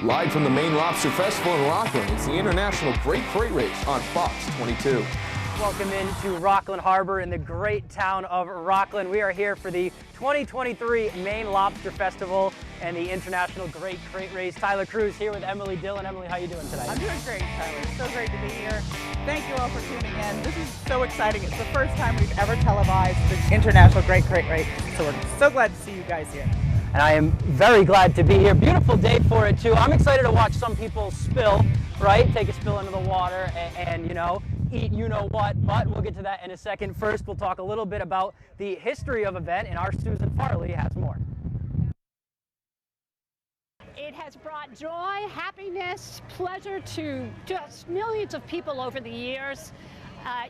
Live from the Maine Lobster Festival in Rockland, it's the International Great Crate Race on Fox 22. Welcome into Rockland Harbor in the great town of Rockland. We are here for the 2023 Maine Lobster Festival and the International Great Crate Race. Tyler Cruz here with Emily Dillon. Emily, how are you doing today? I'm doing great, Tyler. It's so great to be here. Thank you all for tuning in. This is so exciting. It's the first time we've ever televised the International Great Crate Race, so we're so glad to see you guys here. And I am very glad to be here. Beautiful day for it too. I'm excited to watch some people spill, right? Take a spill into the water and you know, eat you know what, but we'll get to that in a second. First, we'll talk a little bit about the history of the event, and our Susan Farley has more. It has brought joy, happiness, pleasure to just millions of people over the years.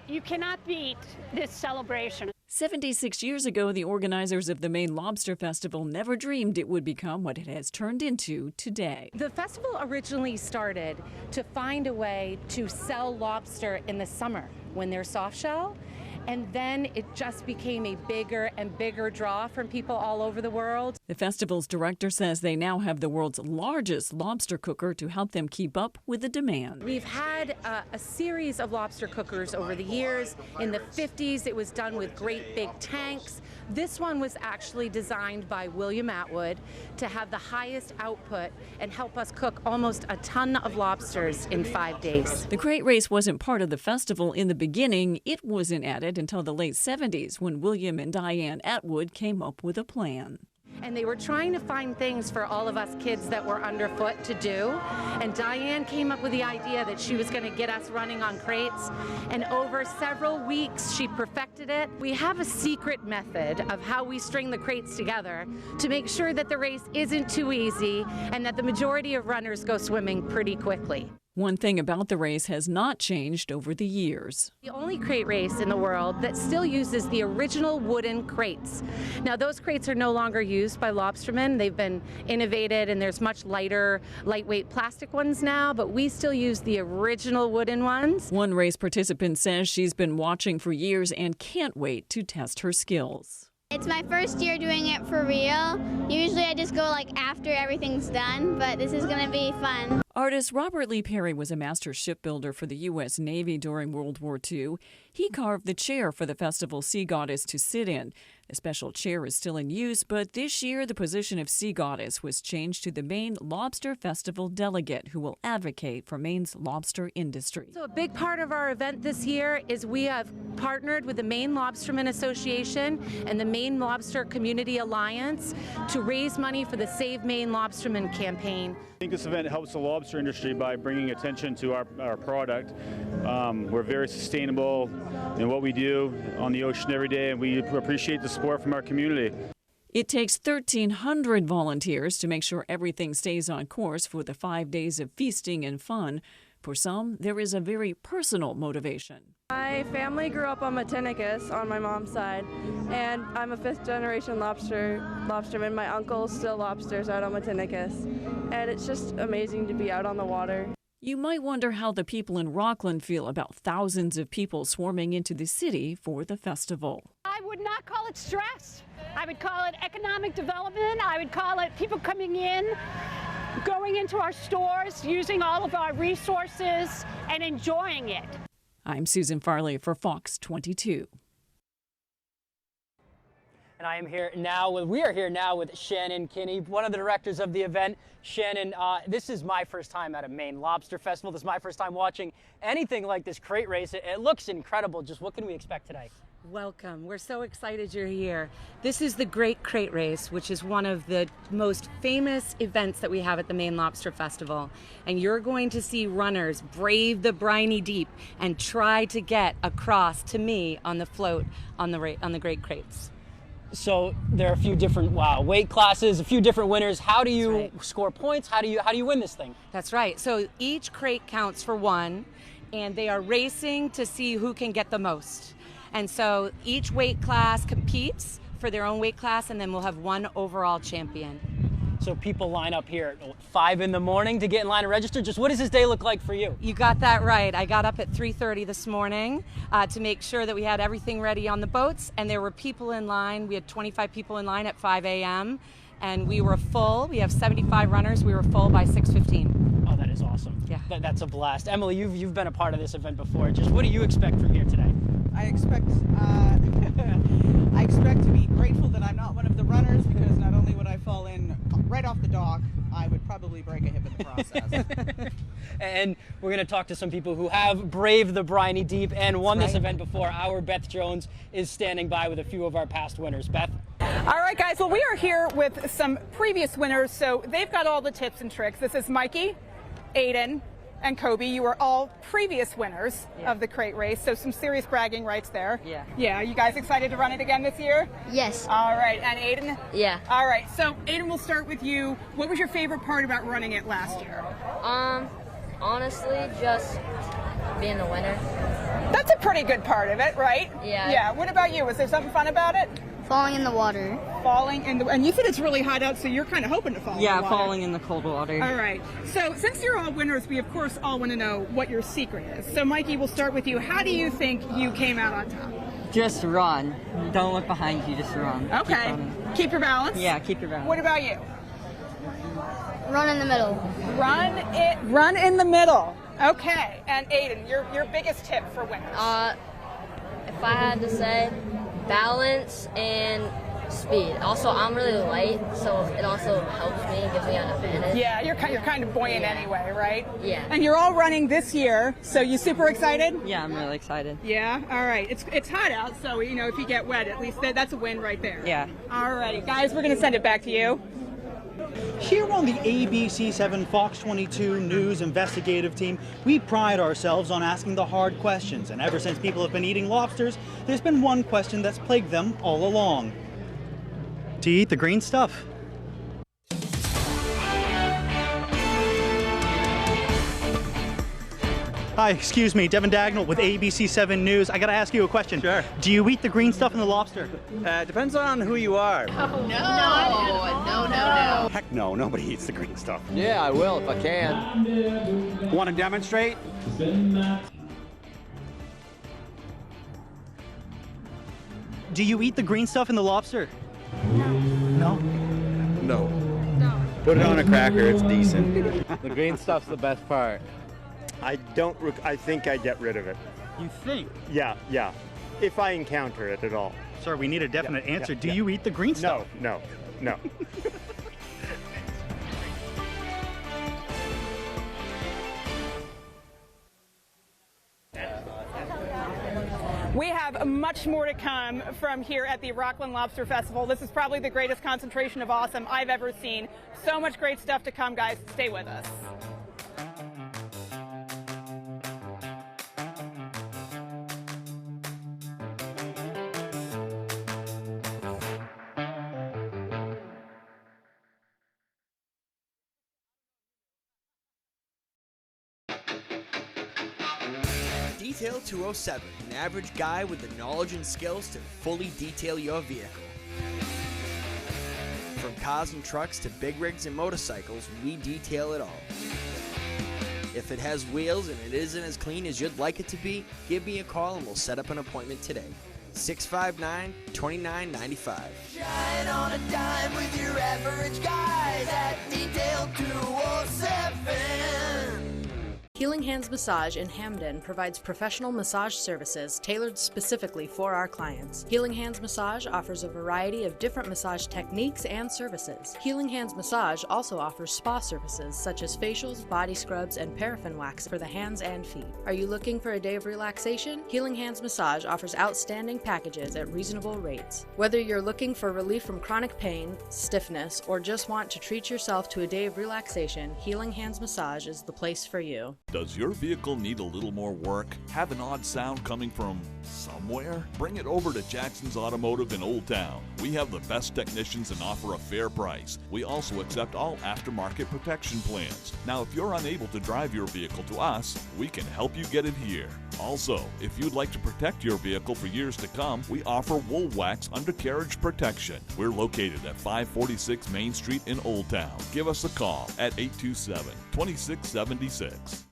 You cannot beat this celebration. 76 years ago, the organizers of the Maine Lobster Festival never dreamed it would become what it has turned into today. The festival originally started to find a way to sell lobster in the summer when they're soft shell, and then it just became a bigger and bigger draw from people all over the world. The festival's director says they now have the world's largest lobster cooker to help them keep up with the demand. We've had a series of lobster cookers over the years. In the 50s, it was done with great big tanks. This one was actually designed by William Atwood to have the highest output and help us cook almost a ton of lobsters in 5 days. The crate race wasn't part of the festival in the beginning. It wasn't added until the late 70s when William and Diane Atwood came up with a plan. And they were trying to find things for all of us kids that were underfoot to do. And Diane came up with the idea that she was going to get us running on crates. And over several weeks, she perfected it. We have a secret method of how we string the crates together to make sure that the race isn't too easy and that the majority of runners go swimming pretty quickly. One thing about the race has not changed over the years. The only crate race in the world that still uses the original wooden crates. Now, those crates are no longer used by lobstermen. They've been innovated and there's much lighter, lightweight plastic ones now, but we still use the original wooden ones. One race participant says she's been watching for years and can't wait to test her skills. It's my first year doing it for real. Usually I just go like after everything's done, but this is going to be fun. Artist Robert Lee Perry was a master shipbuilder for the U.S. Navy during World War II. He carved the chair for the festival's sea goddess to sit in. The special chair is still in use, but this year the position of sea goddess was changed to the Maine Lobster Festival delegate who will advocate for Maine's lobster industry. So a big part of our event this year is we have partnered with the Maine Lobstermen Association and the Maine Lobster Community Alliance to raise money for the Save Maine Lobstermen campaign. I think this event helps the lobster industry by bringing attention to our product. We're very sustainable in what we do on the ocean every day, and we appreciate the support from our community. It takes 1,300 volunteers to make sure everything stays on course for the 5 days of feasting and fun. For some, there is a very personal motivation. My family grew up on Matinicus on my mom's side, and I'm a fifth-generation lobsterman. My uncle still lobsters out on Matinicus, and it's just amazing to be out on the water. You might wonder how the people in Rockland feel about thousands of people swarming into the city for the festival. I would not call it stress. I would call it economic development. I would call it people coming in, going into our stores, using all of our resources, and enjoying it. I'm Susan Farley for Fox 22. And I am here now we are here now with Shannon Kinney, one of the directors of the event. Shannon, this is my first time at a Maine Lobster Festival. This is my first time watching anything like this crate race. It looks incredible. Just what can we expect today? Welcome. We're so excited you're here. This is the Great Crate Race, which is one of the most famous events that we have at the Maine Lobster Festival. And you're going to see runners brave the briny deep and try to get across to me on the float on the Great Crates. So there are a few different weight classes, a few different winners. How do you score points? How do you win this thing? That's right. So each crate counts for one, and they are racing to see who can get the most. And so each weight class competes for their own weight class, and then we'll have one overall champion. So people line up here at 5 in the morning to get in line and register. Just what does this day look like for you? You got that right. I got up at 3:30 this morning to make sure that we had everything ready on the boats, and there were people in line. We had 25 people in line at 5 a.m. and we were full. We have 75 runners. We were full by 6:15. Oh, that is awesome. Yeah. That's a blast. Emily, you've been a part of this event before. Just what do you expect from here today? I expect I expect to be grateful that I'm not one of the runners, because not only would I fall in right off the dock, I would probably break a hip in the process. And we're going to talk to some people who have braved the briny deep and won this event before. Our Beth Jones is standing by with a few of our past winners. Beth? All right, guys. Well, we are here with some previous winners, so they've got all the tips and tricks. This is Mikey, Aiden, and Kobe. You are all previous winners of the crate race, so some serious bragging rights there. Yeah. Yeah. Are you guys excited to run it again this year? Yes. All right. And Aiden? Yeah. All right. So, Aiden, we'll start with you. What was your favorite part about running it last year? Honestly, just being the winner. That's a pretty good part of it, right? Yeah. Yeah. What about you? Was there something fun about it? Falling in the water. Falling in the, and you said it's really hot out, so you're kind of hoping to fall in the water. Yeah, falling in the cold water. All right. So since you're all winners, we of course all want to know what your secret is. So Mikey, we'll start with you. How do you think you came out on top? Just run. Don't look behind you, just run. Okay. Keep your balance? Yeah, keep your balance. What about you? Run in the middle. Run in the middle. Okay. And Aiden, your biggest tip for winners? If I had to say, balance and speed. Also, I'm really light, so it also helps me, gives me an advantage. Yeah, you're kind of buoyant anyway, right? Yeah. And you're all running this year, so you super excited? Yeah, I'm really excited. Yeah? All right. It's hot out, so, you know, if you get wet, at least that's a win right there. Yeah. All righty. Guys, we're going to send it back to you. Here on the ABC7 Fox 22 News investigative team, we pride ourselves on asking the hard questions. And ever since people have been eating lobsters, there's been one question that's plagued them all along. Do you eat the green stuff? Hi, excuse me, Devin Dagnall with ABC7 News. I gotta ask you a question. Sure. Do you eat the green stuff in the lobster? Depends on who you are. Oh, no. Heck no, nobody eats the green stuff. Yeah, I will if I can. Want to demonstrate? Do you eat the green stuff in the lobster? No. Put it on a cracker, it's decent. The green stuff's the best part. I think I get rid of it. You think? Yeah. If I encounter it at all. Sir, we need a definite answer. Do you eat the green stuff? No. We have much more to come from here at the Rockland Lobster Festival. This is probably the greatest concentration of awesome I've ever seen. So much great stuff to come, guys. Stay with us. Detail 207, an average guy with the knowledge and skills to fully detail your vehicle. From cars and trucks to big rigs and motorcycles, we detail it all. If it has wheels and it isn't as clean as you'd like it to be, give me a call and we'll set up an appointment today. 659-2995. Shine on a dime with your average guys at Detail 207. Healing Hands Massage in Hamden provides professional massage services tailored specifically for our clients. Healing Hands Massage offers a variety of different massage techniques and services. Healing Hands Massage also offers spa services such as facials, body scrubs, and paraffin wax for the hands and feet. Are you looking for a day of relaxation? Healing Hands Massage offers outstanding packages at reasonable rates. Whether you're looking for relief from chronic pain, stiffness, or just want to treat yourself to a day of relaxation, Healing Hands Massage is the place for you. Does your vehicle need a little more work? Have an odd sound coming from somewhere? Bring it over to Jackson's Automotive in Old Town. We have the best technicians and offer a fair price. We also accept all aftermarket protection plans. Now, if you're unable to drive your vehicle to us, we can help you get it here. Also, if you'd like to protect your vehicle for years to come, we offer wool wax undercarriage protection. We're located at 546 Main Street in Old Town. Give us a call at 827-2676.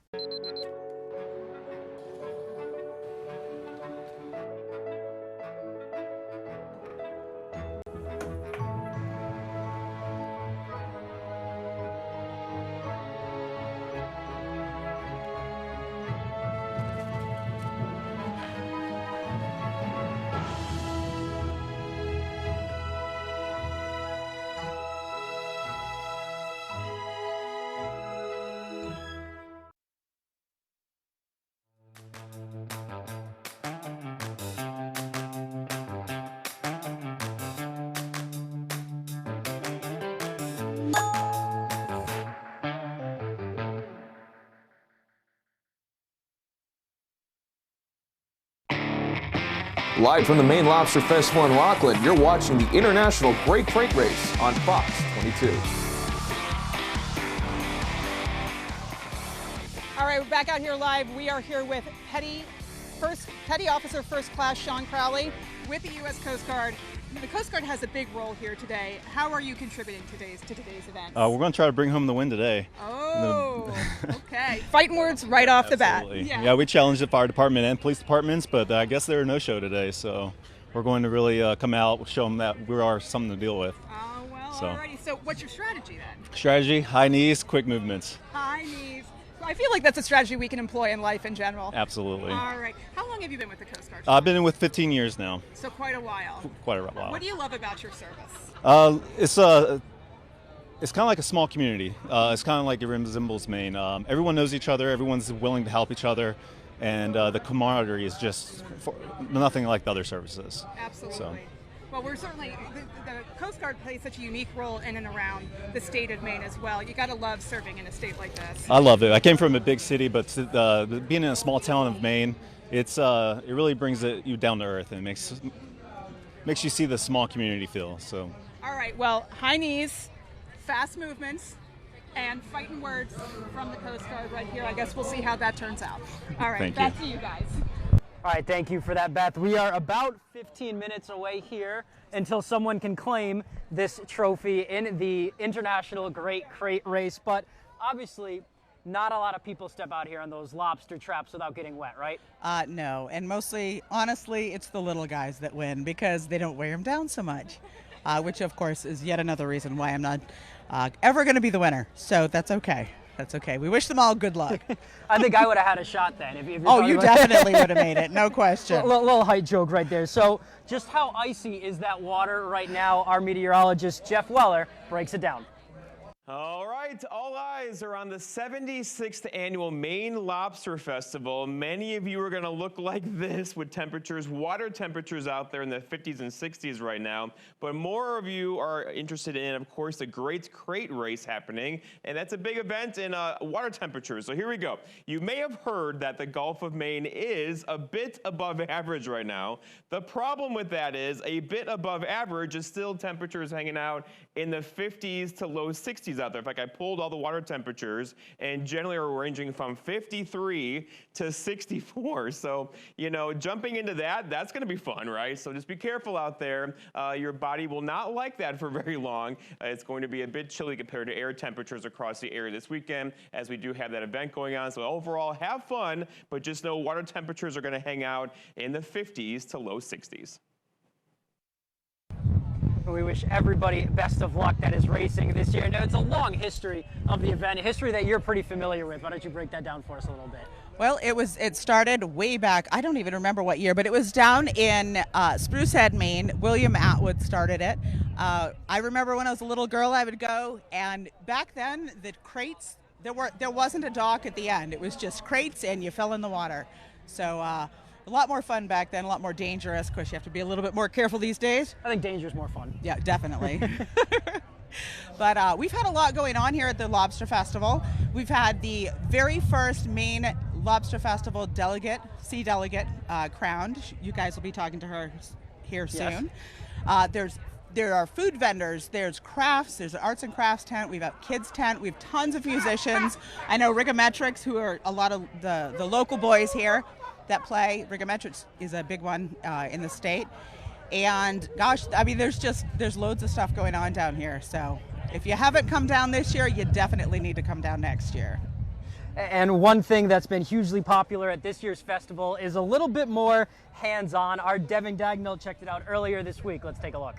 Live from the Maine Lobster Festival in Rockland, you're watching the International Great Crate Race on Fox 22. All right, we're back out here live. We are here with Petty Officer First Class Sean Crowley with the U.S. Coast Guard. The Coast Guard has a big role here today. How are you contributing to today's event? We're going to try to bring home the win today. Oh, okay. Fighting words right off the bat. Yeah, we challenged the fire department and police departments, but I guess they're no-show today, so we're going to really come out, show them that we are something to deal with. Oh, well, alrighty. So what's your strategy then? Strategy, high knees, quick movements. High knees. I feel like that's a strategy we can employ in life in general. Absolutely. All right. How long have you been with the Coast Guard? I've been in with 15 years now. So quite a while. Quite a while. What do you love about your service? It's kind of like a small community. It's kind of like it resembles Maine. Everyone knows each other. Everyone's willing to help each other. And the camaraderie is just nothing like the other services. Absolutely. So. Well, we're certainly, the Coast Guard plays such a unique role in and around the state of Maine as well. You got to love serving in a state like this. I love it. I came from a big city, but being in a small town of Maine, it really brings you down to earth and makes you see the small community feel. So. All right. Well, high knees, fast movements, and fighting words from the Coast Guard right here. I guess we'll see how that turns out. All right. Back to you guys. All right, thank you for that, Beth. We are about 15 minutes away here until someone can claim this trophy in the International Great Crate Race, but obviously not a lot of people step out here on those lobster traps without getting wet, right? No, and mostly, honestly, it's the little guys that win because they don't wear them down so much, which of course is yet another reason why I'm not ever going to be the winner, so that's okay. That's okay. We wish them all good luck. I think I would have had a shot then. If you definitely would have made it, no question. Little height joke right there. So just how icy is that water right now? Our meteorologist, Jeff Weller, breaks it down. All right, all eyes are on the 76th annual Maine Lobster Festival. Many of you are going to look like this with water temperatures out there in the 50s and 60s right now. But more of you are interested in, of course, the Great Crate Race happening. And that's a big event in water temperatures. So here we go. You may have heard that the Gulf of Maine is a bit above average right now. The problem with that is a bit above average is still temperatures hanging out in the 50s to low 60s out there. In fact, I pulled all the water temperatures, and generally are ranging from 53 to 64. So, jumping into that's going to be fun, right? So just be careful out there. Your body will not like that for very long. It's going to be a bit chilly compared to air temperatures across the area this weekend, as we do have that event going on. So overall, have fun, but just know water temperatures are going to hang out in the 50s to low 60s. We wish everybody best of luck that is racing this year. Now, it's a long history of the event, a history that you're pretty familiar with. Why don't you break that down for us a little bit? Well, it started way back. I don't even remember what year, but it was down in Sprucehead, Maine. William Atwood started it. I remember when I was a little girl, I would go, and back then the crates, there wasn't a dock at the end. It was just crates, and you fell in the water. So. A lot more fun back then, a lot more dangerous. Of course, you have to be a little bit more careful these days. I think danger is more fun. Yeah, definitely. But we've had a lot going on here at the Lobster Festival. We've had the very first Maine Lobster Festival sea delegate crowned. You guys will be talking to her here soon. Yes. There are food vendors, there's crafts, there's an arts and crafts tent, we've got kids tent, we have tons of musicians. I know Rigometrics, who are a lot of the local boys here that play. Rigometrics is a big one in the state. And gosh, I mean, there's loads of stuff going on down here. So if you haven't come down this year, you definitely need to come down next year. And one thing that's been hugely popular at this year's festival is a little bit more hands-on. Our Devin Dagnall checked it out earlier this week. Let's take a look.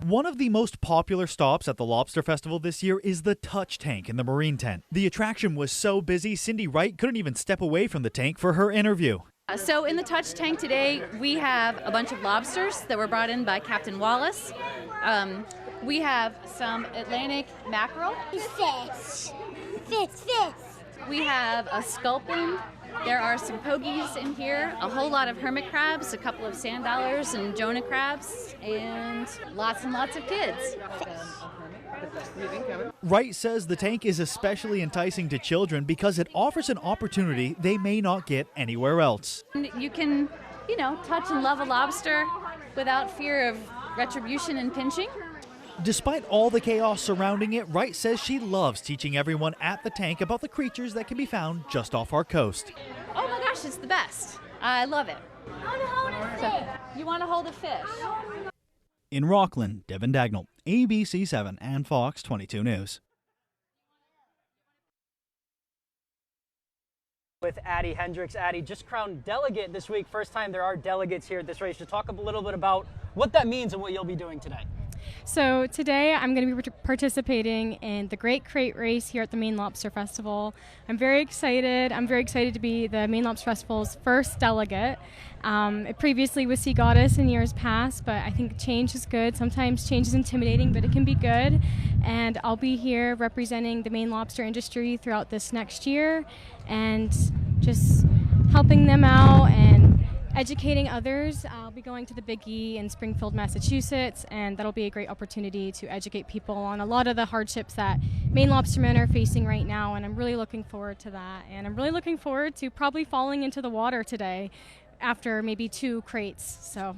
One of the most popular stops at the Lobster Festival this year is the Touch Tank in the Marine Tent. The attraction was so busy, Cindy Wright couldn't even step away from the tank for her interview. So in the Touch Tank today, we have a bunch of lobsters that were brought in by Captain Wallace. We have some Atlantic mackerel. Fish. We have a sculpin. There are some pogies in here, a whole lot of hermit crabs, a couple of sand dollars and Jonah crabs, and lots of kids. Wright says the tank is especially enticing to children because it offers an opportunity they may not get anywhere else. You can you know, touch and love a lobster without fear of retribution and pinching. Despite all the chaos surrounding it, Wright says she loves teaching everyone at the tank about the creatures that can be found just off our coast. Oh my gosh, it's the best. I love it. So, you want to hold a fish? In Rockland, Devin Dagnall, ABC 7 and Fox 22 News. With Addie Hendricks. Addie, just crowned delegate this week. First time there are delegates here at this race. To talk a little bit about what that means and what you'll be doing today. So today I'm going to be participating in the Great Crate Race here at the Maine Lobster Festival. I'm very excited. I'm very excited to be the Maine Lobster Festival's first delegate. It previously was Sea Goddess in years past, but I think change is good. Sometimes change is intimidating, but it can be good. And I'll be here representing the Maine lobster industry throughout this next year and just helping them out and educating others. I'll be going to the Big E in Springfield, Massachusetts, and that'll be a great opportunity to educate people on a lot of the hardships that Maine lobstermen are facing right now, and I'm really looking forward to that. And I'm really looking forward to probably falling into the water today after maybe 2 crates. So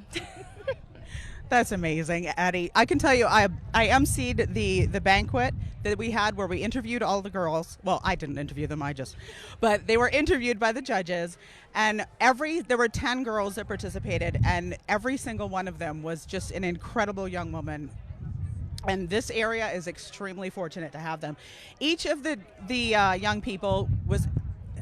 That's amazing, Addie. I can tell you, I emceed the banquet that we had where we interviewed all the girls. Well, I didn't interview them, but they were interviewed by the judges, and there were 10 girls that participated, and every single one of them was just an incredible young woman. And this area is extremely fortunate to have them. Each of the young people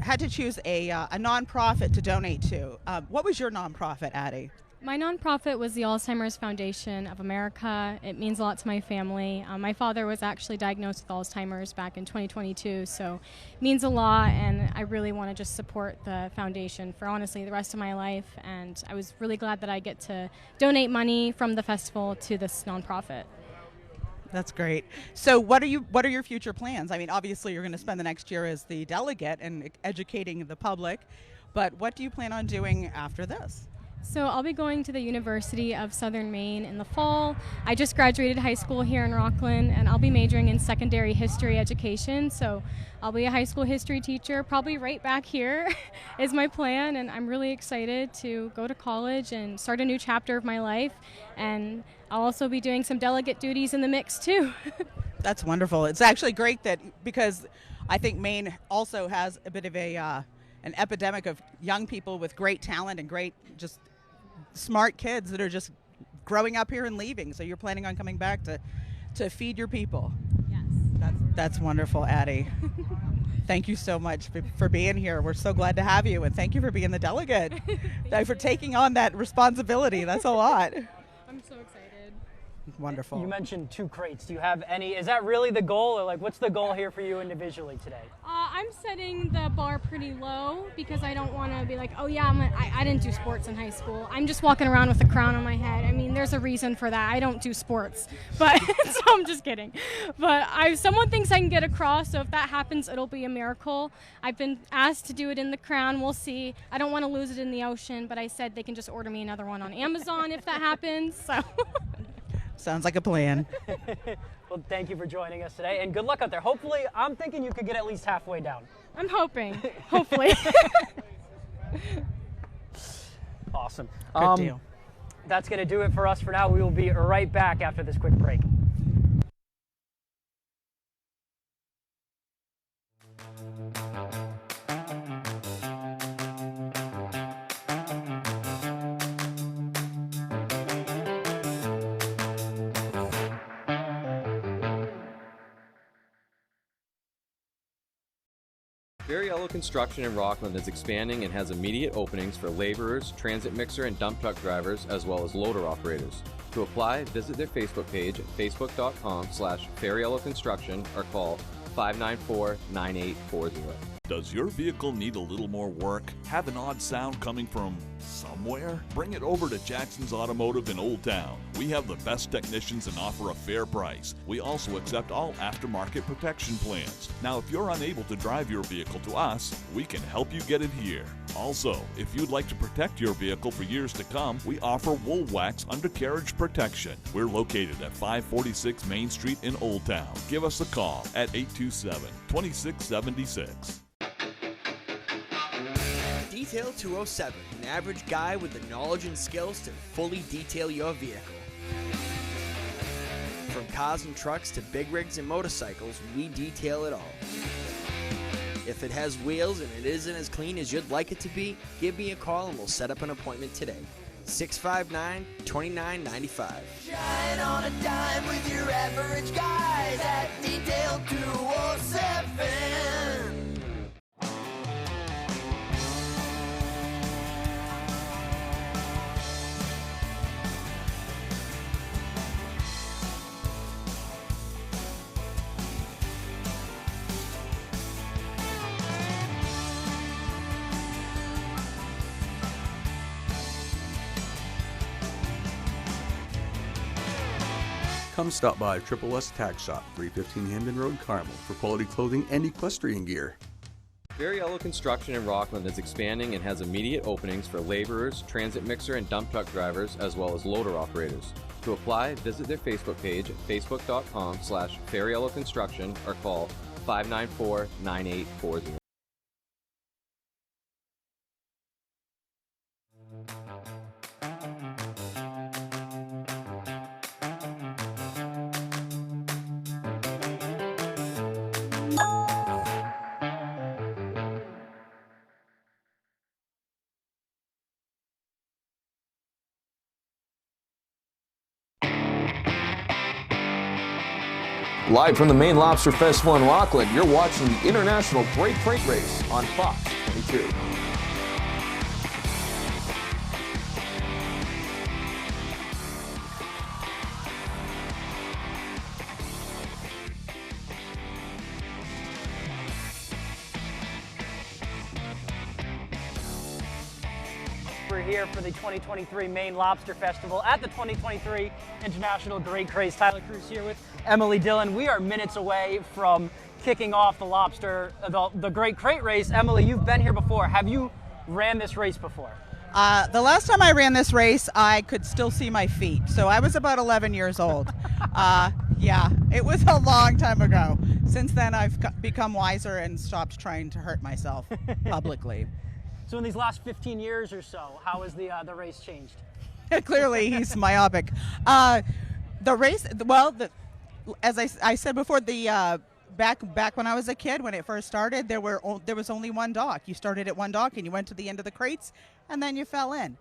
had to choose a nonprofit to donate to. What was your nonprofit, Addie? my nonprofit was the Alzheimer's Foundation of America. It means a lot to my family. My father was actually diagnosed with Alzheimer's back in 2022, so it means a lot, and I really want to just support the foundation for honestly the rest of my life, and I was really glad that I get to donate money from the festival to this nonprofit. That's great. So what are your future plans? I mean, obviously you're going to spend the next year as the delegate and educating the public, but what do you plan on doing after this? So I'll be going to the University of Southern Maine in the fall. I just graduated high school here in Rockland, and I'll be majoring in secondary history education. So I'll be a high school history teacher, probably right back here is my plan, and I'm really excited to go to college and start a new chapter of my life. And I'll also be doing some delegate duties in the mix too. That's wonderful. It's actually great that, because I think Maine also has a bit of an epidemic of young people with great talent and great, just smart kids that are just growing up here and leaving. So you're planning on coming back to feed your people. Yes. That's wonderful, Addie. Thank you so much for being here. We're so glad to have you, and thank you for being the delegate. For taking on that responsibility. That's a lot. I'm so excited. Wonderful. You mentioned 2 crates. Do you have any? Is that really the goal, or like what's the goal here for you individually today? I'm setting the bar pretty low because I don't want to be like, oh yeah, I didn't do sports in high school. I'm just walking around with a crown on my head. I mean, there's a reason for that. I don't do sports, but so I'm just kidding. But someone thinks I can get across, so if that happens, it'll be a miracle. I've been asked to do it in the crown. We'll see. I don't want to lose it in the ocean, but I said they can just order me another one on Amazon if that happens. So. Sounds like a plan. Well, thank you for joining us today, and good luck out there. Hopefully, I'm thinking you could get at least halfway down. I'm hoping. Hopefully. Awesome. Good deal. That's going to do it for us for now. We will be right back after this quick break. Yellow Construction in Rockland is expanding and has immediate openings for laborers, transit mixer and dump truck drivers, as well as loader operators. To apply, visit their Facebook page at facebook.com/FairYellowConstruction or call 594-9840. Does your vehicle need a little more work? Have an odd sound coming from somewhere? Bring it over to Jackson's Automotive in Old Town. We have the best technicians and offer a fair price. We also accept all aftermarket protection plans. Now, if you're unable to drive your vehicle to us, we can help you get it here. Also, if you'd like to protect your vehicle for years to come, we offer Wool Wax undercarriage protection. We're located at 546 Main Street in Old Town. Give us a call at 827-2676. Detail 207, an average guy with the knowledge and skills to fully detail your vehicle. From cars and trucks to big rigs and motorcycles, we detail it all. If it has wheels and it isn't as clean as you'd like it to be, give me a call and we'll set up an appointment today. 659-2995. Shine on a dime with your average guys at Detail 207. Come stop by Triple S Tack Shop, 315 Hamden Road, Carmel, for quality clothing and equestrian gear. Fair Yellow Construction in Rockland is expanding and has immediate openings for laborers, transit mixer and dump truck drivers, as well as loader operators. To apply, visit their Facebook page at facebook.com/Fair Yellow Construction or call 594-9840. Live from the Maine Lobster Festival in Rockland, you're watching the International Great Freight Race on Fox 22. We're here for the 2023 Maine Lobster Festival at the 2023 International Great Craze. Tyler Cruz here with Emily Dillon. We are minutes away from kicking off the the Great Crate Race. Emily, you've been here before. Have you ran this race before? The last time I ran this race, I could still see my feet. So I was about 11 years old. Yeah, it was a long time ago. Since then, I've become wiser and stopped trying to hurt myself publicly. So in these last 15 years or so, how has the race changed? Clearly, he's myopic. The race, well, as I said before, back when I was a kid, when it first started, there was only one dock. You started at one dock and you went to the end of the crates, and then you fell in.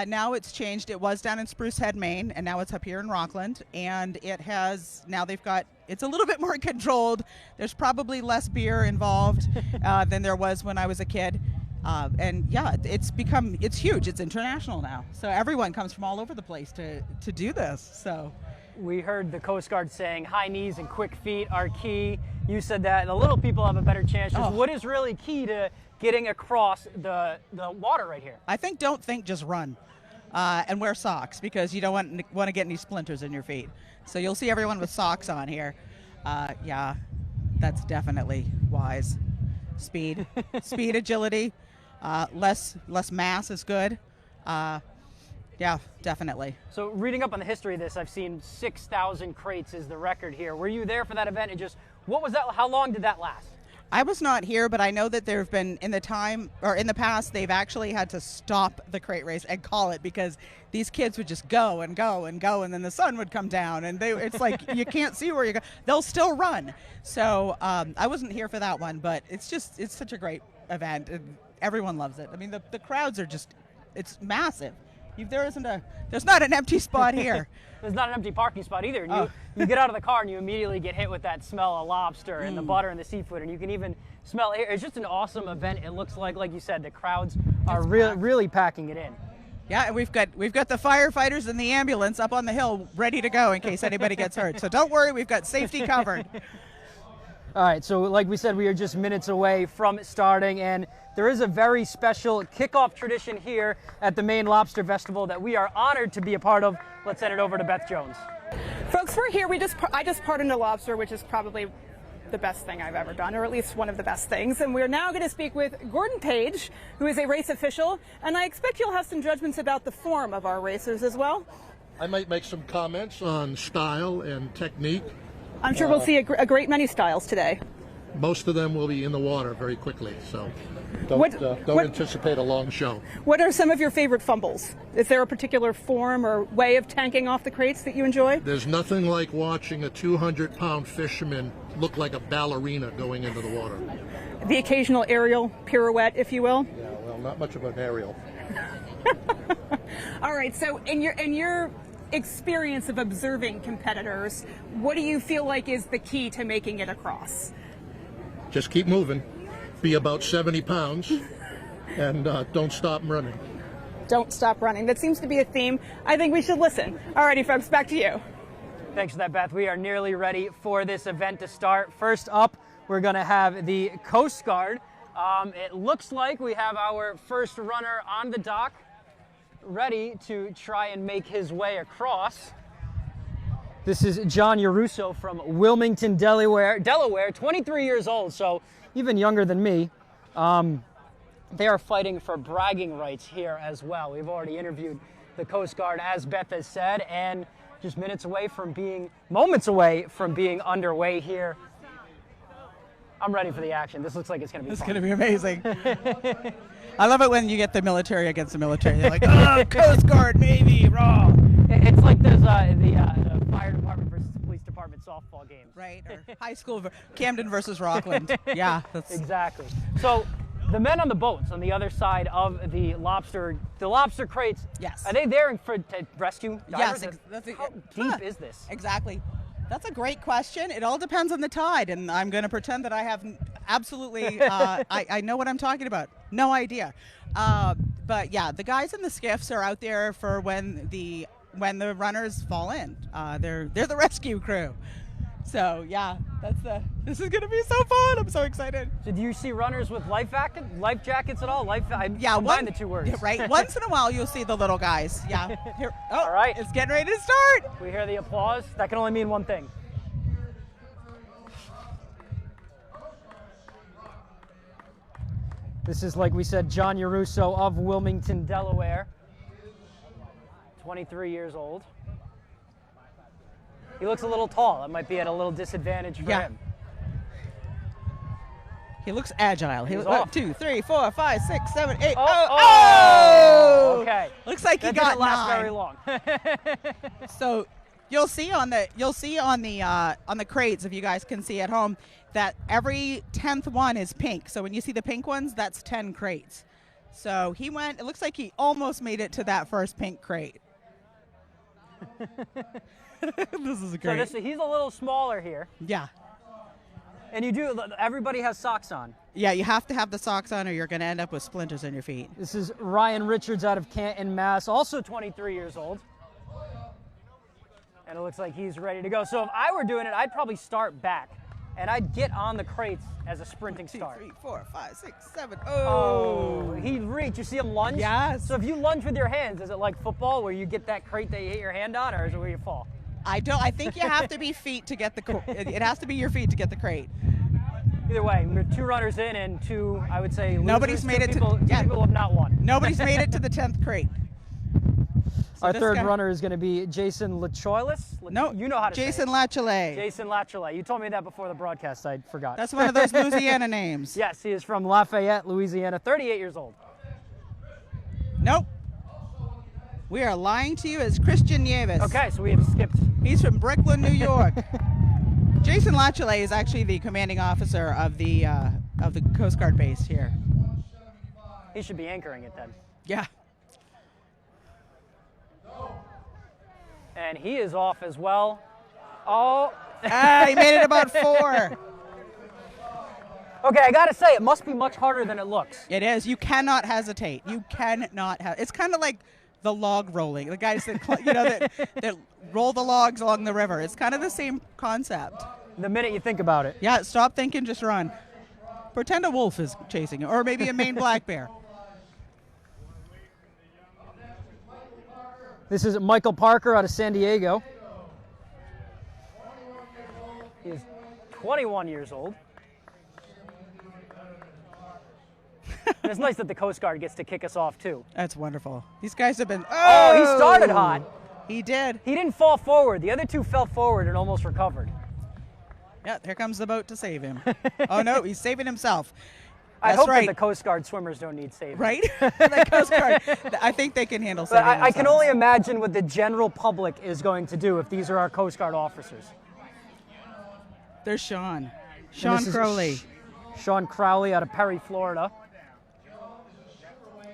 Now it's changed. It was down in Spruce Head, Maine, and now it's up here in Rockland. And it's a little bit more controlled. There's probably less beer involved than there was when I was a kid. And yeah, it's huge. It's international now. So everyone comes from all over the place to do this. So we heard the Coast Guard saying high knees and quick feet are key. You said that the little people have a better chance. What is really key to getting across the water right here? I think just run. And wear socks, because you don't want to get any splinters in your feet. So you'll see everyone with socks on here. Yeah, that's definitely wise. Speed, agility. Less mass is good. Yeah, definitely. So reading up on the history of this, I've seen 6,000 crates is the record here. Were you there for that event? And just what was that? How long did that last? I was not here, but I know that there have been in the past, they've actually had to stop the crate race and call it, because these kids would just go and go and go, and then the sun would come down, and it's like you can't see where you go. They'll still run. So I wasn't here for that one, but it's such a great event. Everyone loves it. I mean, the crowds are it's massive. There's not an empty spot here. There's not an empty parking spot either. And you get out of the car and you immediately get hit with that smell of lobster and the butter and the seafood, and you can even smell it. It's just an awesome event. It looks like you said, the crowds are really packing it in. Yeah, and we've got the firefighters and the ambulance up on the hill ready to go in case anybody gets hurt. So don't worry, we've got safety covered. All right, so like we said, we are just minutes away from starting, and there is a very special kickoff tradition here at the Maine Lobster Festival that we are honored to be a part of. Let's send it over to Beth Jones. Folks, we're here. I just pardoned a lobster, which is probably the best thing I've ever done, or at least one of the best things. And we're now going to speak with Gordon Page, who is a race official, and I expect you'll have some judgments about the form of our racers as well. I might make some comments on style and technique. I'm sure we'll see a great many styles today. most of them will be in the water very quickly. So don't anticipate a long show. What are some of your favorite fumbles? Is there a particular form or way of tanking off the crates that you enjoy? There's nothing like watching a 200-pound fisherman look like a ballerina going into the water. The occasional aerial pirouette, if you will? Yeah, well, not much of an aerial. All right, so in your experience of observing competitors, what do you feel like is the key to making it across? Just keep moving. Be about 70 pounds and don't stop running. Don't stop running. That seems to be a theme. I think we should listen. All righty, folks, back to you. Thanks for that, Beth. We are nearly ready for this event to start. First up, we're going to have the Coast Guard. It looks like we have our first runner on the dock, ready to try and make his way across. This is John Yaruso from Wilmington, Delaware, 23 years old, so even younger than me. They are fighting for bragging rights here as well. We've already interviewed the Coast Guard, as Beth has said, and just moments away from being underway here. I'm ready for the action. This looks like it's going to be fun. It's going to be amazing. I love it when you get the military against the military. They're like, oh, Coast Guard, Navy, raw. It's like there's the fire department versus police department softball games. Right, or high school, Camden versus Rockland. Yeah, that's exactly. So the men on the boats on the other side of the lobster crates, yes, are they there to rescue divers? Yes. How deep is this? Exactly. That's a great question. It all depends on the tide, and I'm going to pretend that I have absolutely, I know what I'm talking about. No idea. But yeah, the guys in the skiffs are out there for when the runners fall in. They're the rescue crew. So yeah, this is going to be so fun. I'm so excited. So do you see runners with life jackets at all? Combine the two words. Yeah, right. Once in a while, you'll see the little guys. Yeah. Here, all right. It's getting ready to start. We hear the applause. That can only mean one thing. This is, like we said, John Yaruso of Wilmington, Delaware. 23 years old. He looks a little tall. That might be at a little disadvantage for him. He looks agile. He looks 1, 2, 3, 4, 5, 6, 7, 8. Oh! Okay. Looks like he got didn't last 9. very long. So you'll see on the crates, if you guys can see at home, that every 10th one is pink. So when you see the pink ones, that's 10 crates. So he went. It looks like he almost made it to that first pink crate. This is great. So he's a little smaller here. Yeah. And everybody has socks on. Yeah, you have to have the socks on or you're going to end up with splinters in your feet. This is Ryan Richards out of Canton, Mass., also 23 years old. And it looks like he's ready to go. So if I were doing it, I'd probably start back. And I'd get on the crates as a sprinting start. 1, 2, 3, 4, 5, 6, 7. Oh, he reached. You see him lunge? Yes. So if you lunge with your hands, is it like football where you get that crate that you hit your hand on, or is it where you fall? I think you have to be feet to get it has to be your feet to get the crate. Either way, we're 2 runners in and 2, I would say, nobody's made it people have not won. Nobody's made it to the 10th crate. So our third runner is going to be Jason Lachoilis. No, you know how to Jason say it. Lacholet. Jason Lacholet. You told me that before the broadcast. I forgot. That's one of those Louisiana names. Yes, he is from Lafayette, Louisiana, 38 years old. Nope. We are lying to you as Christian Nieves. Okay, so we have skipped. He's from Brooklyn, New York. Jason Lacholet is actually the commanding officer of the Coast Guard base here. He should be anchoring it then. Yeah. And he is off as well. Oh. He made it about 4. Okay, I gotta say, it must be much harder than it looks. It is. You cannot hesitate. You cannot It's kind of like the log rolling. The guys that that roll the logs along the river. It's kind of the same concept. The minute you think about it. Yeah, stop thinking, just run. Pretend a wolf is chasing you, or maybe a Maine black bear. This is Michael Parker out of San Diego. He is 21 years old. And it's nice that the Coast Guard gets to kick us off, too. That's wonderful. These guys have been... Oh, he started hot. He did. He didn't fall forward. The other 2 fell forward and almost recovered. Yeah, here comes the boat to save him. Oh no, he's saving himself. I That's hope right. that the Coast Guard swimmers don't need saving. Right? The Coast Guard. I think they can handle saving But I can themselves. only imagine what the general public is going to do if these are our Coast Guard officers. There's Sean. And Sean this is Crowley. Sean Crowley out of Perry, Florida.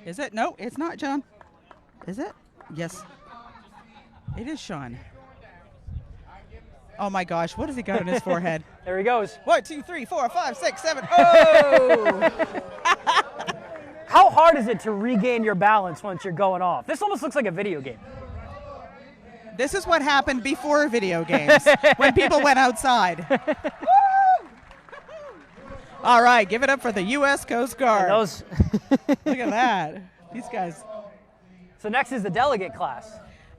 Is it? No, it's not John. Is it? Yes. It is Sean. Oh my gosh, what has he got on his forehead? There he goes. 1, 2, 3, 4, 5, 6, 7. Oh! How hard is it to regain your balance once you're going off? This almost looks like a video game. This is what happened before video games, when people went outside. All right, give it up for the U.S. Coast Guard. Those Look at that. These guys. So next is the delegate class.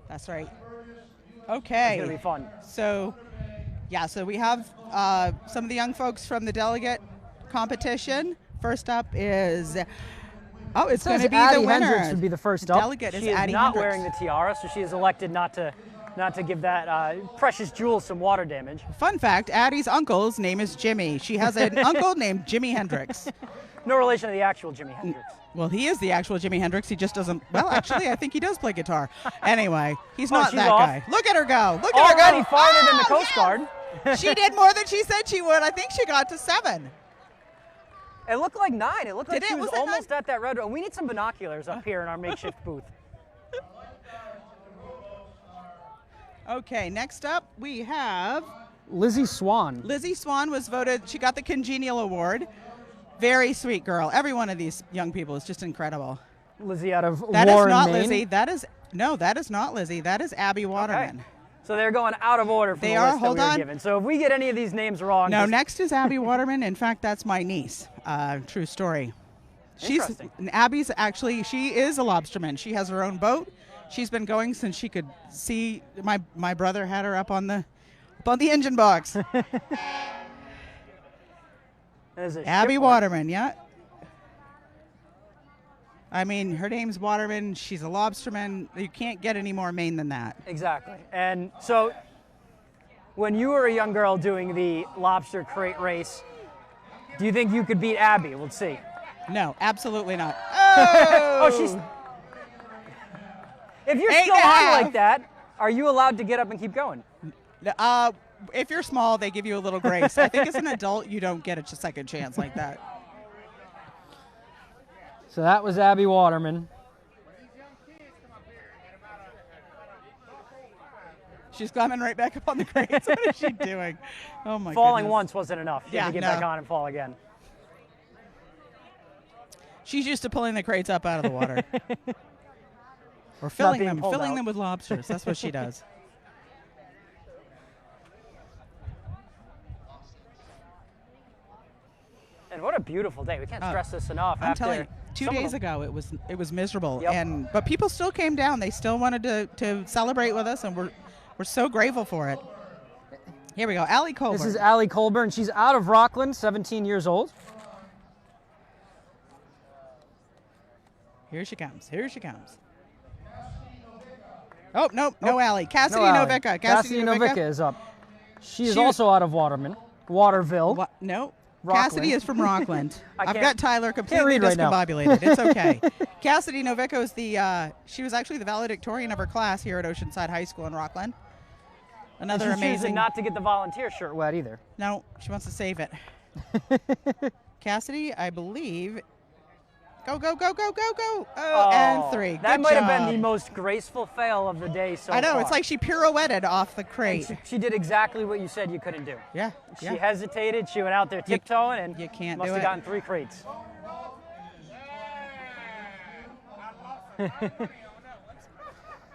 That's right. Okay. It's going to be fun. So, yeah, so we have some of the young folks from the delegate competition. First up is, it's going to be Addie the winner. Hendricks would be the first up. Delegate she is is Addie not Hendricks. wearing the tiara, so she has elected not to give that precious jewel some water damage. Fun fact, Addie's uncle's name is Jimmy. She has an uncle named Jimi Hendrix. No relation to the actual Jimi Hendrix. Well, he is the actual Jimi Hendrix. He just doesn't. Well, actually, I think he does play guitar. Anyway, he's not she's that off. guy. Look at her go. Look at her go. Already farther than the Coast Guard. She did more than she said she would. I think she got to 7. It looked like 9. It looked like Did she it? was Was it almost at that red. We need some binoculars up here in our makeshift booth. Okay, next up we have Lizzie Swan. Lizzie Swan was voted. She got the Congenial Award. Very sweet girl. Every one of these young people is just incredible. Lizzie out of That Warren, is not Maine. Lizzie. That is not Lizzie. That is Abby Waterman. Okay. So they're going out of order from They the are. list Hold that we were on. given. So if we get any of these names wrong, No, just- next is Abby Waterman. In fact, that's my niece. True story. Interesting. Abby's actually, she is a lobsterman. She has her own boat. She's been going since she could see. My brother had her up on the engine box. There's a Abby shipwreck. Waterman, yeah. I mean, her name's Waterman. She's a lobsterman. You can't get any more Maine than that. Exactly. And so when you were a young girl doing the lobster crate race, do you think you could beat Abby? We'll see. No, absolutely not. Oh, she's... If you're still on 8.5. like that, are you allowed to get up and keep going? If you're small, they give you a little grace. I think as an adult, you don't get a second chance like that. So that was Abby Waterman. She's climbing right back up on the crates. What is she doing? Oh my Falling goodness. once wasn't enough. You had to get back on and fall again. She's used to pulling the crates up out of the water. Or filling being them pulled out. with lobsters. That's what she does. And what a beautiful day. We can't stress this enough. I'm After telling you, 2 some of days them- ago it was miserable, Yep. but people still came down. They still wanted to celebrate with us, and we're so grateful for it. Here we go, Allie Colburn. This is Allie Colburn. She's out of Rockland, 17 years old. Here she comes. Here she comes. Oh no, no Allie. Cassidy No Allie. Novica. Cassidy Novica is up. She is She- also out of Waterville. No. Rockland. Cassidy is from Rockland. I I've can't- got Tyler can't completely read right now. discombobulated. It's okay. Cassidy Novico is she was actually the valedictorian of her class here at Oceanside High School in Rockland. Another And she's choosing amazing. not to get the volunteer shirt wet either. No, she wants to save it. Cassidy, I believe. Go, go, go, go, go, go. Oh, and 3. That Good might have job. been the most graceful fail of the day so I know, far. it's like she pirouetted off the crate. She did exactly what you said you couldn't do. Yeah. She yeah. hesitated. She went out there tiptoeing, and you can't must do have it. gotten 3 crates.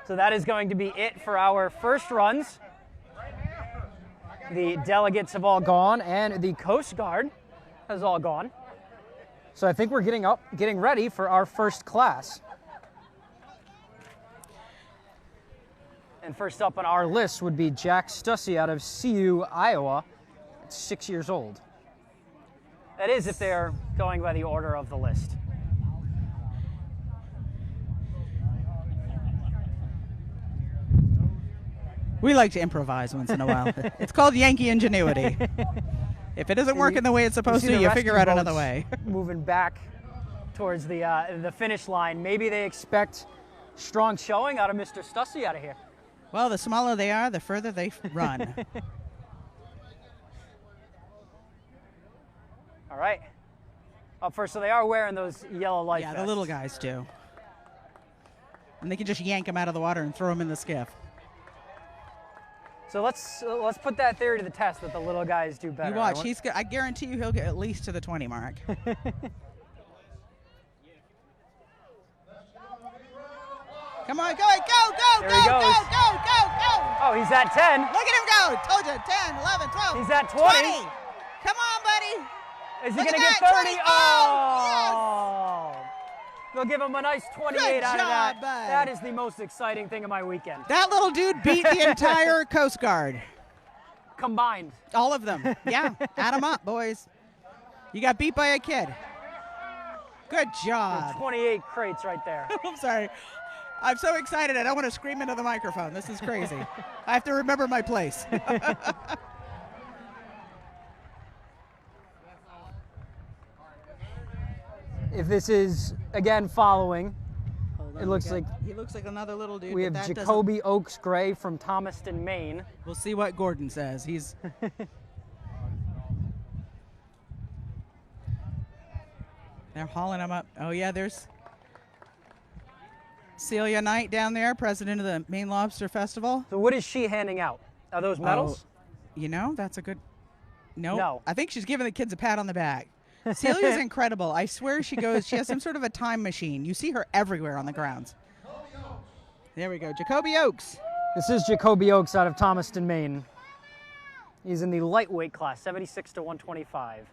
So that is going to be it for our first runs. The delegates have all gone, and the Coast Guard has all gone. So I think we're getting ready for our first class. And first up on our list would be Jack Stussy out of CU, Iowa, at 6 years old. That is if they're going by the order of the list. We like to improvise once in a while. It's called Yankee ingenuity. If it isn't working the way it's supposed to, you figure out another way. Moving back towards the finish line. Maybe they expect strong showing out of Mr. Stussy out of here. Well, the smaller they are, the further they run. All right. Up first, so they are wearing those yellow life vests. Yeah, the little guys do. And they can just yank them out of the water and throw them in the skiff. So let's put that theory to the test that the little guys do better. You watch. I guarantee you he'll get at least to the 20 mark. Come on, go, go, There go, he go, goes. go. Oh, he's at 10. Look at him go. Told you, 10, 11, 12. He's at 20. Come on, buddy. Is he Look going to at get that, 30? 20. Oh, yes. They'll give him a nice 28 Good out of job, that. bud. That is the most exciting thing of my weekend. That little dude beat the entire Coast Guard. Combined. All of them. Yeah. Add them up, boys. You got beat by a kid. Good job. 28 crates right there. I'm sorry. I'm so excited. I don't want to scream into the microphone. This is crazy. I have to remember my place. If this is, again, following, it looks like he looks like another little dude. we but have that Jacoby Oaks Gray from Thomaston, Maine. We'll see what Gordon says. He's they're hauling him up. Oh yeah, there's Celia Knight down there, president of the Maine Lobster Festival. So what is she handing out? Are those medals? You know, that's a good. No. I think she's giving the kids a pat on the back. Celia's incredible. I swear she has some sort of a time machine. You see her everywhere on the grounds. There we go. Jacoby Oaks. This is Jacoby Oaks out of Thomaston, Maine. He's in the lightweight class, 76 to 125.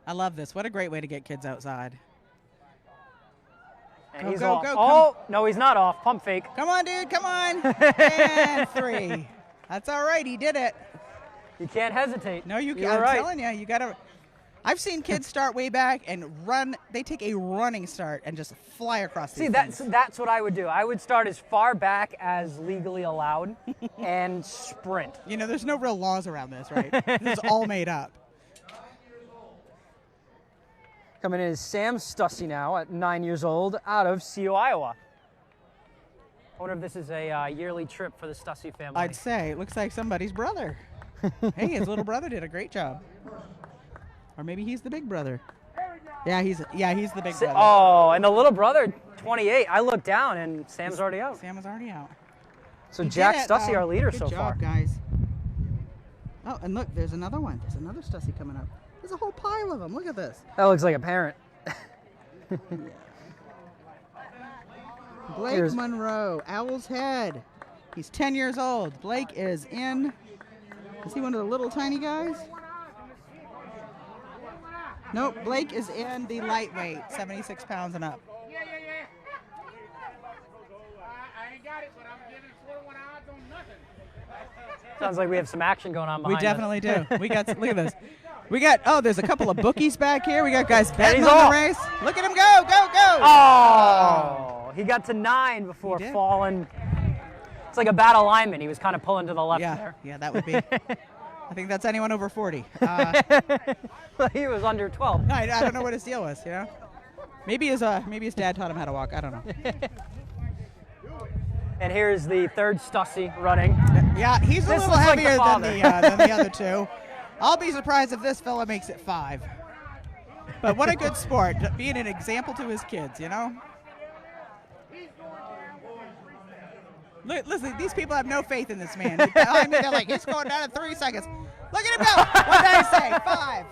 I love this. What a great way to get kids outside. And Go, he's go, off. go, Oh, no, he's not off. Pump fake. Come on, dude. Come on. And 3. That's all right. He did it. You can't hesitate. No, you can't. You're I'm right. telling you, you got to. I've seen kids start way back and run. They take a running start and just fly across the See, that's what I would do. I would start as far back as legally allowed and sprint. You know, there's no real laws around this, right? This is all made up. Coming in is Sam Stussy now at 9 years old out of CU, Iowa. I wonder if this is a yearly trip for the Stussy family. I'd say it looks like somebody's brother. Hey, his little brother did a great job. Or maybe he's the big brother. Yeah, he's the big brother. Oh, and the little brother, 28. I looked down and Sam's already out. Sam is already out. So Jack Stussy, our leader so far. Good job, guys. Oh, and look, there's another one. There's another Stussy coming up. There's a whole pile of them. Look at this. That looks like a parent. Blake Monroe, Owl's Head. He's 10 years old. Blake is in. Is he one of the little tiny guys? Nope, Blake is in the lightweight, 76 pounds and up. Sounds like we have some action going on behind We definitely us. do. We got, look at this. We got, there's a couple of bookies back here. We got guys betting he's on off. the race. Look at him go, go, go. Oh, he got to 9 before falling. It's like a bad alignment. He was kind of pulling to the left there. Yeah, that would be. I think that's anyone over 40. He was under 12. I don't know what his deal was, you know? Maybe his dad taught him how to walk. I don't know. And here's the third Stussy running. Yeah, he's a This little looks like the heavier father. than the other two. I'll be surprised if this fella makes it 5. But what a good sport, being an example to his kids, you know? Look, listen, these people have no faith in this man. I mean, they're like, he's going down in 3 seconds. Look at him go. What did I say? 5.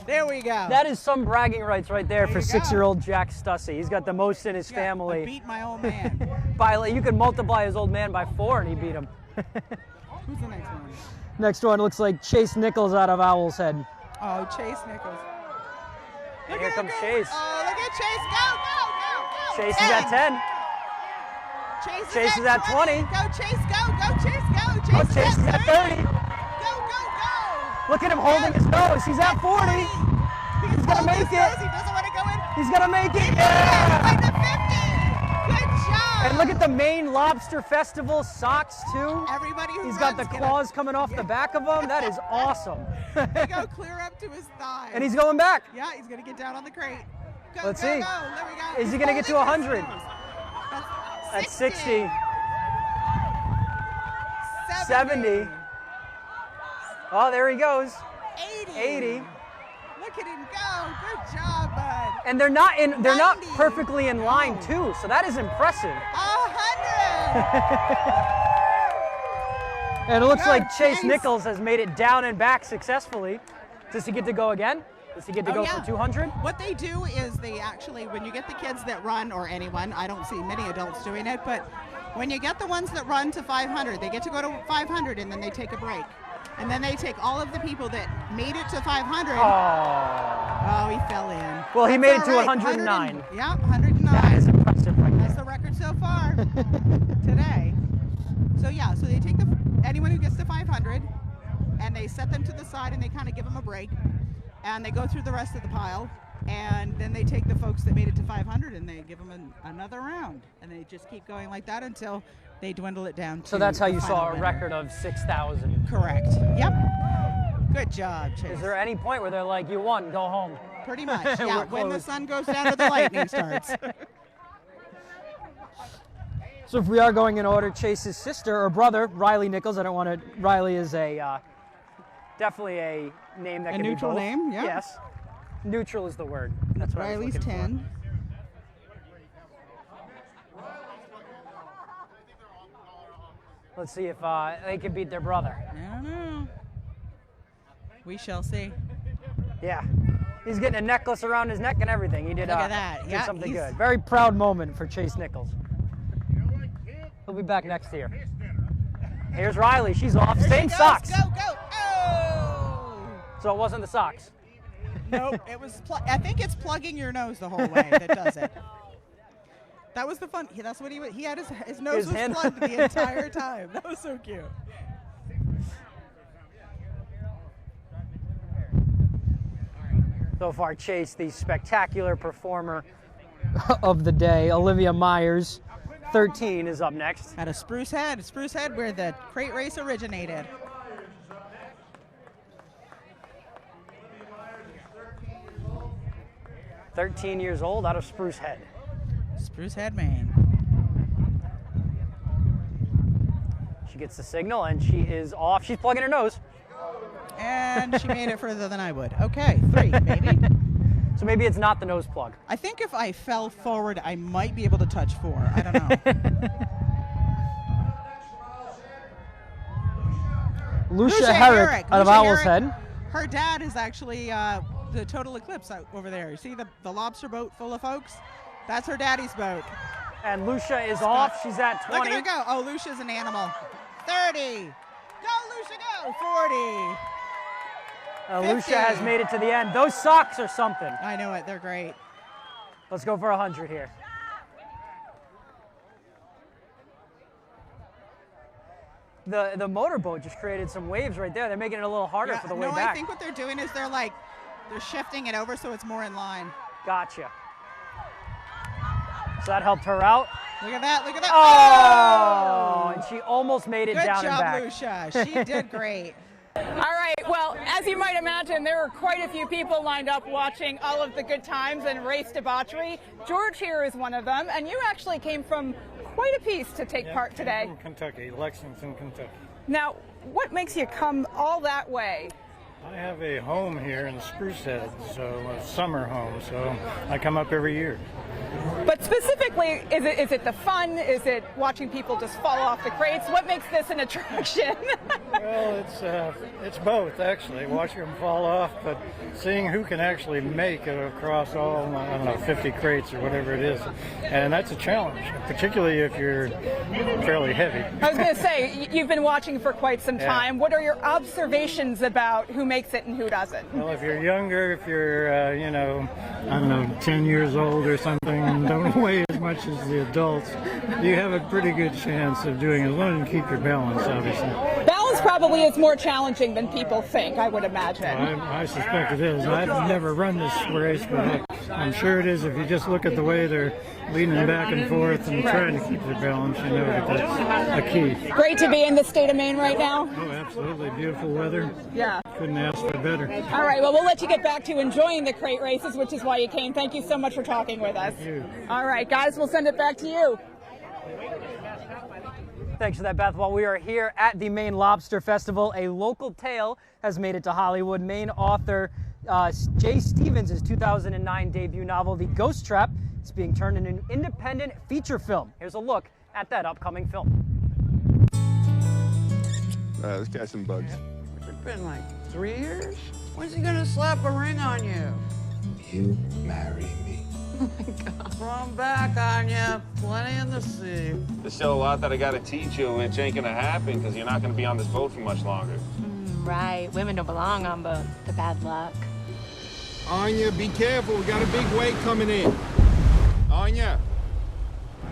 There we go. That is some bragging rights right there for 6-year-old Jack Stussy. He's got the most in his family. I beat my old man. You could multiply his old man by 4 and he beat him. Who's the next one? Next one looks like Chase Nichols out of Owl's Head. Oh, Chase Nichols. And here comes Chase. Oh, look at Chase. Go, go, go, go. Chase is at 10. Chase is at 20. Go, Chase, go, go, Chase, go. Oh, Chase is at 30. Go, go, go. Look at him holding his nose. He's at 40. He's going to make it. He doesn't want to go in. He's going to make it. Yeah. Right to 50. And look at the Maine Lobster Festival socks too. Everybody who He's got the runs, claws coming off the back of them. That is awesome. They go clear up to his thighs. And he's going back. Yeah, he's going to get down on the crate. Go, Let's go, see. go. There we go. Is he going to get to 100? That's 60. 70. Oh, there he goes. 80. Look at him go. Good job, bud. And they're not perfectly in line too, so that is impressive. 100. And it looks Go, like Chase Chase. Nichols has made it down and back successfully. Does he get to go again? Does he get to go for 200? What they do is they actually, when you get the kids that run, or anyone, I don't see many adults doing it, but when you get the ones that run to 500, they get to go to 500 and then they take a break. And then they take all of the people that made it to 500. Oh, he fell in. Well, he That's made it to all right. 109. Yeah, 109. That is impressive right That's the record so far today. So yeah, so they take anyone who gets to 500 and they set them to the side and they kind of give them a break. And they go through the rest of the pile. And then they take the folks that made it to 500 and they give them another round. And they just keep going like that until they dwindle it down to So that's how the you final saw a winner. record of 6,000. Correct. Yep. Good job, Chase. Is there any point where they're like, you won, go home? Pretty much, yeah. We're When the closed. sun goes down or the lightning starts. So if we are going in order, Chase's sister or brother, Riley Nichols. I don't want to. Riley is definitely a name that A can be neutral both. name, yeah. Yes. Neutral is the word. That's what Riley's I was looking 10. for. Let's see if they can beat their brother. I don't know. We shall see. Yeah. He's getting a necklace around his neck and everything. He did, Look at that. did Yeah, something he's- good. Very proud moment for Chase Nichols. He'll be back next year. Here's Riley. She's off. There Same she goes. socks. Go, go. Oh! So it wasn't the socks. Nope. It was. I think it's plugging your nose the whole way that does it. That was the fun. That's what he had. His nose His was hand- plugged the entire time. That was so cute. So far, Chase, the spectacular performer of the day. Olivia Myers, 13, is up next. At a Spruce Head where the crate race originated. "13 years old, out of Spruce Head. Spruce Head, Maine. She gets the signal and she is off. She's plugging her nose. And she made it further than I would. Okay, 3 maybe. So maybe it's not the nose plug. I think if I fell forward, I might be able to touch 4. I don't know. Lucia Herrick out of Lucia Owl's Herrick, Head. Her dad is actually the Total Eclipse out over there. You see the lobster boat full of folks? That's her daddy's boat. And Lucia is off. She's at 20. Look at her go. Oh, Lucia's an animal. 30. Go, Lucia, go. 40. 50. Lucia has made it to the end. Those socks are something. I know it. They're great. Let's go for 100 here. The motorboat just created some waves right there. They're making it a little harder for the way back. I think what they're doing is they're shifting it over so it's more in line. Gotcha. So that helped her out. Look at that. Look at that. Oh! And she almost made it Good down job, and back. Lucia. She did great. All right, well, as you might imagine, there were quite a few people lined up watching all of the good times and race debauchery. George here is one of them, and you actually came from quite a piece to take part today. From Kentucky, Lexington, Kentucky. Now, what makes you come all that way? I have a home here in Spruce Head, so a summer home, so I come up every year. But specifically, is it the fun? Is it watching people just fall off the crates? What makes this an attraction? Well, it's both, actually, watching them fall off, but seeing who can actually make it across all, I don't know, 50 crates or whatever it is. And that's a challenge, particularly if you're fairly heavy. I was going to say, you've been watching for quite some time. Yeah. What are your observations about who makes it and who doesn't? Well, if you're younger, if you're, I don't know, 10 years old or something, and don't weigh as much as the adults, you have a pretty good chance of doing it, as long as you keep your balance, obviously. Balance this probably is more challenging than people think, I would imagine. I suspect it is. I've never run this race, but I'm sure it is. If you just look at the way they're leaning back and forth and trying to keep their balance, you know that that's a key. Great to be in the state of Maine right now. Oh, absolutely. Beautiful weather. Yeah. Couldn't ask for better. All right, well, we'll let you get back to enjoying the crate races, which is why you came. Thank you so much for talking with us. Thank you. All right, guys, we'll send it back to you. Thanks for that, Beth. While we are here at the Maine Lobster Festival, a local tale has made it to Hollywood. Maine author Jay Stevens' 2009 debut novel, The Ghost Trap, is being turned into an independent feature film. Here's a look at that upcoming film. Let's catch some bugs. It's been like 3 years? When's he gonna slap a ring on you? You marry me. Oh my God. Run back on you. Plenty in the sea. There's still a lot that I gotta teach you, which ain't gonna happen because you're not gonna be on this boat for much longer. Right. Women don't belong on boats. The bad luck. Anya, be careful. We got a big wave coming in. Anya.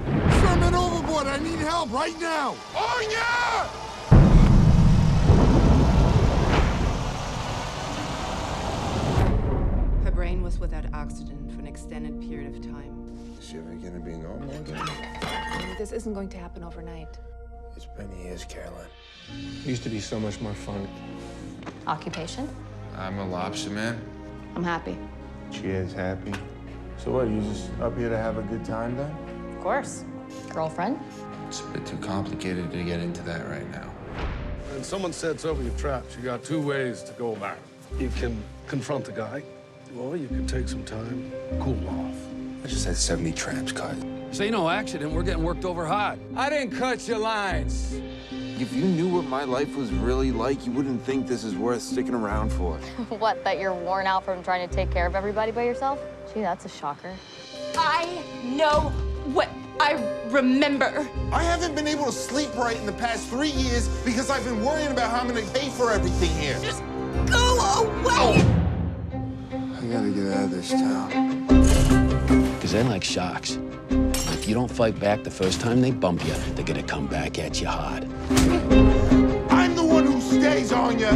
Sherman overboard. I need help right now. Anya! Her brain was without oxygen for an extended period of time. Is she ever gonna be normal again? This isn't going to happen overnight. It's been years, Caroline. It used to be so much more fun. Occupation? I'm a lobster man. I'm happy. She is happy. So what, you just up here to have a good time then? Of course. Girlfriend? It's a bit too complicated to get into that right now. When someone sets over your traps, you got two ways to go about it. You can confront the guy, or you can take some time, cool off. I just had 70 traps cut. Say no accident, we're getting worked over hard. I didn't cut your lines. If you knew what my life was really like, you wouldn't think this is worth sticking around for. What, that you're worn out from trying to take care of everybody by yourself? Gee, that's a shocker. I know what I remember. I haven't been able to sleep right in the past 3 years because I've been worrying about how I'm gonna pay for everything here. Just go away! I gotta get out of this town. Because they're like sharks. If you don't fight back the first time they bump you, they're gonna come back at you hard. I'm the one who stays on you.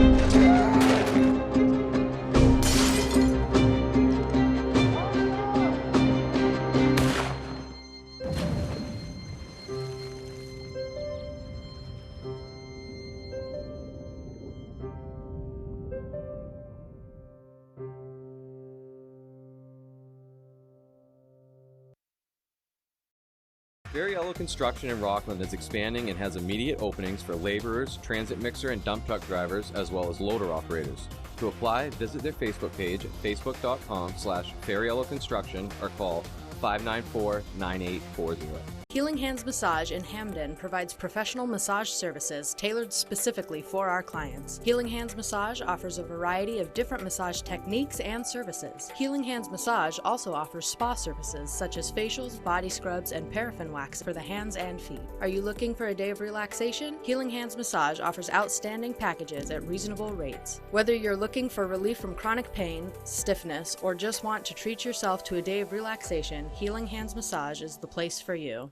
Yellow Construction in Rockland is expanding and has immediate openings for laborers, transit mixer and dump truck drivers, as well as loader operators. To apply, visit their Facebook page at facebook.com/FairYellowConstruction or call 594-9840. Healing Hands Massage in Hamden provides professional massage services tailored specifically for our clients. Healing Hands Massage offers a variety of different massage techniques and services. Healing Hands Massage also offers spa services such as facials, body scrubs, and paraffin wax for the hands and feet. Are you looking for a day of relaxation? Healing Hands Massage offers outstanding packages at reasonable rates. Whether you're looking for relief from chronic pain, stiffness, or just want to treat yourself to a day of relaxation, Healing Hands Massage is the place for you.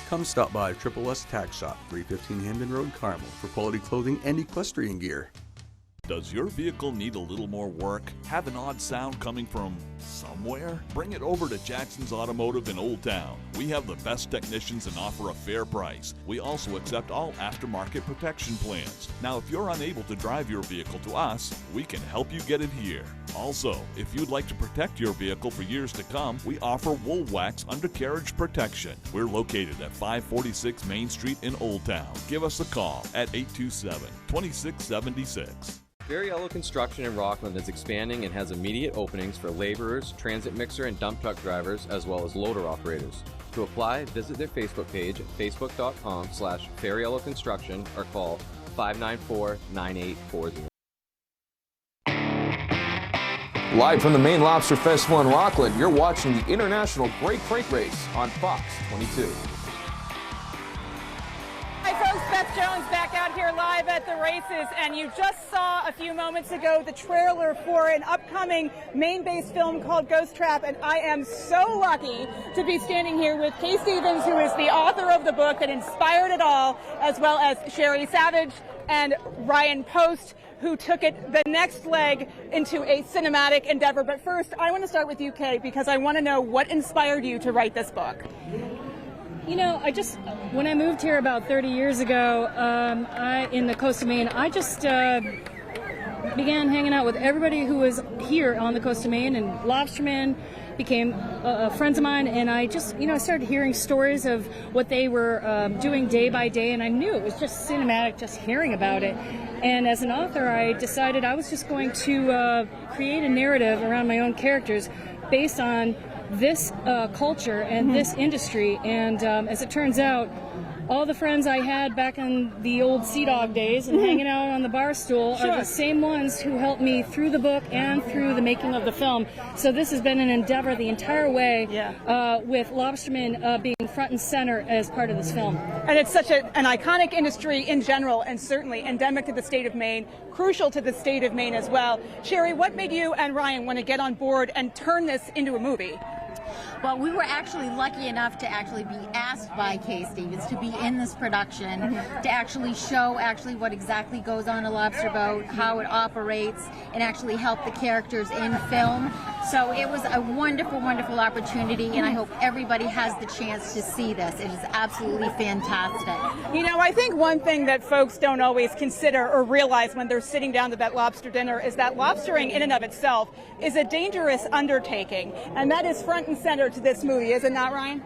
Come stop by Triple S Tack Shop, 315 Hamden Road, Carmel, for quality clothing and equestrian gear. Does your vehicle need a little more work? Have an odd sound coming from somewhere? Bring it over to Jackson's Automotive in Old Town. We have the best technicians and offer a fair price. We also accept all aftermarket protection plans. Now, if you're unable to drive your vehicle to us, we can help you get it here. Also, if you'd like to protect your vehicle for years to come, we offer wool wax undercarriage protection. We're located at 546 Main Street in Old Town. Give us a call at 827-2676. Yellow Construction in Rockland is expanding and has immediate openings for laborers, transit mixer and dump truck drivers, as well as loader operators. To apply, visit their Facebook page at facebook.com/FairYellowConstruction or call 594-9840. Live from the Maine Lobster Festival in Rockland, you're watching the International Great Crate Race on Fox 22. Hi folks, Beth Jones back out here live at the races, and you just saw a few moments ago the trailer for an upcoming Maine-based film called Ghost Trap, and I am so lucky to be standing here with Kay Stevens, who is the author of the book that inspired it all, as well as Sherry Savage and Ryan Post, who took it the next leg into a cinematic endeavor. But first, I want to start with you, Kay, because I want to know what inspired you to write this book. You know, when I moved here about 30 years ago, in the coast of Maine, I just began hanging out with everybody who was here on the coast of Maine, and lobstermen became friends of mine, and I just, I started hearing stories of what they were doing day by day, and I knew it was just cinematic just hearing about it. And as an author, I decided I was just going to create a narrative around my own characters based on this culture and this industry. And as it turns out, all the friends I had back in the old Sea Dog days and hanging out on the bar stool are the same ones who helped me through the book and through the making of the film. So this has been an endeavor the entire way, with lobstermen being front and center as part of this film. And it's such an iconic industry in general, and certainly endemic to the state of Maine, crucial to the state of Maine as well. Sherry, what made you and Ryan want to get on board and turn this into a movie? Well, we were actually lucky enough to actually be asked by Kay Stevens to be in this production, to actually show what exactly goes on a lobster boat, how it operates, and actually help the characters in film. So it was a wonderful, wonderful opportunity, and I hope everybody has the chance to see this. It is absolutely fantastic. You know, I think one thing that folks don't always consider or realize when they're sitting down to that lobster dinner is that lobstering in and of itself is a dangerous undertaking, and that is front and center to this movie, is it not, Ryan?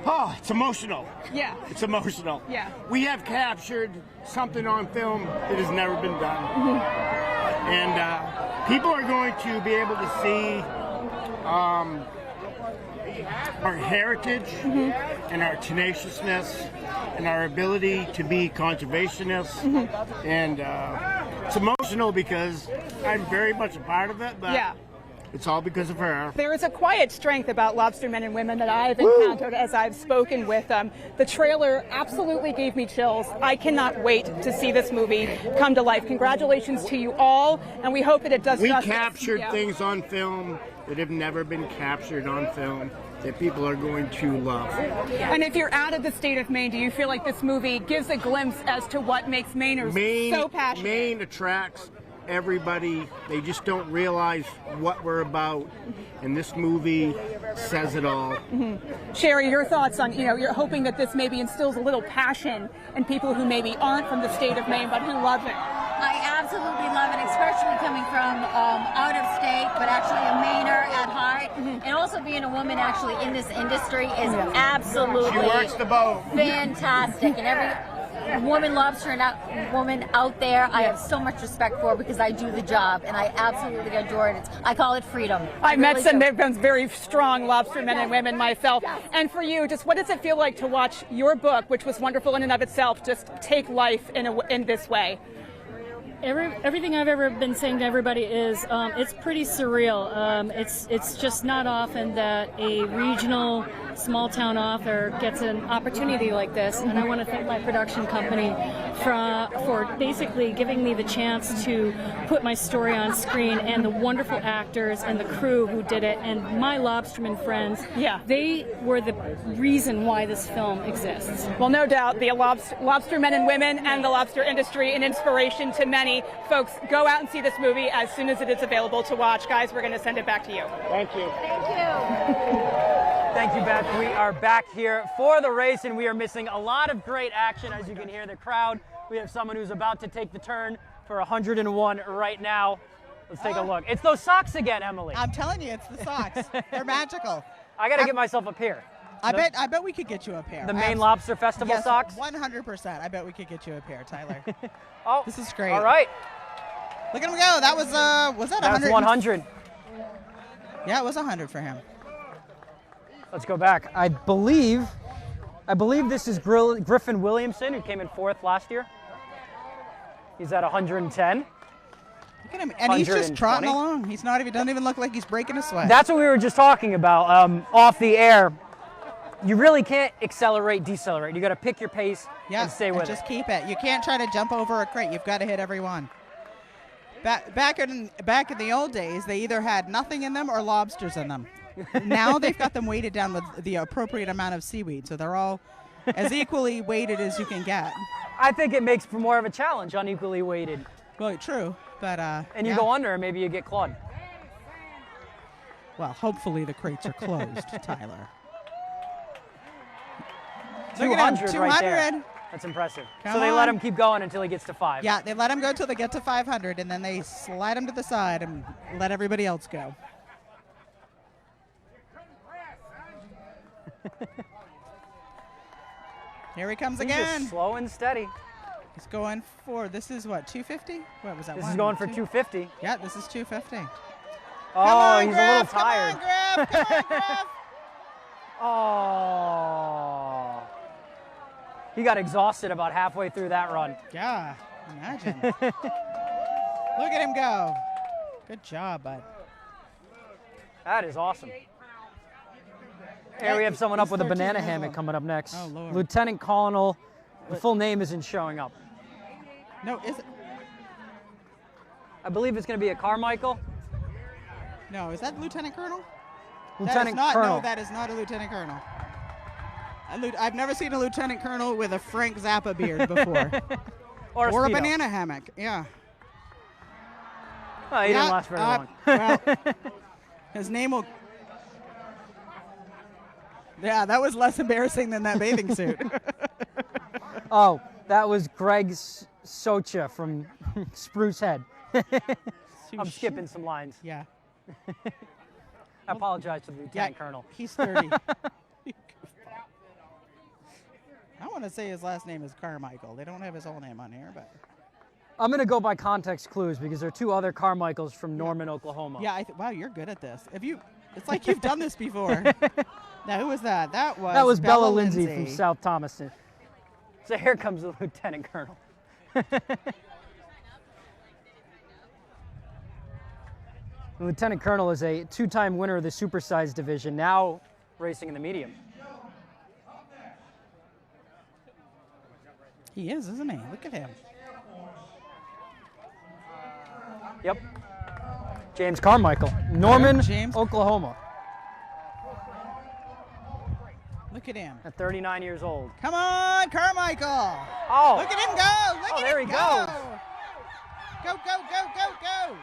Oh, it's emotional. Yeah. It's emotional. Yeah. We have captured something on film that has never been done. And people are going to be able to see our heritage and our tenaciousness and our ability to be conservationists. And it's emotional because I'm very much a part of it, but it's all because of her. There is a quiet strength about lobster men and women that I've encountered as I've spoken with them. The trailer absolutely gave me chills. I cannot wait to see this movie come to life. Congratulations to you all, and we hope that it does justice. We captured things on film that have never been captured on film that people are going to love. And if you're out of the state of Maine, do you feel like this movie gives a glimpse as to what makes Mainers so passionate? Maine attracts everybody. They just don't realize what we're about, and this movie says it all. Sherry, your thoughts on, you're hoping that this maybe instills a little passion in people who maybe aren't from the state of Maine but who love it. I absolutely love it, especially coming from out of state, but actually a Mainer at heart. And also being a woman actually in this industry is absolutely She works the boat. Fantastic. And every woman lobster and woman out there, I have so much respect for because I do the job, and I absolutely adore it. I call it freedom. I met some very strong lobster men and women myself. And for you, just what does it feel like to watch your book, which was wonderful in and of itself, just take life in this way? Everything I've ever been saying to everybody is it's pretty surreal. It's just not often that a regional small town author gets an opportunity like this, and I want to thank my production company for basically giving me the chance to put my story on screen, and the wonderful actors and the crew who did it, and my lobsterman friends. They were the reason why this film exists. Well, no doubt the lobster men and women and the lobster industry an inspiration to many. Folks, go out and see this movie as soon as it is available to watch. Guys, we're going to send it back to you. Thank you. Thank you. Thank you, Beth. We are back here for the race, and we are missing a lot of great action. As you can hear the crowd, we have someone who's about to take the turn for 101 right now. Let's take a look. It's those socks again, Emily. I'm telling you, it's the socks. They're magical. I got to get myself a pair. I bet we could get you a pair. The Maine Lobster Festival socks? 100%. I bet we could get you a pair, Tyler. Oh, this is great. All right. Look at him go. That was that 100? That was 100. Yeah, it was 100 for him. Let's go back. I believe this is Griffin Williamson, who came in 4th last year. He's at 110. Look at him, and he's just trotting along. He's not even, doesn't even look like he's breaking a sweat. That's what we were just talking about off the air. You really can't accelerate, decelerate. You got to pick your pace and stay with it. Just keep it. You can't try to jump over a crate. You've got to hit every one. Back in the old days, they either had nothing in them or lobsters in them. Now they've got them weighted down with the appropriate amount of seaweed, so they're all as equally weighted as you can get. I think it makes for more of a challenge, unequally weighted. Well, true, but and you go under, and maybe you get clawed. Well, hopefully the crates are closed, Tyler. 200 right there. That's impressive. So they let him keep going until he gets to 5. Yeah, they let him go till they get to 500, and then they slide him to the side and let everybody else go. Here he comes again. Just slow and steady. He's going for, this is what, 250? What was that? This is going for 250. Yeah, this is 250. Oh, he's a little tired. Come on, Griff. Come on, Griff. Oh. He got exhausted about halfway through that run. Yeah, imagine. Look at him go. Good job, bud. That is awesome. Here we have someone up with a banana hammock coming up next. Oh, Lord. Lieutenant Colonel. The full name isn't showing up. No, is it? I believe it's going to be a Carmichael. No, is that Lieutenant Colonel? Lieutenant Colonel. No, that is not a Lieutenant Colonel. I've never seen a Lieutenant Colonel with a Frank Zappa beard before. or a banana hammock, yeah. Oh, he didn't last very long. Well, his name will... Yeah, that was less embarrassing than that bathing suit. Oh, that was Greg Socha from Spruce Head. I'm skipping some lines. Yeah. I apologize to the Lieutenant Colonel. He's 30. I want to say his last name is Carmichael. They don't have his whole name on here, but... I'm going to go by context clues because there are 2 other Carmichaels from Norman, Oklahoma. Yeah, wow, you're good at this. It's like you've done this before. Now, who was that? That was Bella Lindsay from South Thomaston. So here comes the Lieutenant Colonel. The Lieutenant Colonel is a 2-time winner of the supersized division, now racing in the medium. He is, isn't he? Look at him. Yep. James Carmichael, Norman, Oklahoma. Look at him. At 39 years old. Come on, Carmichael. Oh. Look at him go. Look at there him he go. goes. Go, go, go, go, go.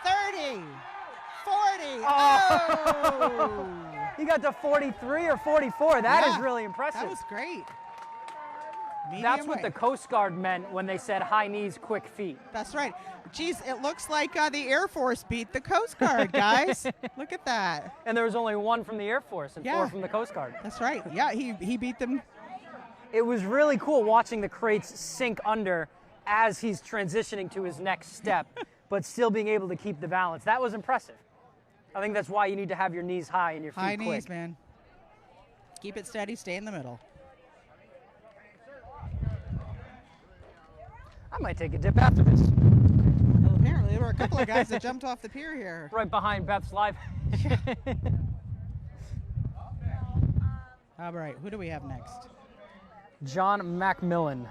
30. 40. Oh. He got to 43 or 44. That is really impressive. That was great. That's what the Coast Guard meant when they said high knees, quick feet. That's right. Geez, it looks like the Air Force beat the Coast Guard, guys. Look at that. And there was only 1 from the Air Force and 4 from the Coast Guard. That's right. Yeah, he beat them. It was really cool watching the crates sink under as he's transitioning to his next step, but still being able to keep the balance. That was impressive. I think that's why you need to have your knees high and your feet quick. High knees, man. Keep it steady, stay in the middle. I might take a dip after this. Well, apparently there were a couple of guys that jumped off the pier here. Right behind Beth's live. All right, who do we have next? John Macmillan,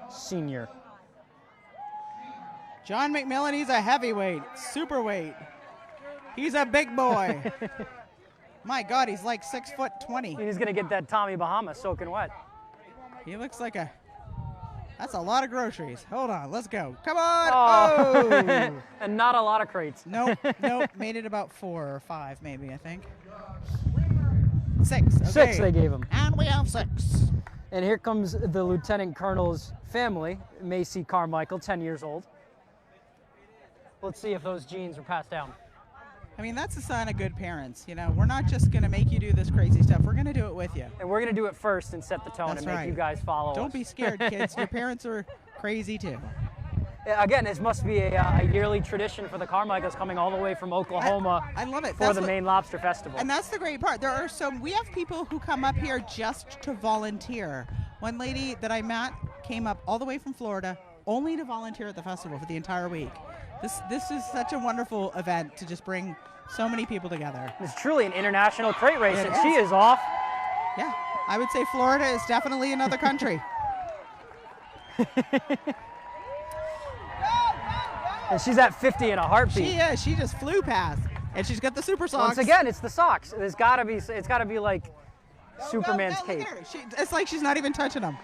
Sr. John McMillan, he's a heavyweight, superweight. He's a big boy. My God, he's like 6'20". He's gonna get that Tommy Bahama soaking wet. He looks like that's a lot of groceries. Hold on, let's go. Come on. Oh. And not a lot of crates. Nope, made it about 4 or 5 maybe, I think. 6. Okay. 6 they gave him. And we have 6. And here comes the Lieutenant Colonel's family, Macy Carmichael, 10 years old. Let's see if those genes are passed down. I mean, that's a sign of good parents. You know, we're not just going to make you do this crazy stuff. We're going to do it with you. And we're going to do it first and set the tone and make you guys follow us. Don't be scared, kids. Your parents are crazy, too. Again, this must be a yearly tradition for the Carmichaels coming all the way from Oklahoma I love it. for the Maine Lobster Festival. And that's the great part. We have people who come up here just to volunteer. One lady that I met came up all the way from Florida only to volunteer at the festival for the entire week. This is such a wonderful event to just bring so many people together. It's truly an international crate race, and she is off. Yeah, I would say Florida is definitely another country. And she's at 50 in a heartbeat. She is. She just flew past, and she's got the super socks. Once again, it's the socks. It's got to be like Superman's cape. Look at her. It's like she's not even touching them.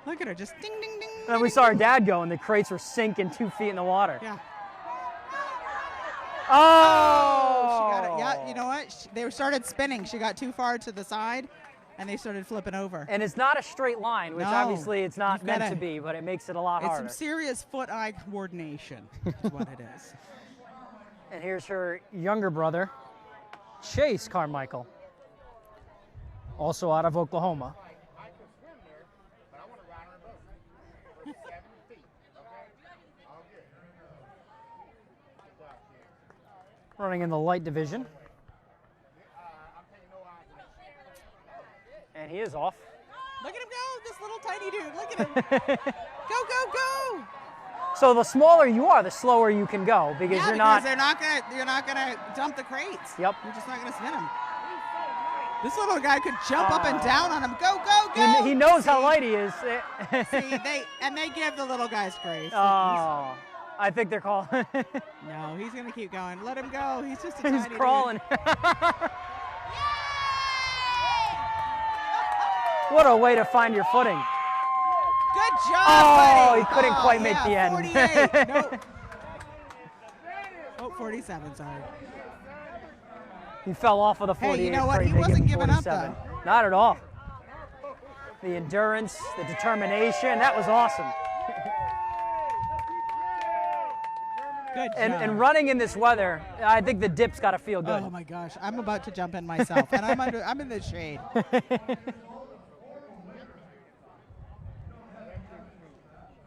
Look at her, just ding, ding, ding. And we saw her dad go, and the crates were sinking 2 feet in the water. Yeah. Oh! She got it. Yeah, you know what? They started spinning. She got too far to the side, and they started flipping over. And it's not a straight line, which obviously it's not meant to be, but it makes it a lot harder. It's some serious foot-eye coordination is what it is. And here's her younger brother, Chase Carmichael, also out of Oklahoma. Running in the light division. And he is off. Look at him go, this little tiny dude. Look at him. Go, go, go. So the smaller you are, the slower you can go because you're not. You're not gonna dump the crates. Yep. You're just not gonna spin them. This little guy could jump up and down on him. Go, go, go. He knows how light he is. See, they give the little guys grace. Oh, I think they're calling. No, he's gonna keep going. Let him go. He's just a tiny He's crawling. What a way to find your footing. Good job, Oh, buddy. he couldn't quite make the end. 48. Nope. Oh, 47, sorry. He fell off of the 48. Hey, you know what? crate, He making wasn't giving up, 47. though. Not at all. The endurance, the determination, that was awesome. Good job. And running in this weather, I think the dip's got to feel good. Oh my gosh, I'm about to jump in myself, and I'm in the shade.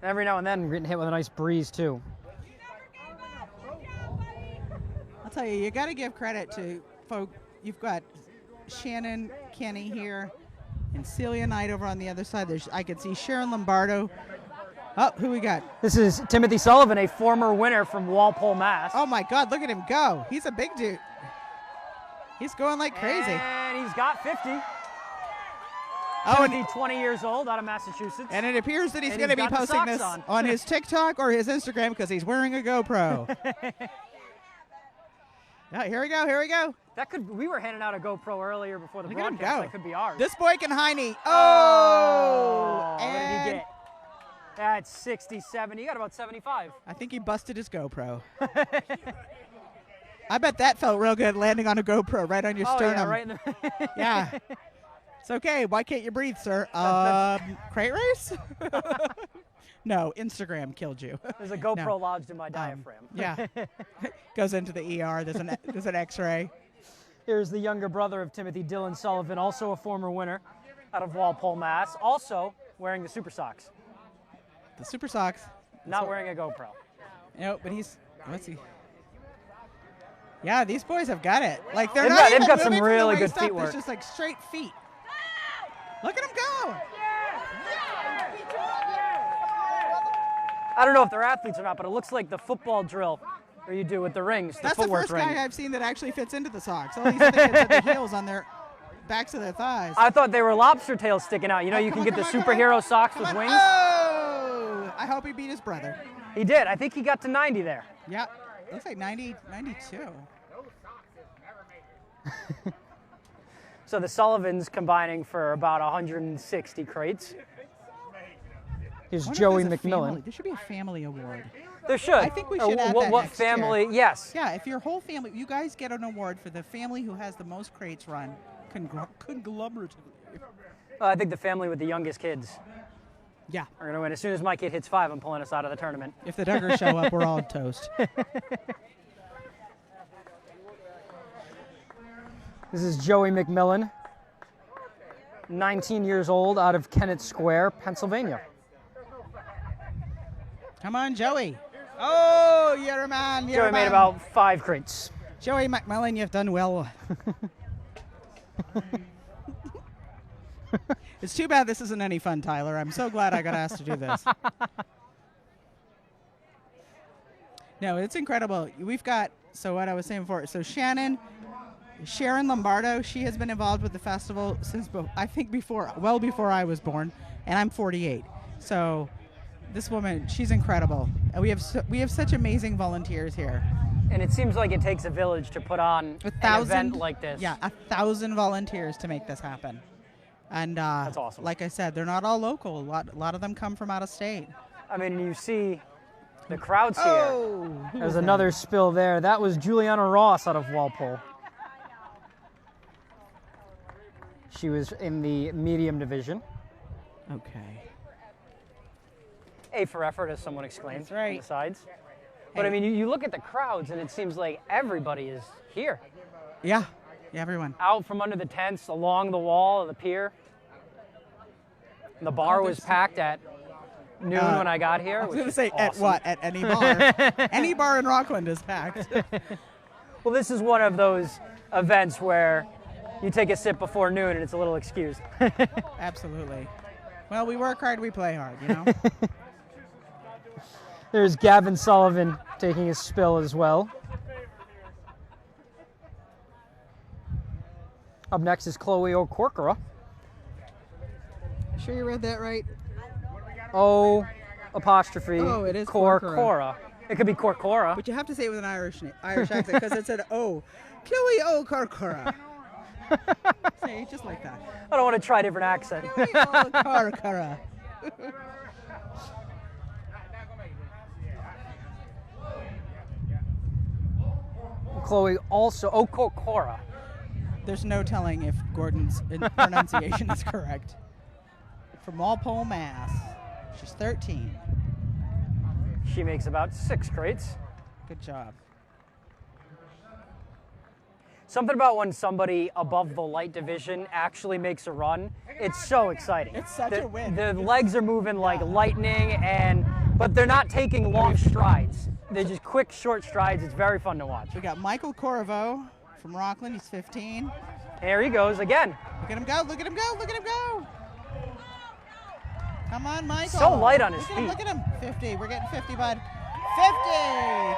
Every now and then, we're getting hit with a nice breeze too. I'll tell you got to give credit to folk. You've got Shannon Kenny here, and Celia Knight over on the other side. I can see Sharon Lombardo. Oh, who we got? This is Timothy Sullivan, a former winner from Walpole, Mass. Oh my God, look at him go. He's a big dude. He's going like crazy. And he's got 50. Oh, Timothy, 20 years old, out of Massachusetts. And it appears that he's going to be posting this on his TikTok or his Instagram because he's wearing a GoPro. Yeah, here we go, here we go. We were handing out a GoPro earlier before the Look at him broadcast. go. That could be ours. This boy can high knee. Oh! What did he get? That's 60, 70. You got about 75. I think he busted his GoPro. I bet that felt real good landing on a GoPro right on your sternum. Yeah, right in the yeah. It's okay. Why can't you breathe, sir? Crate race? No, Instagram killed you. There's a GoPro lodged in my diaphragm. Yeah. Goes into the ER. There's an X-ray. Here's the younger brother of Timothy, Dylan Sullivan, also a former winner out of Walpole, Mass. Also wearing the Super Socks. The Super Socks. Not wearing a GoPro. No, but what's he? Yeah, these boys have got it. Like they've got some really good feet work. It's just like straight feet. Look at them go. I don't know if they're athletes or not, but it looks like the football drill where you do with the rings, the That's the footwork first ring. guy I've seen that actually fits into the socks. All these other kids have the heels on their backs of their thighs. I thought they were lobster tails sticking out. You know, you can get the superhero socks with wings. Oh! I hope he beat his brother. He did. I think he got to 90 there. Yeah. Looks like 90, 92. So the Sullivans combining for about 160 crates. Here's Joey McMillan. There should be a family award. There should. I think we should add that What next family? year. Yes. Yeah, if your whole family, you guys get an award for the family who has the most crates run conglomeratively. I think the family with the youngest kids. Yeah. Are going to win. As soon as my kid hits 5, I'm pulling us out of the tournament. If the Duggars show up, we're all toast. This is Joey McMillan, 19 years old, out of Kennett Square, Pennsylvania. Come on, Joey. Oh, you're a man. Joey made about 5 crates. Joey McMillan, you've done well. It's too bad this isn't any fun, Tyler. I'm so glad I got asked to do this. No, it's incredible. We've got, so what I was saying before, so Sharon Lombardo, she has been involved with the festival since, I think well before I was born, and I'm 48. So this woman, she's incredible. And we have such amazing volunteers here. And it seems like it takes a village to put on an event like this. Yeah, 1,000 volunteers to make this happen. And that's awesome. Like I said, they're not all local. A lot of them come from out of state. I mean, you see the crowds here. Oh, there's another spill there. That was Juliana Ross out of Walpole. She was in the medium division. Okay. A for effort, as someone exclaimed. That's right. On the sides. But I mean, you look at the crowds, and it seems like everybody is here. Yeah, everyone. Out from under the tents, along the wall of the pier. And the bar was packed at noon when I got here. I was going to say, awesome. at what? At any bar. Any bar in Rockland is packed. Well, this is one of those events where you take a sip before noon and it's a little excused. Absolutely. Well, we work hard, we play hard, you know? There's Gavin Sullivan taking a spill as well. Up next is Chloe O'Corkera. Sure you read that right? O apostrophe. Oh, it is Corcora. It could be Corcora. But you have to say it with an Irish accent because it said O. Chloe O'Corkera. Say it just like that. I don't want to try a different accent. Chloe O'Corkera. Chloe also O'Corkera. There's no telling if Gordon's pronunciation is correct. From Walpole, Mass. She's 13. She makes about 6 crates. Good job. Something about when somebody above the light division actually makes a run, it's so exciting. It's such a win. The legs are moving like lightning, but they're not taking long strides. They're just quick, short strides. It's very fun to watch. We got Michael Corvo from Rockland. He's 15. There he goes again. Look at him go, look at him go, look at him go. Come on, Michael. So light on his feet. Look at him. 50. We're getting 50, bud. 50.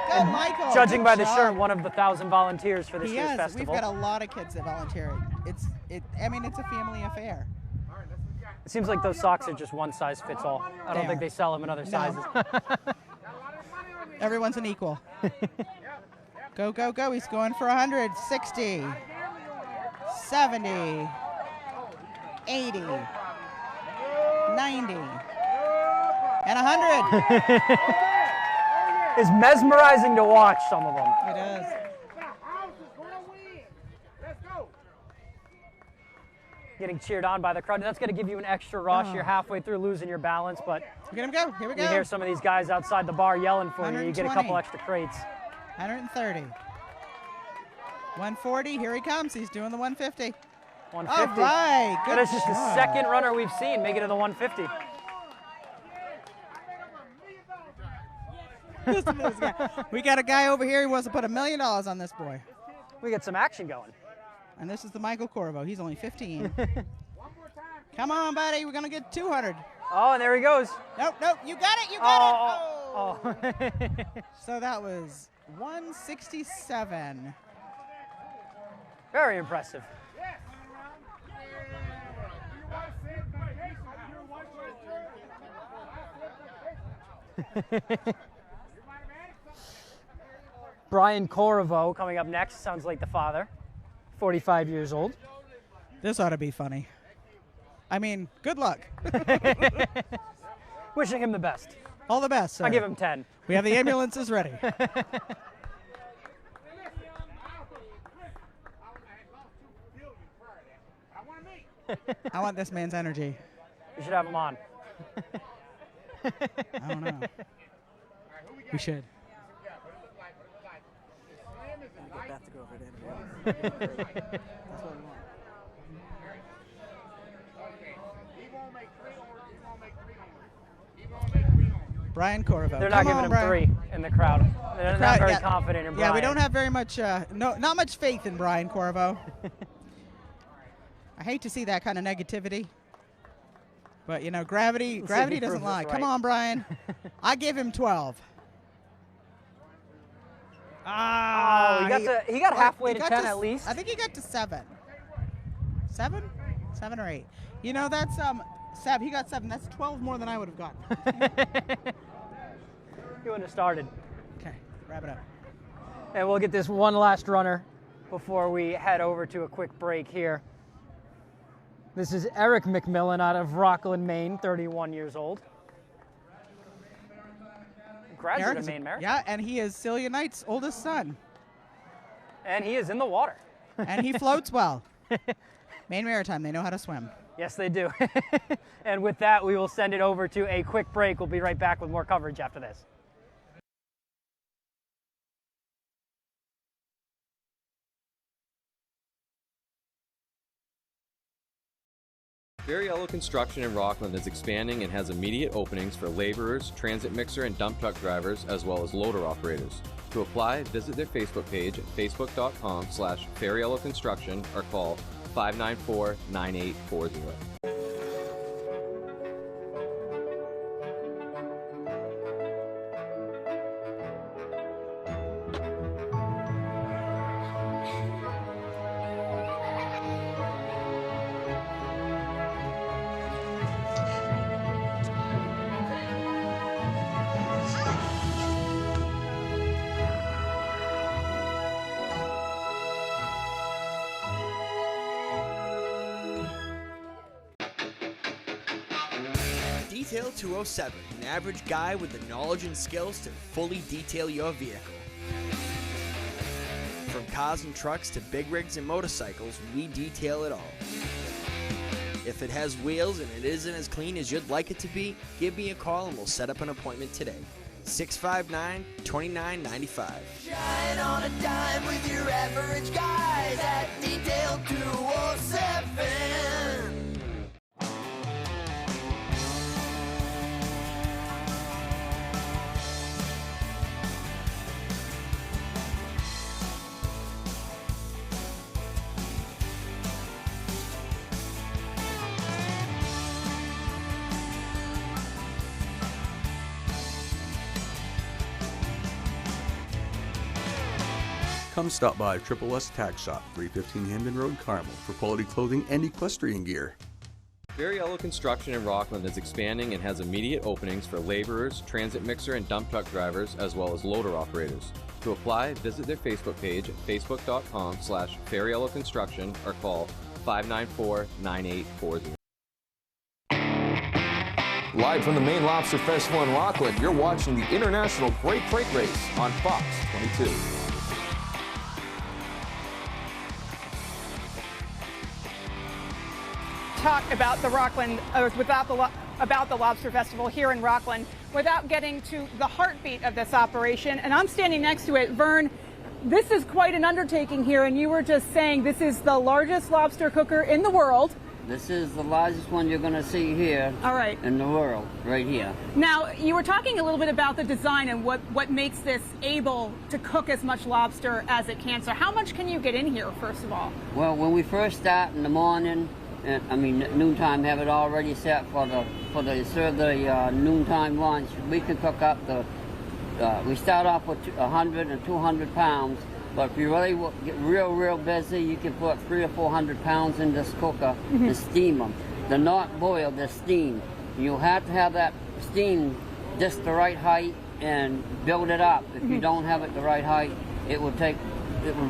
Go, Michael. Judging by the shirt, one of the 1,000 volunteers for this year's festival. We've got a lot of kids that volunteer. It's a family affair. It seems like those socks are just one size fits all. I don't think they sell them in other sizes. Everyone's an equal. Go, go, go. He's going for 100, 60, 70, 80, 90, and 100. It's mesmerizing to watch some of them. It is. Getting cheered on by the crowd. That's going to give you an extra rush. Oh. You're halfway through losing your balance, but look at him go. Here we go. You hear some of these guys outside the bar yelling for you. You get a couple extra crates. 130. 140. Here he comes. He's doing the 150. 150. All right. Good That is just job. the second runner we've seen make it to the 150. Listen to this guy. We got a guy over here who wants to put $1 million on this boy. We got some action going. And this is the Michael Corvo. He's only 15. Come on, buddy. We're going to get 200. Oh, and there he goes. Nope, nope. You got it. You got it. Oh. So that was 167. Very impressive. Brian Corvo coming up next. Sounds like the father. 45 years old. This ought to be funny. I mean, good luck. Wishing him the best. All the best, sir. I'll give him 10. We have the ambulances ready. I want this man's energy. We should have him on. I don't know. We should. Get that to go over there. That's what we want. Brian Corvo. They're not giving him Brian. 3 in the crowd. They're not very confident in Brian. Yeah, we don't have very much, not much faith in Brian Corvo. I hate to see that kind of negativity. But, you know, gravity doesn't lie. Come on, Brian. I give him 12. Oh, he got halfway to 10 at least. I think he got to 7. 7? 7 or 8. You know, that's Seb, he got 7. That's 12 more than I would have gotten. You wouldn't have started. Okay, wrap it up. And we'll get this one last runner before we head over to a quick break here. This is Eric McMillan out of Rockland, Maine, 31 years old. Graduate of Maine Maritime. Yeah, and he is Celia Knight's oldest son. And he is in the water. And he floats well. Maine Maritime, they know how to swim. Yes, they do. And with that, we will send it over to a quick break. We'll be right back with more coverage after this. Fariello Construction in Rockland is expanding and has immediate openings for laborers, transit mixer and dump truck drivers, as well as loader operators. To apply, visit their Facebook page at facebook.com/Fariello Construction or call 594-9840. Detail 207, an average guy with the knowledge and skills to fully detail your vehicle. From cars and trucks to big rigs and motorcycles, we detail it all. If it has wheels and it isn't as clean as you'd like it to be, give me a call and we'll set up an appointment today. 659-2995. Shine on a dime with your average guys at Detail 207. Come stop by Triple S Tack Shop, 315 Hamden Road, Carmel, for quality clothing and equestrian gear. Fariello Construction in Rockland is expanding and has immediate openings for laborers, transit mixer and dump truck drivers, as well as loader operators. To apply, visit their Facebook page at facebook.com/Fariello Construction or call 594-9840. Live from the Maine Lobster Festival in Rockland, you're watching the International Great Freight Race on Fox 22. Talk about the Rockland, about the Lobster Festival here in Rockland without getting to the heartbeat of this operation. And I'm standing next to it. Vern, this is quite an undertaking here, and you were just saying this is the largest lobster cooker in the world. This is the largest one you're going to see here in the world, right here. Now, you were talking a little bit about the design and what makes this able to cook as much lobster as it can. So how much can you get in here, first of all? Well, when we first start in the morning, noontime, have it all ready set for the serve the noontime lunch. We can cook up we start off with 100 and 200 pounds, but if you really get real busy, you can put 300 or 400 pounds in this cooker and steam them. They're not boiled, they're steamed. You have to have that steam just the right height and build it up. If you don't have it the right height, it would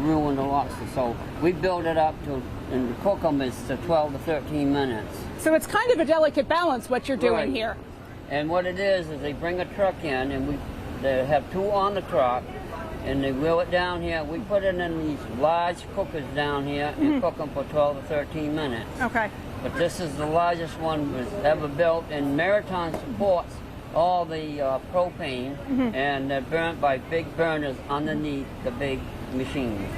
ruin the lobster. So we build it up and cook them is to 12 to 13 minutes. So it's kind of a delicate balance what you're doing here. And what it is they bring a truck in and they have 2 on the truck and they wheel it down here. We put it in these large cookers down here and cook them for 12 to 13 minutes. Okay. But this is the largest one was ever built, and Maritime supports all the propane and they're burnt by big burners underneath the big machine.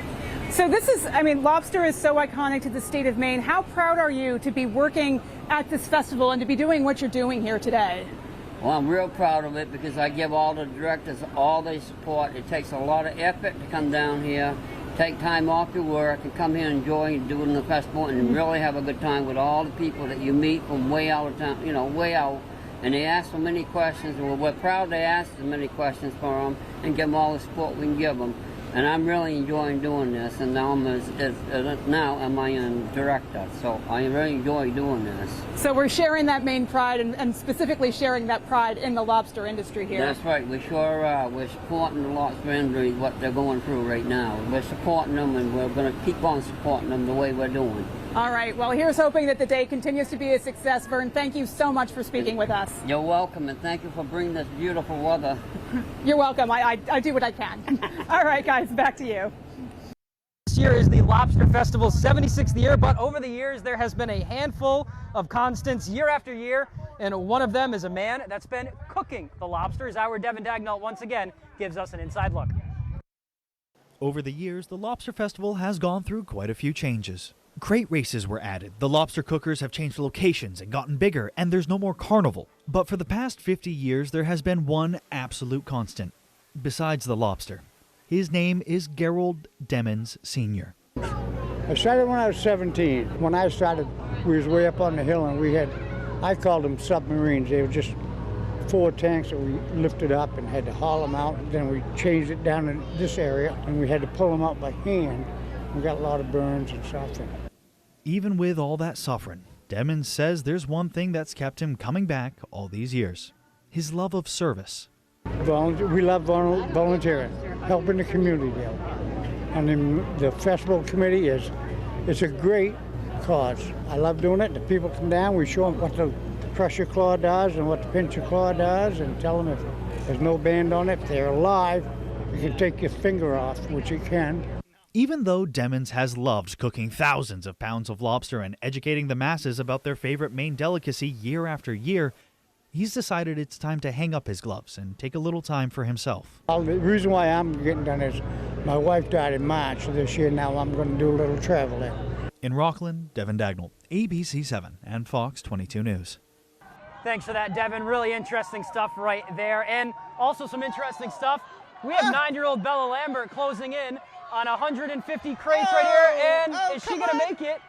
So this is, lobster is so iconic to the state of Maine. How proud are you to be working at this festival and to be doing what you're doing here today? Well, I'm real proud of it because I give all the directors all their support. It takes a lot of effort to come down here, take time off your work, and come here and enjoy and do it in the festival and really have a good time with all the people that you meet from way out of town, way out. And they ask so many questions, and we're proud to ask as many questions for them and give them all the support we can give them. and I'm really enjoying doing this. And now now I'm my own director, so I really enjoy doing this. So we're sharing that Maine pride, and specifically sharing that pride in the lobster industry here. That's right. We sure are. We're supporting the lobster industry, what they're going through right now. We're supporting them, and we're going to keep on supporting them the way we're doing. All right. Well, here's hoping that the day continues to be a success. Vern, thank you so much for speaking with us. You're welcome, and thank you for bringing this beautiful weather. You're welcome. I do what I can. All right, guys, back to you. This year is the Lobster Festival's 76th year, but over the years there has been a handful of constants year after year, and one of them is a man that's been cooking the lobsters. Our Devin Dagnall once again gives us an inside look. Over the years, the Lobster Festival has gone through quite a few changes. Crate races were added, the lobster cookers have changed locations and gotten bigger, and there's no more carnival. But for the past 50 years, there has been one absolute constant, besides the lobster. His name is Gerald Demmons Sr. I started when I was 17. When I started, we was way up on the hill, and I called them submarines. They were just 4 tanks that we lifted up and had to haul them out. Then we changed it down in this area, and we had to pull them out by hand. We got a lot of burns and stuff. Even with all that suffering, Demmons says there's one thing that's kept him coming back all these years: his love of service. We love volunteering, helping the community out. And then the festival committee it's a great cause. I love doing it. The people come down, we show them what the pressure claw does and what the pincher claw does, and tell them if there's no band on it, if they're alive, you can take your finger off, which you can. Even though Demmons has loved cooking thousands of pounds of lobster and educating the masses about their favorite Maine delicacy year after year, he's decided it's time to hang up his gloves and take a little time for himself. The reason why I'm getting done is my wife died in March of this year. Now I'm going to do a little traveling. In Rockland, Devin Dagnall, ABC 7 and Fox 22 News. Thanks for that, Devin. Really interesting stuff right there. And also some interesting stuff. We have 9-year-old Bella Lambert closing in on 150 crates right here. And is she going to make it?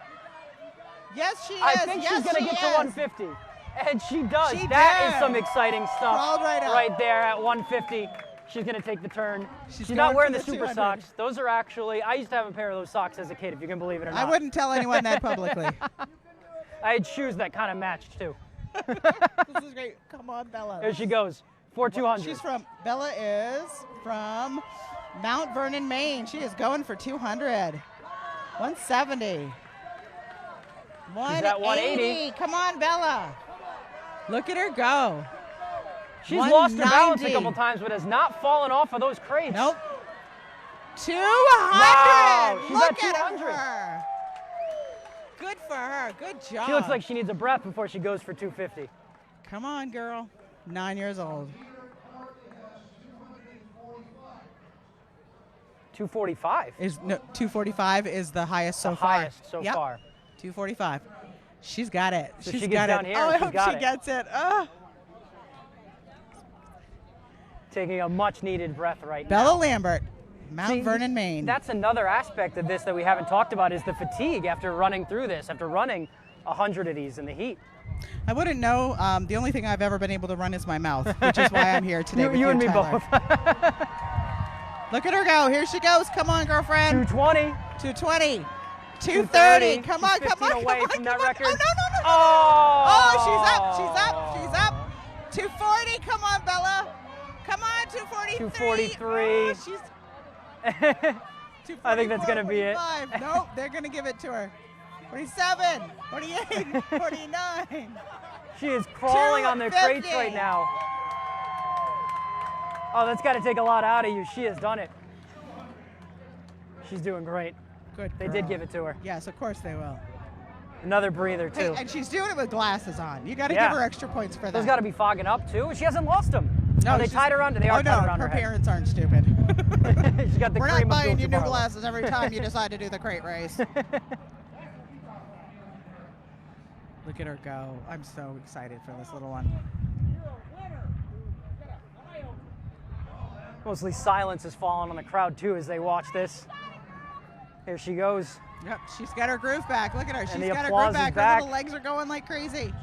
Yes, she is. I think she's going to get to 150. And she does. She That did. is some exciting stuff Crawled right up. right there at 150. She's going to take the turn. She's going not wearing for the the super 200. socks. Those are actually, I used to have a pair of those socks as a kid, if you can believe it or not. I wouldn't tell anyone that publicly. I had shoes that kind of matched too. This is great. Come on, Bella. Here she goes for 200. Bella is from Mount Vernon, Maine. She is going for 200. 170. She's at 180. Come on, Bella. Look at her go. She's lost her balance a couple times, but has not fallen off of those crates. Nope. 200. Wow, she's Look at at 200. her. Good for her. Good job. She looks like she needs a breath before she goes for 250. Come on, girl. 9 years old. 245. 245 is the highest so the far. Highest so Yep. far. 245. She's got it. So She's she got gets down it. here Oh, and I she's hope got she it. gets it. Taking a much-needed breath right Bella now. Lambert, Mount Vernon, Maine. That's another aspect of this that we haven't talked about is the fatigue after running through this, after running 100 of these in the heat. I wouldn't know. The only thing I've ever been able to run is my mouth, which is why I'm here today with you and me Tyler. both. Look at her go. Here she goes. Come on, girlfriend. 220. 220. 230. Come on, She's come 15 on, away come on, from that come on. record. Oh, no. Oh! She's up. 240. Come on, Bella. Come on, 243. 243. I think that's going to be it. Nope, they're going to give it to her. 47, 48, 49. She is crawling on the crates 250. right now. Oh, that's got to take a lot out of you. She has done it. She's doing great. Good They girl. did give it to her. Yes, of course they will. Another breather, too. Hey, and she's doing it with glasses on. You got to Yeah. give her extra points for that. Those got to be fogging up, too. She hasn't lost them. No, Oh, they she's- tied her around. They are oh, tied no, around her head. parents aren't stupid. She's got the We're cream not of buying you new Abdul-Jabbar. glasses every time you decide to do the crate race. Look at her go. I'm so excited for this little one. Mostly silence has fallen on the crowd, too, as they watch this. Here she goes. Yep, she's got her groove back. Look at her. She's the got her applause groove is back. Her back. little legs are going like crazy.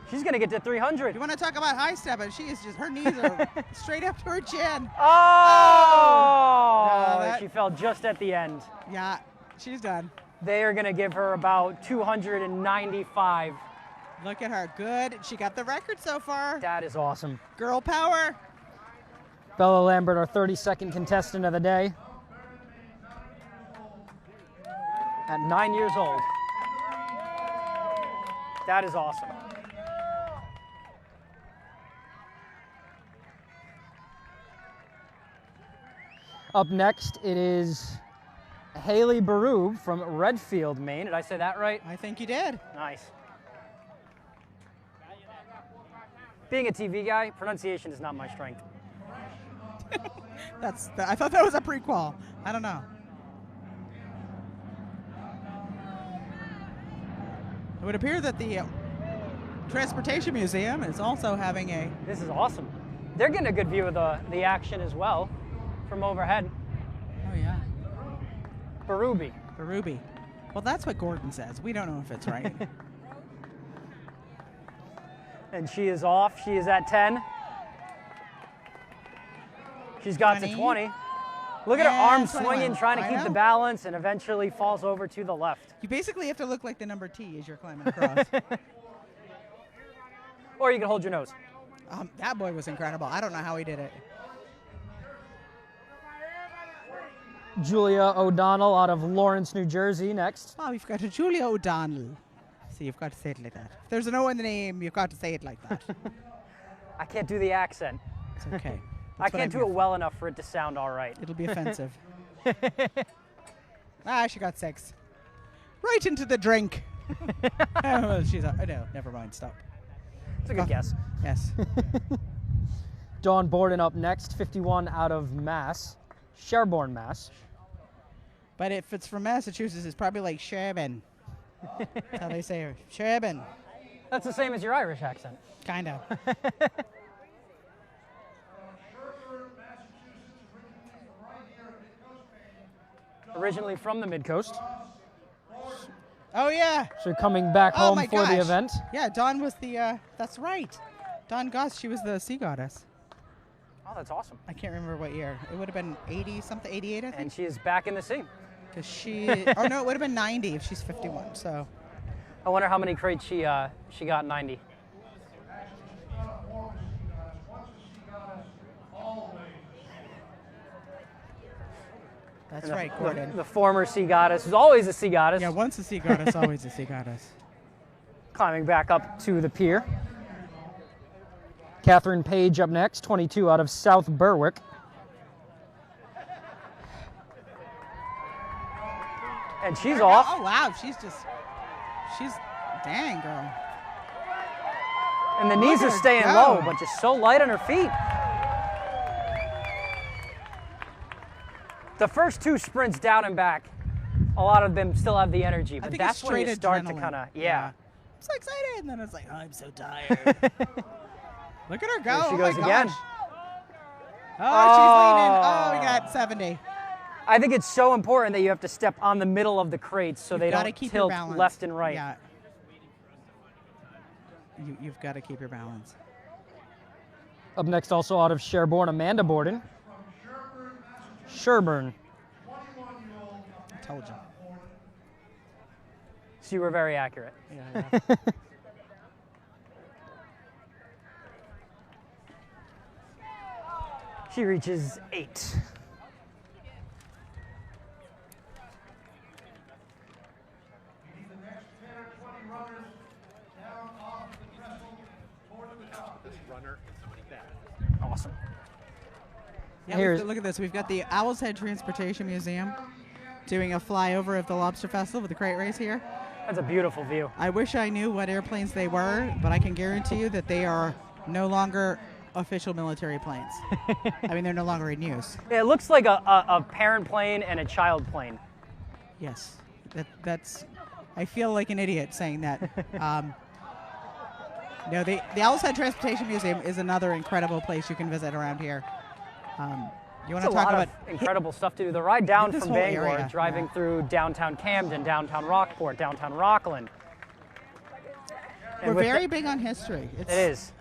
She's going to get to 300. You want to talk about high stepping? She is just, her knees are straight up to her chin. Oh! She fell just at the end. Yeah, she's done. They are going to give her about 295. Look at her. Good. She got the record so far. That is awesome. Girl power. Bella Lambert, our 32nd contestant of the day. At 9 years old. That is awesome. Up next, it is Haley Barub from Redfield, Maine. Did I say that right? I think you did. Nice. Being a TV guy, pronunciation is not my strength. I thought that was a prequel. I don't know. It would appear that the Transportation Museum is also having a... This is awesome. They're getting a good view of the action as well from overhead. Oh, yeah. Barubi. Barubi. Well, that's what Gordon says. We don't know if it's right. And she is off. She is at 10. She's got 20. To 20. Look at her arm 21. Swinging, trying to keep the balance, and eventually falls over to the left. You basically have to look like the number T as you're climbing across. Or you can hold your nose. That boy was incredible. I don't know how he did it. Julia O'Donnell out of Lawrence, New Jersey next. Oh, we've got a Julia O'Donnell. See, you've got to say it like that. If there's an O in the name, you've got to say it like that. I can't do the accent. It's okay. I can't do it well enough for it to sound all right. It'll be offensive. She got 6. Right into the drink. She's no, never mind. Stop. It's a good guess. Yes. Dawn Borden up next, 51 out of Mass. Sherborne, Mass. But if it's from Massachusetts, it's probably like Sherborne. That's how they say it. Sherborne. That's the same as your Irish accent. Kind of. Originally from the Mid-Coast. Oh, yeah. So coming back home for the event. Yeah, Dawn was the, that's right. Dawn Goss, she was the sea goddess. Oh, that's awesome. I can't remember what year. It would have been 80-something, 88, I think. And she is back in the sea. Because she, oh no, it would have been 90 if she's 51, so. I wonder how many crates she got 90. That's right, Gordon. The former sea goddess, who's always a sea goddess. Yeah, once a sea goddess, always a sea goddess. Climbing back up to the pier. Catherine Page up next, 22 out of South Berwick. And she's off. Oh, wow, she's dang, girl. And the knees are staying low, but just so light on her feet. The first 2 sprints down and back, a lot of them still have the energy, but that's when you start to kind of, I'm so excited, and then it's like, oh, I'm so tired. Look at her go. There she goes again. Oh, she's leaning. Oh, we got 70. I think it's so important that you have to step on the middle of the crates so they don't tilt left and right. Yeah. You've got to keep your balance. Up next, also out of Sherborne, Amanda Borden. Sherburne. I told you. So you were very accurate. Yeah. She reaches 8. Awesome. Yeah, look at this. We've got the Owl's Head Transportation Museum doing a flyover of the Lobster Festival with the crate race here. That's a beautiful view. I wish I knew what airplanes they were, but I can guarantee you that they are no longer official military planes. I mean, they're no longer in use. Yeah, it looks like a parent plane and a child plane. Yes. That's. I feel like an idiot saying that. No, the Owl's Head Transportation Museum is another incredible place you can visit around here. You want to talk about incredible stuff to do. The ride down from Bangor, driving through downtown Camden, downtown Rockport, downtown Rockland. And We're very with big on history. It is.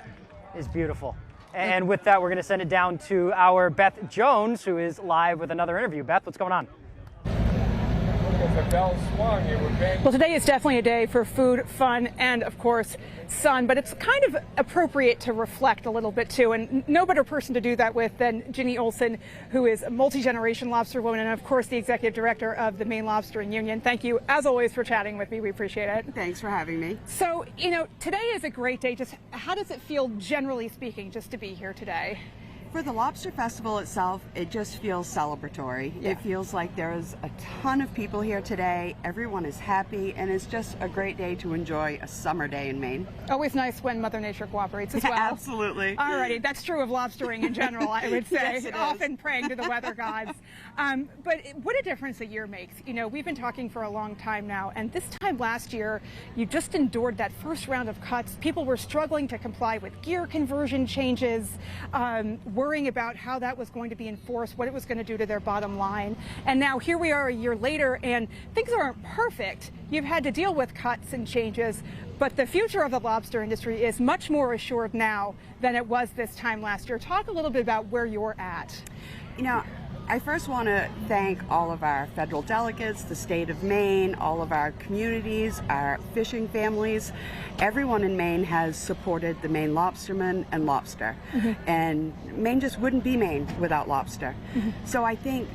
It's beautiful. And with that, we're going to send it down to our Beth Jones, who is live with another interview. Beth, what's going on? Well, today is definitely a day for food, fun, and of course, sun, but it's kind of appropriate to reflect a little bit too, and no better person to do that with than Ginny Olson, who is a multi-generation lobster woman and of course the executive director of the Maine Lobstering Union. Thank you, as always, for chatting with me. We appreciate it. Thanks for having me. So, you know, today is a great day. Just how does it feel, generally speaking, just to be here today? For the Lobster Festival itself, it just feels celebratory. Yeah. It feels like there's a ton of people here today. Everyone is happy, and it's just a great day to enjoy a summer day in Maine. Always nice when Mother Nature cooperates as well. Absolutely. Alrighty, that's true of lobstering in general, I would say. Yes, Often praying to the weather gods. But what a difference a year makes. You know, we've been talking for a long time now, and this time last year, you just endured that first round of cuts. People were struggling to comply with gear conversion changes, worrying about how that was going to be enforced, what it was going to do to their bottom line. And now here we are a year later, and things aren't perfect. You've had to deal with cuts and changes, but the future of the lobster industry is much more assured now than it was this time last year. Talk a little bit about where you're at. You know, I first want to thank all of our federal delegates, the state of Maine, all of our communities, our fishing families. Everyone in Maine has supported the Maine lobstermen and lobster. And Maine just wouldn't be Maine without lobster. So I think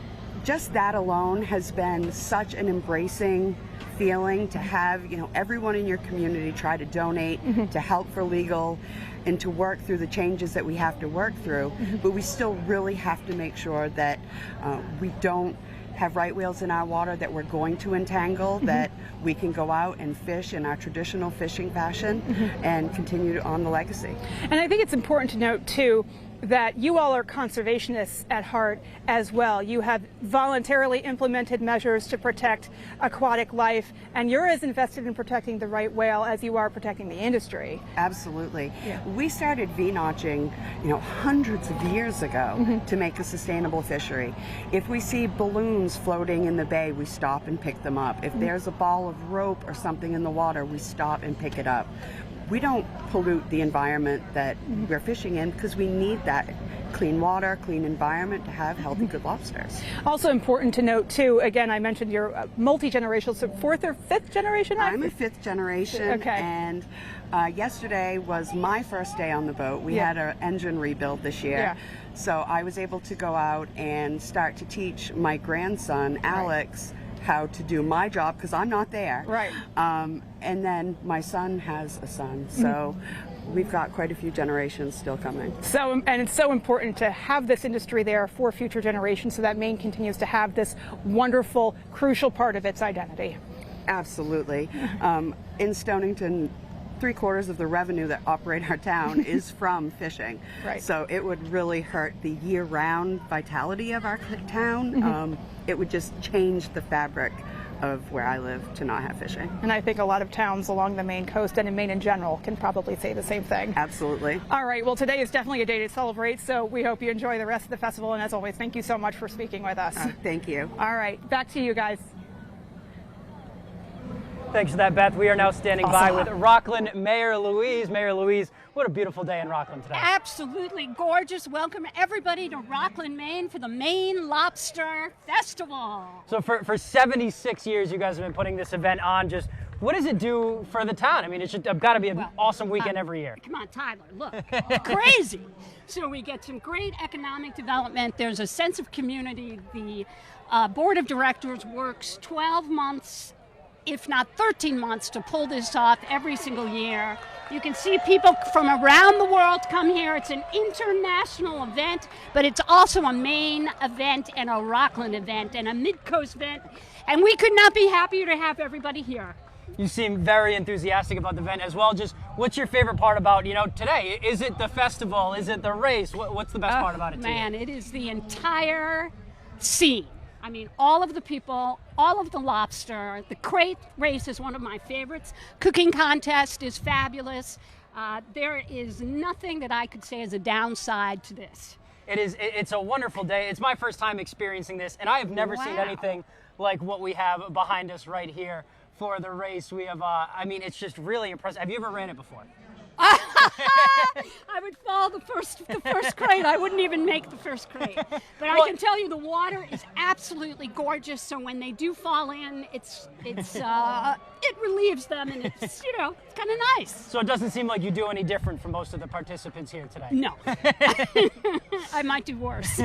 just that alone has been such an embracing feeling to have, you know, everyone in your community try to donate, to help for legal, and to work through the changes that we have to work through. But we still really have to make sure that we don't have right whales in our water that we're going to entangle, that we can go out and fish in our traditional fishing fashion and continue on the legacy. And I think it's important to note too that you all are conservationists at heart as well. You have voluntarily implemented measures to protect aquatic life, and you're as invested in protecting the right whale as you are protecting the industry. Absolutely. Yeah. We started V-notching, you know, hundreds of years ago to make a sustainable fishery. If we see balloons floating in the bay, we stop and pick them up. If there's a ball of rope or something in the water, we stop and pick it up. We don't pollute the environment that we're fishing in because we need that clean water, clean environment to have healthy, good lobsters. Also important to note too, again, I mentioned you're multi-generational, so fourth or fifth generation? I'm a fifth generation, and yesterday was my first day on the boat. We had an engine rebuild this year, so I was able to go out and start to teach my grandson, Alex, how to do my job because I'm not there. Right. And then my son has a son, so we've got quite a few generations still coming. So, and it's so important to have this industry there for future generations so that Maine continues to have this wonderful, crucial part of its identity. Absolutely. In Stonington, 3/4 of the revenue that operate our town is from fishing. Right. So it would really hurt the year-round vitality of our town. It would just change the fabric of where I live to not have fishing. And I think a lot of towns along the Maine coast and in Maine in general can probably say the same thing. Absolutely. All right, well, today is definitely a day to celebrate, so we hope you enjoy the rest of the festival. And as always, thank you so much for speaking with us. Thank you. All right, back to you guys. Thanks for that, Beth. We are now standing by with Rockland Mayor Louise. Mayor Louise, what a beautiful day in Rockland today. Absolutely gorgeous. Welcome everybody to Rockland, Maine for the Maine Lobster Festival. So for 76 years, you guys have been putting this event on. Just what does it do for the town? I mean, it should have got to be an awesome weekend every year. Come on, Tyler, look, crazy. So we get some great economic development. There's a sense of community. The board of directors works 12 months, if not 13 months, to pull this off every single year. You can see people from around the world come here. It's an international event, but it's also a Maine event and a Rockland event and a Mid-Coast event, and we could not be happier to have everybody here. You seem very enthusiastic about the event as well. Just what's your favorite part about, you know, today? Is it the festival? Is it the race? What's the best part about it to you? Man, it is the entire scene. I mean, all of the people, all of the lobster. The crate race is one of my favorites. Cooking contest is fabulous. There is nothing that I could say is a downside to this. It's a wonderful day. It's my first time experiencing this, and I have never seen anything like what we have behind us right here. for the race. We have, I mean, it's just really impressive. Have you ever ran it before? I would fall the first crate. I wouldn't even make the first crate. But I can tell you the water is absolutely gorgeous. So when they do fall in, it relieves them, and it's it's kind of nice. So it doesn't seem like you do any different from most of the participants here today. No, I might do worse.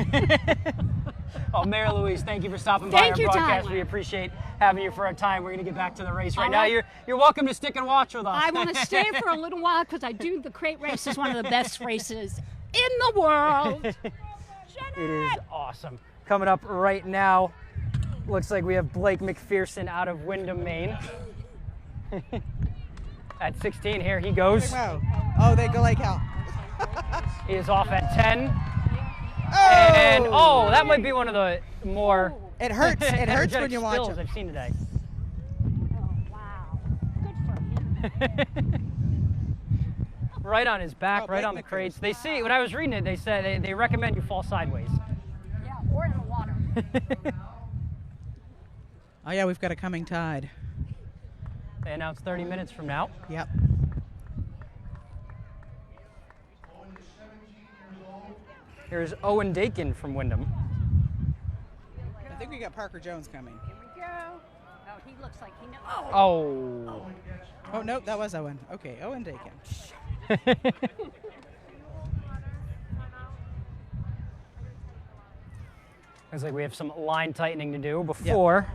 Oh, Mayor Louise, thank you for stopping by our broadcast. Tyler. We appreciate having you for our time. We're going to get back to the race right now. right. You're welcome to stick and watch with us. I want to stay for a little while because the crate race is one of the best races in the world. It is awesome. Coming up right now, looks like we have Blake McPherson out of Windham, Maine. At 16, here he goes. Oh, they go like hell. He is off at 10. Oh! And that might be one of the more it hurts. It hurts when you watch spills them. I've seen today. Oh, wow. Good for him. Right on his back, right on the crates. They see, when I was reading it, they said they recommend you fall sideways. Yeah, or in the water. Oh yeah, we've got a coming tide. They announced 30 minutes from now. Yep. Here's Owen Dakin from Windham. I think we got Parker Jones coming. Here we go. Oh, he looks like he knows. Oh. Oh, nope, that was Owen. Okay, Owen Dakin. Looks like we have some line tightening to do before.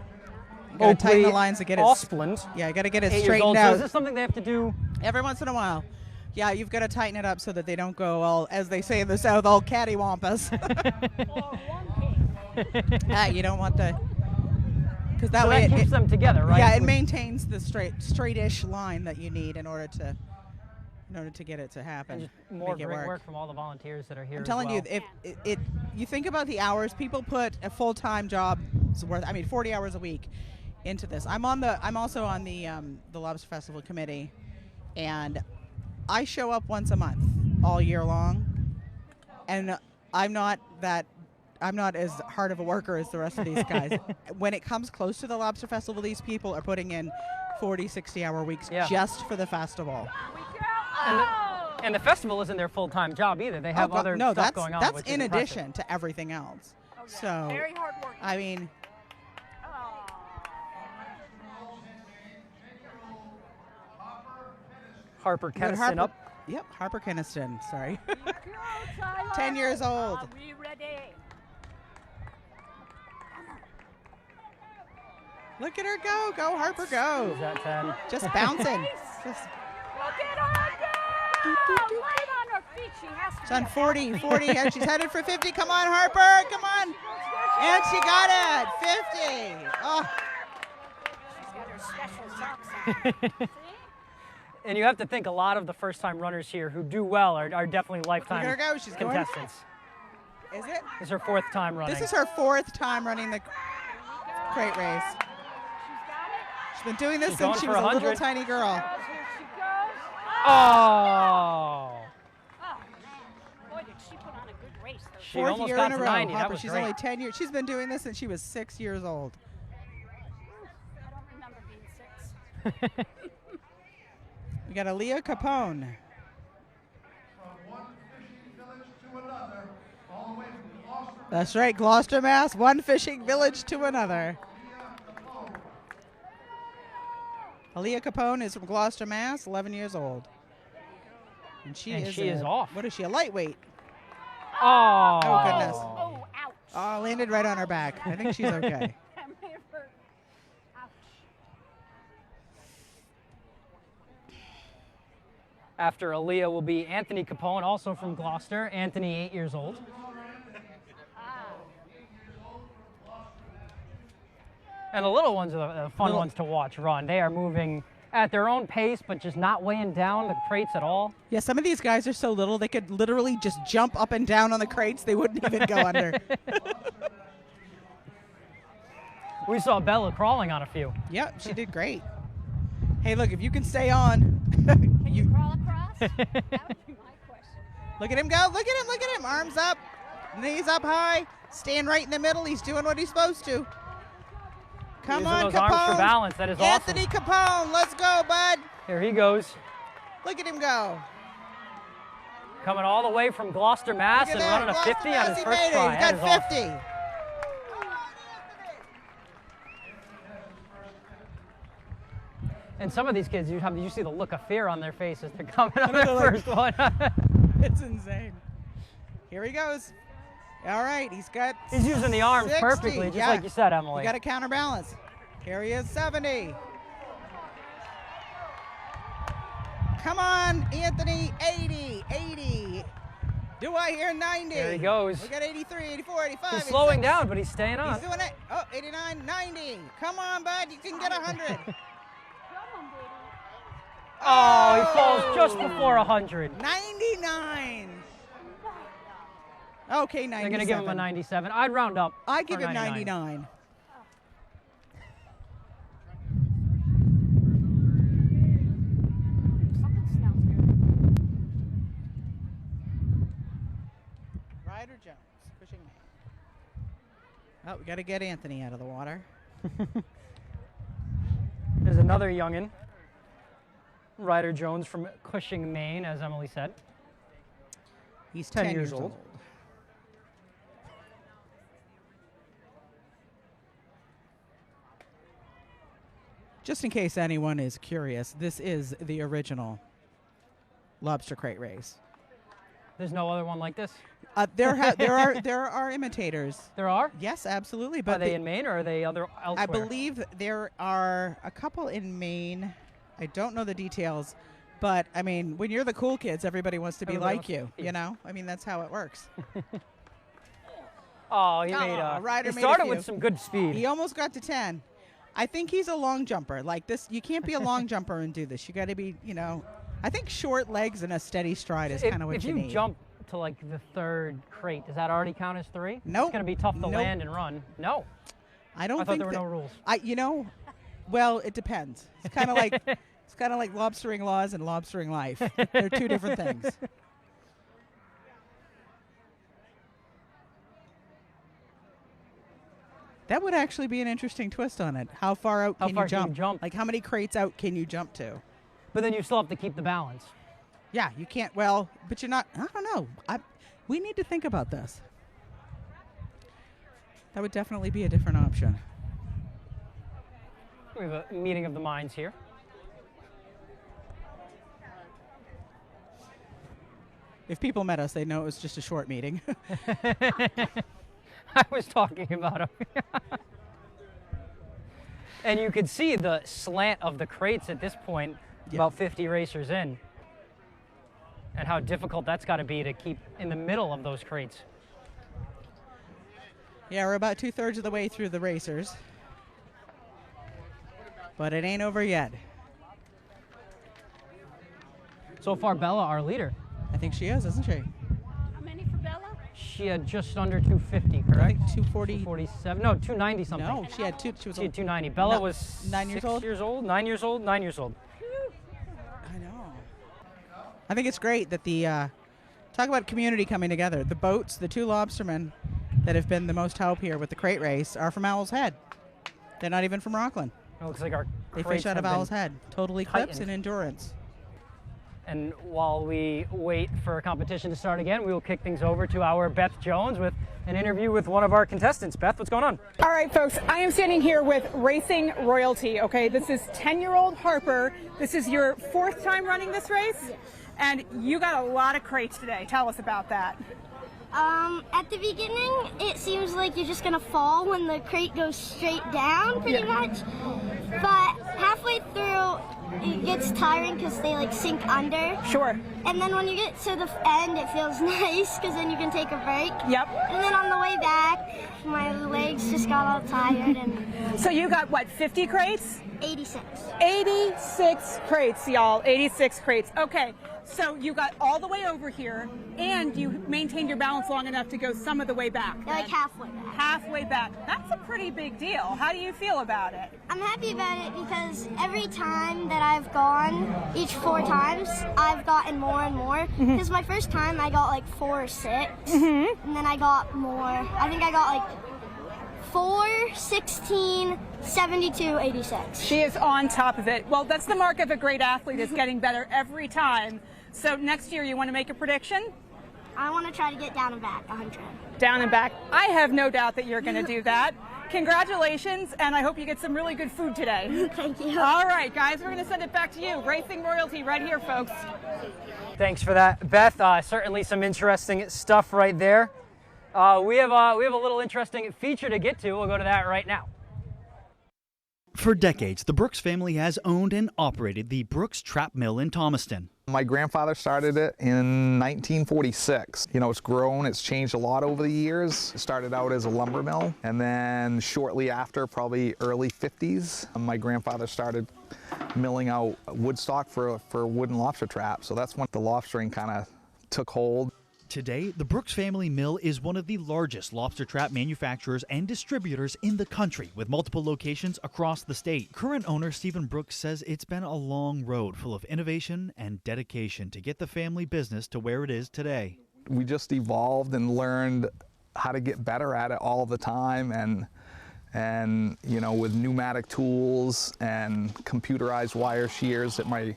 Gotta tighten the lines to get it. Ostland. Yeah, you gotta get it 8 years straightened old. out. So is this something they have to do every once in a while? Yeah, you've got to tighten it up so that they don't go all, as they say in the South, all cattywampus. You don't want the, because that way keeps them together, right? Yeah, it maintains the straightish line that you need in order to get it to happen. And just more make it great work from all the volunteers that are here. I'm telling you, if you think about the hours, people put a full-time job's worth, 40 hours a week into this. I'm also on the Lobster Festival committee, and I show up once a month all year long, and I'm not as hard of a worker as the rest of these guys. When it comes close to the Lobster Festival, these people are putting in 40, 60-hour weeks just for the festival. And the festival isn't their full-time job either. They have other stuff going on. That's which in is impressive. addition to everything else. So, very hard work. I mean, Harper Keniston up. Yep, Harper Keniston. Sorry. 10 years old. Are we ready? Look at her go. Go, Harper, go. Is that 10? Just bouncing. Look at her go! Right on her feet. She has to. She's on 40, and she's headed for 50. Come on, Harper. Come on. And she got it. 50. Oh. She's got her special socks on. And you have to think a lot of the first-time runners here who do well are definitely lifetime Look at her go. She's contestants. Is it? This is her 4th time running. This is her 4th time running the crate race. She's been doing this since she was a little tiny girl. Oh! Boy, did she put on a good race. She 4th almost year got in a to row. 90. Harper, That was she's great. only 10 years. She's been doing this since she was 6 years old. I don't remember being 6. We got Aaliyah Capone. That's right, Gloucester, Mass. One fishing village to another. Aaliyah Capone is from Gloucester, Mass. 11 years old. And she is off. What is she, a lightweight? Oh. Oh, goodness. Oh, ouch. Oh, landed right on her back. I think she's okay. That may have hurt. Ouch. After Aaliyah will be Anthony Capone, also from Gloucester. Anthony, 8 years old. And the little ones are the fun ones to watch run. They are moving at their own pace, but just not weighing down the crates at all. Yeah, some of these guys are so little, they could literally just jump up and down on the crates. They wouldn't even go under. We saw Bella crawling on a few. Yep, she did great. Hey, look, if you can stay on. Can you crawl across? That would be my question. Look at him go. Look at him. Look at him. Arms up. Knees up high. Stand right in the middle. He's doing what he's supposed to. Come Using on, those Capone. arms for balance. That is awesome. Anthony Capone, let's go, bud. Here he goes. Look at him go. Coming all the way from Gloucester, Mass, and running a 50 on his first try. He's That got is 50. awesome. And some of these kids, you see the look of fear on their faces. They're coming on their first one. It's insane. Here he goes. All right, he's using the arms 60. perfectly, just like you said, Emily. You got to counterbalance. Here he is, 70. Come on, Anthony, 80, 80. Do I hear 90? There he goes. We got 83, 84, 85. He's slowing down, but he's staying on. He's doing it. Oh, 89, 90. Come on, bud, you can get 100. Oh, he falls just before 100. 99. Okay, 97. They're going to give him a 97. I'd round up. I'd give him 99. Ryder Jones, Cushing, Maine. Oh, we got to get Anthony out of the water. There's another youngin'. Ryder Jones from Cushing, Maine, as Emily said. He's 10 years old. Just in case anyone is curious, this is the original lobster crate race. There's no other one like this? There are imitators. There are? Yes, absolutely. But are they in Maine or are they elsewhere? I believe there are a couple in Maine. I don't know the details, but I mean, when you're the cool kids, everybody wants to be like you. You know, I mean, that's how it works. Oh, he made a. Ryder he made started a few. with some good speed. He almost got to 10. I think he's a long jumper. Like this, you can't be a long jumper and do this. You got to be, you know. I think short legs and a steady stride is kind of what you need. If you jump to like the third crate, does that already count as 3? Nope. It's going to be tough to Nope. land and run. No. I don't I thought think there were no rules. Well, it depends. It's kind of like lobstering laws and lobstering life. They're two different things. That would actually be an interesting twist on it. How far out can you jump? Like how many crates out can you jump to? But then you still have to keep the balance. Yeah, you can't. Well, but you're not. I don't know. We need to think about this. That would definitely be a different option. We have a meeting of the minds here. If people met us, they'd know it was just a short meeting. I was talking about him. And you could see the slant of the crates at this point, about 50 racers in, and how difficult that's got to be to keep in the middle of those crates. Yeah, we're about 2/3 of the way through the racers. But it ain't over yet. So far, Bella, our leader. I think she is, isn't she? How many for Bella? She had just under 250, correct? I think 240. 247. No, 290 something. No, she had 290. Bella was 9 years old? 9 years old. I know. I think it's great that talk about community coming together. The boats, the two lobstermen that have been the most help here with the crate race are from Owl's Head. They're not even from Rockland. It looks like our They crates fish out of have been Owl's Head. Total Eclipse tightened. and Endurance. And while we wait for a competition to start again, we will kick things over to our Beth Jones with an interview with one of our contestants. Beth, what's going on? All right, folks, I am standing here with Racing Royalty, okay? This is 10-year-old Harper. This is your 4th time running this race? Yes. And you got a lot of crates today. Tell us about that. At the beginning, it seems like you're just gonna fall when the crate goes straight down, pretty much. But halfway through, it gets tiring because they like sink under. Sure. And then when you get to the end, it feels nice because then you can take a break. Yep. And then on the way back, my legs just got all tired. And So you got, what, 50 crates? 86. 86 crates, y'all. 86 crates. Okay. So you got all the way over here, and you maintained your balance long enough to go some of the way back. Like halfway back. Halfway back. That's a pretty big deal. How do you feel about it? I'm happy about it because every time that I've gone, each 4 times, I've gotten more and more. Because my first time, I got like 4 or 6, and then I got more. I think I got like 4:16, 72, 86. She is on top of it. Well, that's the mark of a great athlete, is getting better every time. So next year, you want to make a prediction? I want to try to get down and back 100. Down and back. I have no doubt that you're going to do that. Congratulations, and I hope you get some really good food today. Thank you. All right, guys, we're going to send it back to you. Racing royalty right here, folks. Thanks for that, Beth. Certainly some interesting stuff right there. We have a little interesting feature to get to. We'll go to that right now. For decades, the Brooks family has owned and operated the Brooks Trap Mill in Thomaston. My grandfather started it in 1946. You know, it's grown, it's changed a lot over the years. It started out as a lumber mill, and then shortly after, probably early 50s, my grandfather started milling out wood stock for wooden lobster traps. So that's when the lobstering kind of took hold. Today, the Brooks family mill is one of the largest lobster trap manufacturers and distributors in the country, with multiple locations across the state. Current owner Stephen Brooks says it's been a long road full of innovation and dedication to get the family business to where it is today. We just evolved and learned how to get better at it all the time, and you know, with pneumatic tools and computerized wire shears that my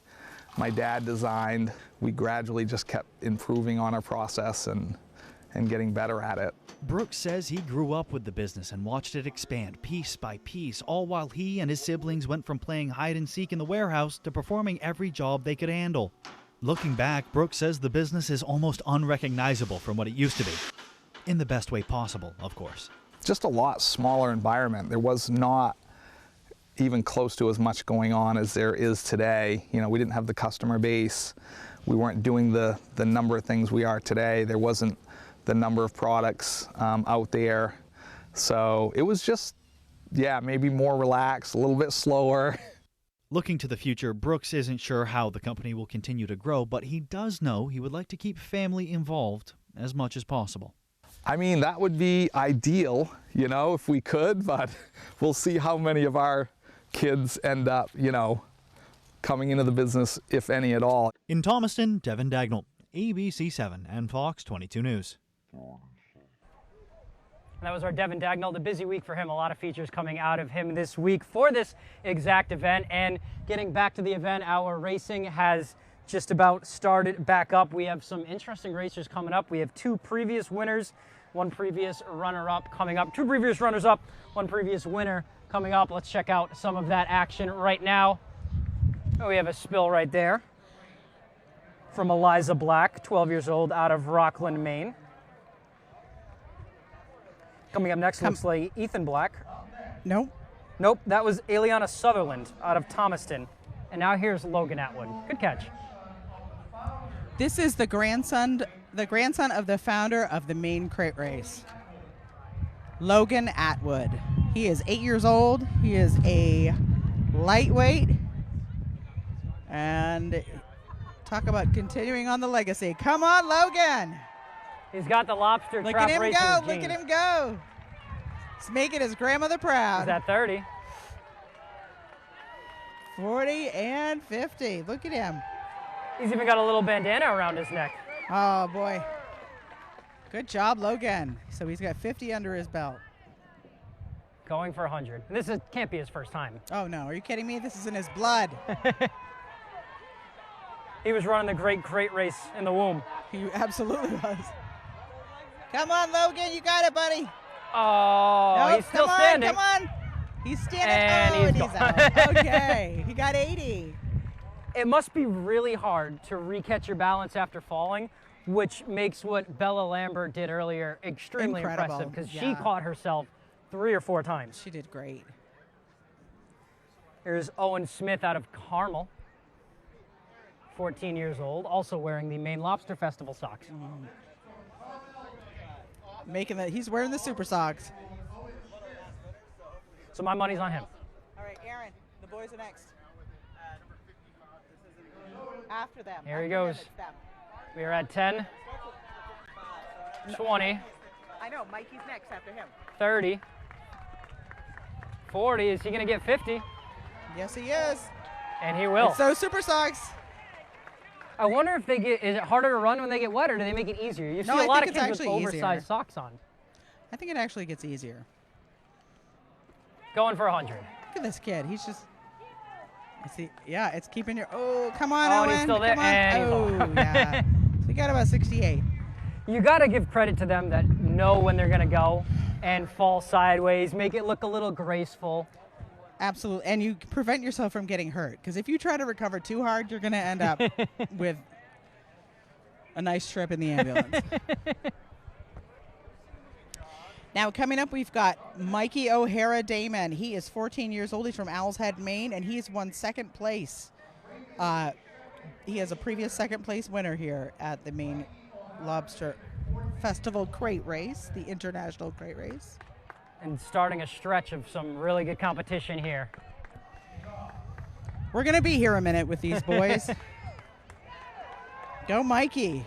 dad designed, we gradually just kept improving on our process and getting better at it. Brooks says he grew up with the business and watched it expand piece by piece, all while he and his siblings went from playing hide and seek in the warehouse to performing every job they could handle. Looking back, Brooks says the business is almost unrecognizable from what it used to be. In the best way possible, of course. Just a lot smaller environment. There was not even close to as much going on as there is today. You know, we didn't have the customer base. We weren't doing the number of things we are today. There wasn't the number of products out there. So it was just, yeah, maybe more relaxed, a little bit slower. Looking to the future, Brooks isn't sure how the company will continue to grow, but he does know he would like to keep family involved as much as possible. I mean, that would be ideal, you know, if we could, but we'll see how many of our kids end up, you know, coming into the business, if any at all. In Thomaston, Devin Dagnall, ABC7 and Fox 22 News. That was our Devin Dagnall. The busy week for him. A lot of features coming out of him this week for this exact event. And getting back to the event, our racing has just about started back up. We have some interesting racers coming up. We have two previous winners, one previous runner-up coming up, two previous runners-up, one previous winner coming up. Let's check out some of that action right now. Oh, we have a spill right there from Eliza Black, 12 years old, out of Rockland, Maine. Coming up next looks like Ethan Black. Nope. Nope, that was Eliana Sutherland out of Thomaston. And now here's Logan Atwood. Good catch. This is the grandson of the founder of the Maine crate race, Logan Atwood. He is 8 years old. He is a lightweight. And talk about continuing on the legacy. Come on, Logan. He's got the lobster Look trap at him racing go. genes. Look at him go. He's making his grandmother proud. He's at 30. 40 and 50. Look at him. He's even got a little bandana around his neck. Oh, boy. Good job, Logan. So he's got 50 under his belt. Going for 100. Can't be his first time. Oh, no. Are you kidding me? This is in his blood. He was running the great crate race in the womb. He absolutely was. Come on, Logan. You got it, buddy. Oh, nope, he's still standing. Come on. He's standing. And he's out. Okay. He got 80. It must be really hard to re-catch your balance after falling, which makes what Bella Lambert did earlier extremely impressive, because she caught herself 3 or 4 times. She did great. Here's Owen Smith out of Carmel, 14 years old, also wearing the Maine Lobster Festival socks. Making that, he's wearing the super socks. So my money's on him. All right, Aaron, the boys are next. After them. Here he goes. We are at 10, 20. I know, Mikey's next after him. 30, 40. Is he going to get 50? Yes, he is. And he will. It's those super socks. I wonder if they is it harder to run when they get wet, or do they make it easier? You see a lot of kids with oversized socks on. I think it actually gets easier. Going for 100. Look at this kid. He's just. See, yeah, it's keeping your. Oh, come on, Oh, Owen. and he's still there. Come on. And he's Oh, off. yeah. So we got about 68. You got to give credit to them that know when they're going to go and fall sideways, make it look a little graceful. Absolutely. And you prevent yourself from getting hurt. Because if you try to recover too hard, you're going to end up with a nice trip in the ambulance. Now, coming up, we've got Mikey O'Hara Damon. He is 14 years old. He's from Owl's Head, Maine, and he's won second place. He is a previous second place winner here at the Maine Lobster Festival Crate Race, the International Crate Race. And starting a stretch of some really good competition here. We're going to be here a minute with these boys. Go, Mikey.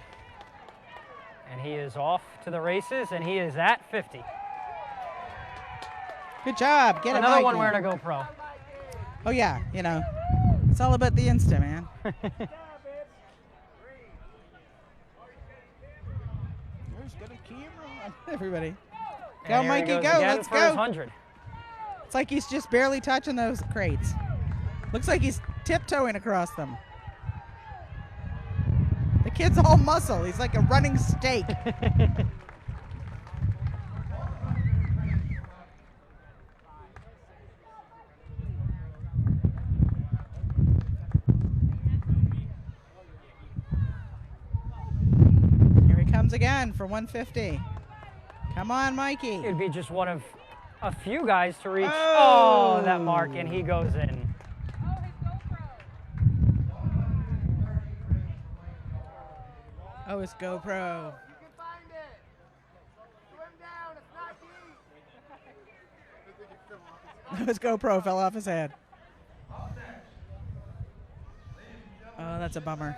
And he is off to the races, and he is at 50. Good job. Get Another it, one Mikey. wearing a GoPro. Oh, yeah. You know, it's all about the Insta, man. There's got a camera on everybody. Go, And here he Mikey, goes go. again Let's for his go. 100. It's like he's just barely touching those crates. Looks like he's tiptoeing across them. The kid's all muscle. He's like a running steak. Here he comes again for 150. Come on, Mikey. It'd be just one of a few guys to reach oh that mark, and he goes in. Oh, it's GoPro. His GoPro fell off his head. Oh, that's a bummer.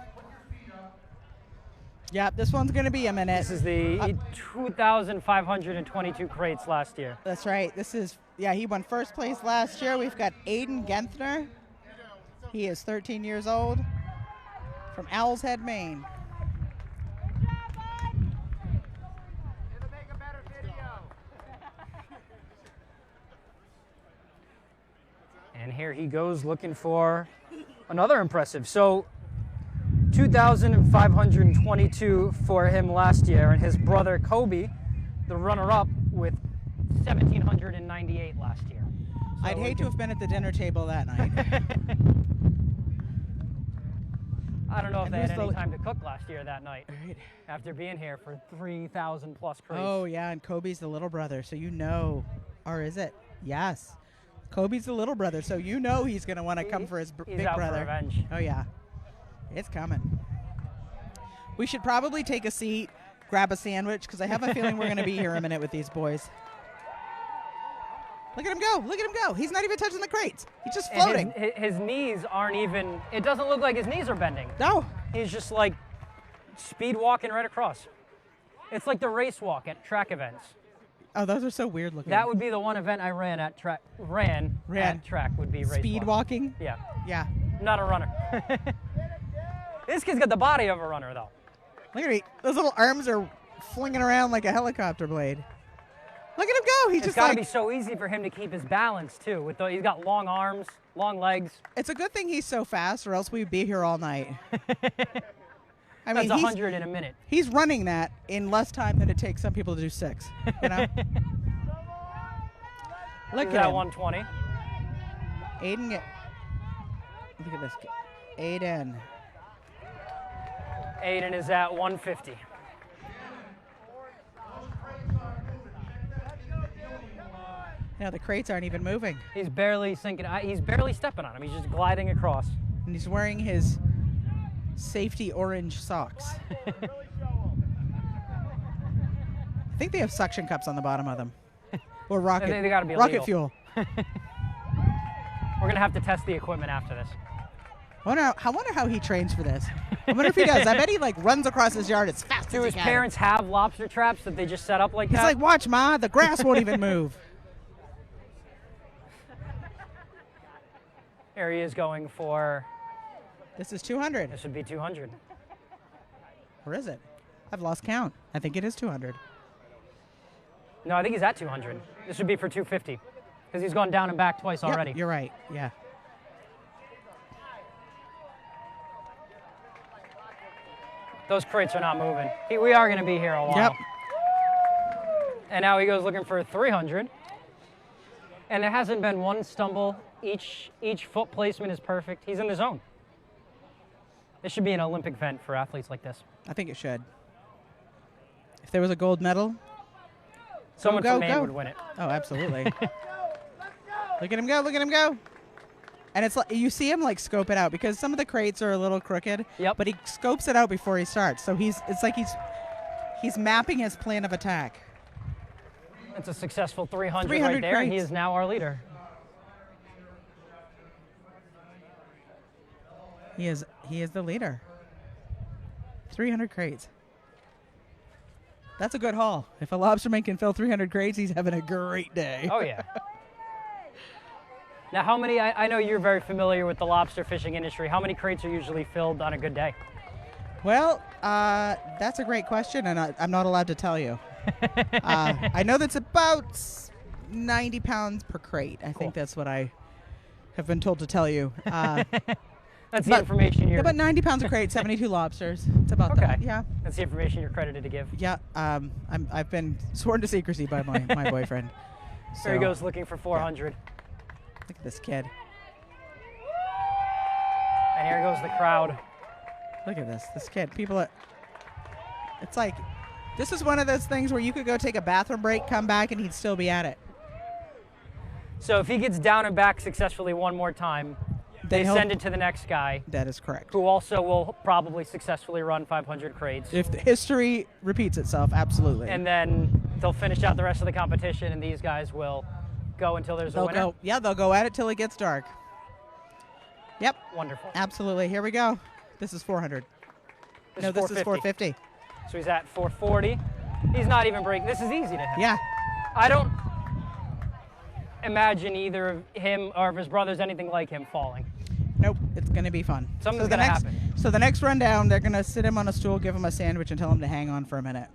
Yeah, this one's going to be a minute. This is the 2,522 crates last year. That's right. This is, yeah, he won first place last year. We've got Aiden Genthner. He is 13 years old from Owl's Head, Maine. And here he goes looking for another impressive. So 2,522 for him last year, and his brother Kobe, the runner-up, with 1,798 last year. So I'd hate to have been at the dinner table that night. I don't know if And they had who's any the- time to cook last year that night after being here for 3,000 plus crates. Oh, yeah, and Kobe's the little brother, so you know, or is it? Yes. Kobe's the little brother, so you know he's going to want to come for his He's big out brother. for revenge. Oh, yeah. It's coming. We should probably take a seat, grab a sandwich, because I have a feeling we're going to be here a minute with these boys. Look at him go. Look at him go. He's not even touching the crates. He's just And floating. his knees aren't even, it doesn't look like his knees are bending. No. He's just like speed walking right across. It's like the race walk at track events. Oh, those are so weird looking. That would be the one event I ran at track. Ran. At track would be race Speed walking? Yeah. Yeah. Not a runner. This kid's got the body of a runner, though. Look at me. Those little arms are flinging around like a helicopter blade. Look at him go. He's It's just got to like. be so easy for him to keep his balance too. He's got long arms, long legs. It's a good thing he's so fast, or else we'd be here all night. I mean, That's 100 in a minute. He's running that in less time than it takes some people to do 6. You know. Look He's at at him. 120. Aiden. Look at this. Aiden. Aiden is at 150. No, the crates aren't even moving. He's barely sinking. He's barely stepping on him. He's just gliding across. And he's wearing his safety orange socks. I think they have suction cups on the bottom of them. Or rocket, They gotta be rocket illegal. fuel. We're going to have to test the equipment after this. I wonder how he trains for this. I wonder if he does. I bet he like runs across his yard as fast Do as he his can. parents have lobster traps that they just set up like He's that? like, watch, Ma, the grass won't even move. Here he is going for... This is 200. This would be 200. Or is it? I've lost count. I think it is 200. No, I think he's at 200. This would be for 250. Because he's gone down and back twice already. Yep, you're right. Yeah. Those crates are not moving. We are going to be here a while. Yep. And now he goes looking for 300. And there hasn't been one stumble. Each foot placement is perfect. He's in the zone. This should be an Olympic event for athletes like this. I think it should. If there was a gold medal, someone go, from Maine go. would win it. Oh, absolutely. Look at him go, look at him go. And it's like you see him like scope it out because some of the crates are a little crooked. Yep. But he scopes it out before he starts. So it's like he's mapping his plan of attack. That's a successful 300 300 right there, and he crates. is now our leader. He is the leader. 300 crates. That's a good haul. If a lobsterman can fill 300 crates, he's having a great day. Oh, yeah. Now, how many, I know you're very familiar with the lobster fishing industry. How many crates are usually filled on a good day? Well, that's a great question, and I'm not allowed to tell you. I know that's about 90 pounds per crate. I think that's what I have been told to tell you. That's the information you're... About 90 pounds a crate, 72 lobsters. It's about that. Yeah. That's the information you're credited to give. Yeah. I've been sworn to secrecy by my boyfriend. There he goes looking for 400. Yeah. Look at this kid. And here goes the crowd. Look at this kid. People are... It's like... This is one of those things where you could go take a bathroom break, come back, and he'd still be at it. So if he gets down and back successfully one more time, they send it to the next guy. That is correct. Who also will probably successfully run 500 crates. If the history repeats itself, absolutely. And then they'll finish out the rest of the competition, and these guys will go until there's a winner. They'll go at it till it gets dark. Yep. Wonderful. Absolutely. Here we go. This is 400. This This is 450. So he's at 440. He's not even breaking. This is easy to him. Yeah. I don't imagine either of him or of his brothers anything like him falling. Nope. It's going to be fun. Something's going to happen. So the next run down, they're going to sit him on a stool, give him a sandwich, and tell him to hang on for a minute.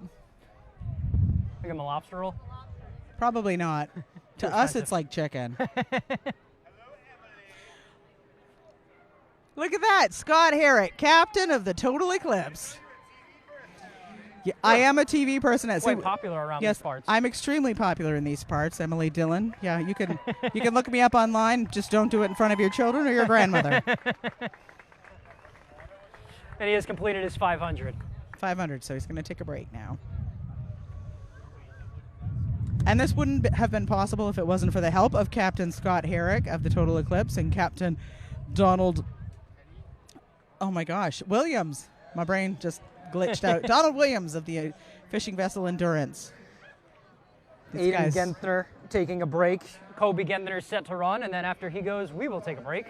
Give him a lobster roll? Probably not. To us, it's like chicken. Look at that. Scott Herrick, captain of the Total Eclipse. Yeah, I am a TV person. Quite popular around these parts. I'm extremely popular in these parts. Emily Dillon. Yeah, you can look me up online. Just don't do it in front of your children or your grandmother. And he has completed his 500. 500, so he's going to take a break now. And this wouldn't have been possible if it wasn't for the help of Captain Scott Herrick of the Total Eclipse and Captain Donald, oh my gosh, Williams. My brain just glitched out. Donald Williams of the fishing vessel Endurance. Aiden Genther taking a break. Kobe Genther set to run, and then after he goes, we will take a break.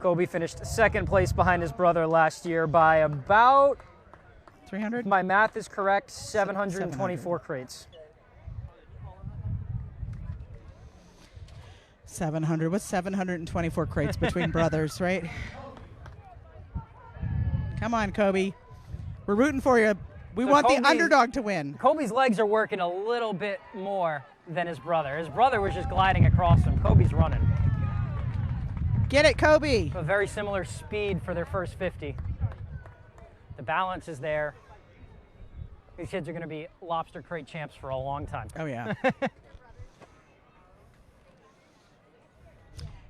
Kobe finished second place behind his brother last year by about 300. My math is correct, 724 crates. 700. What's 724 crates between brothers, right? Come on, Kobe. We're rooting for you. We want the underdog to win. Kobe's legs are working a little bit more than his brother. His brother was just gliding across him. Kobe's running. Get it, Kobe. A very similar speed for their first 50. The balance is there. These kids are going to be lobster crate champs for a long time. Oh, yeah.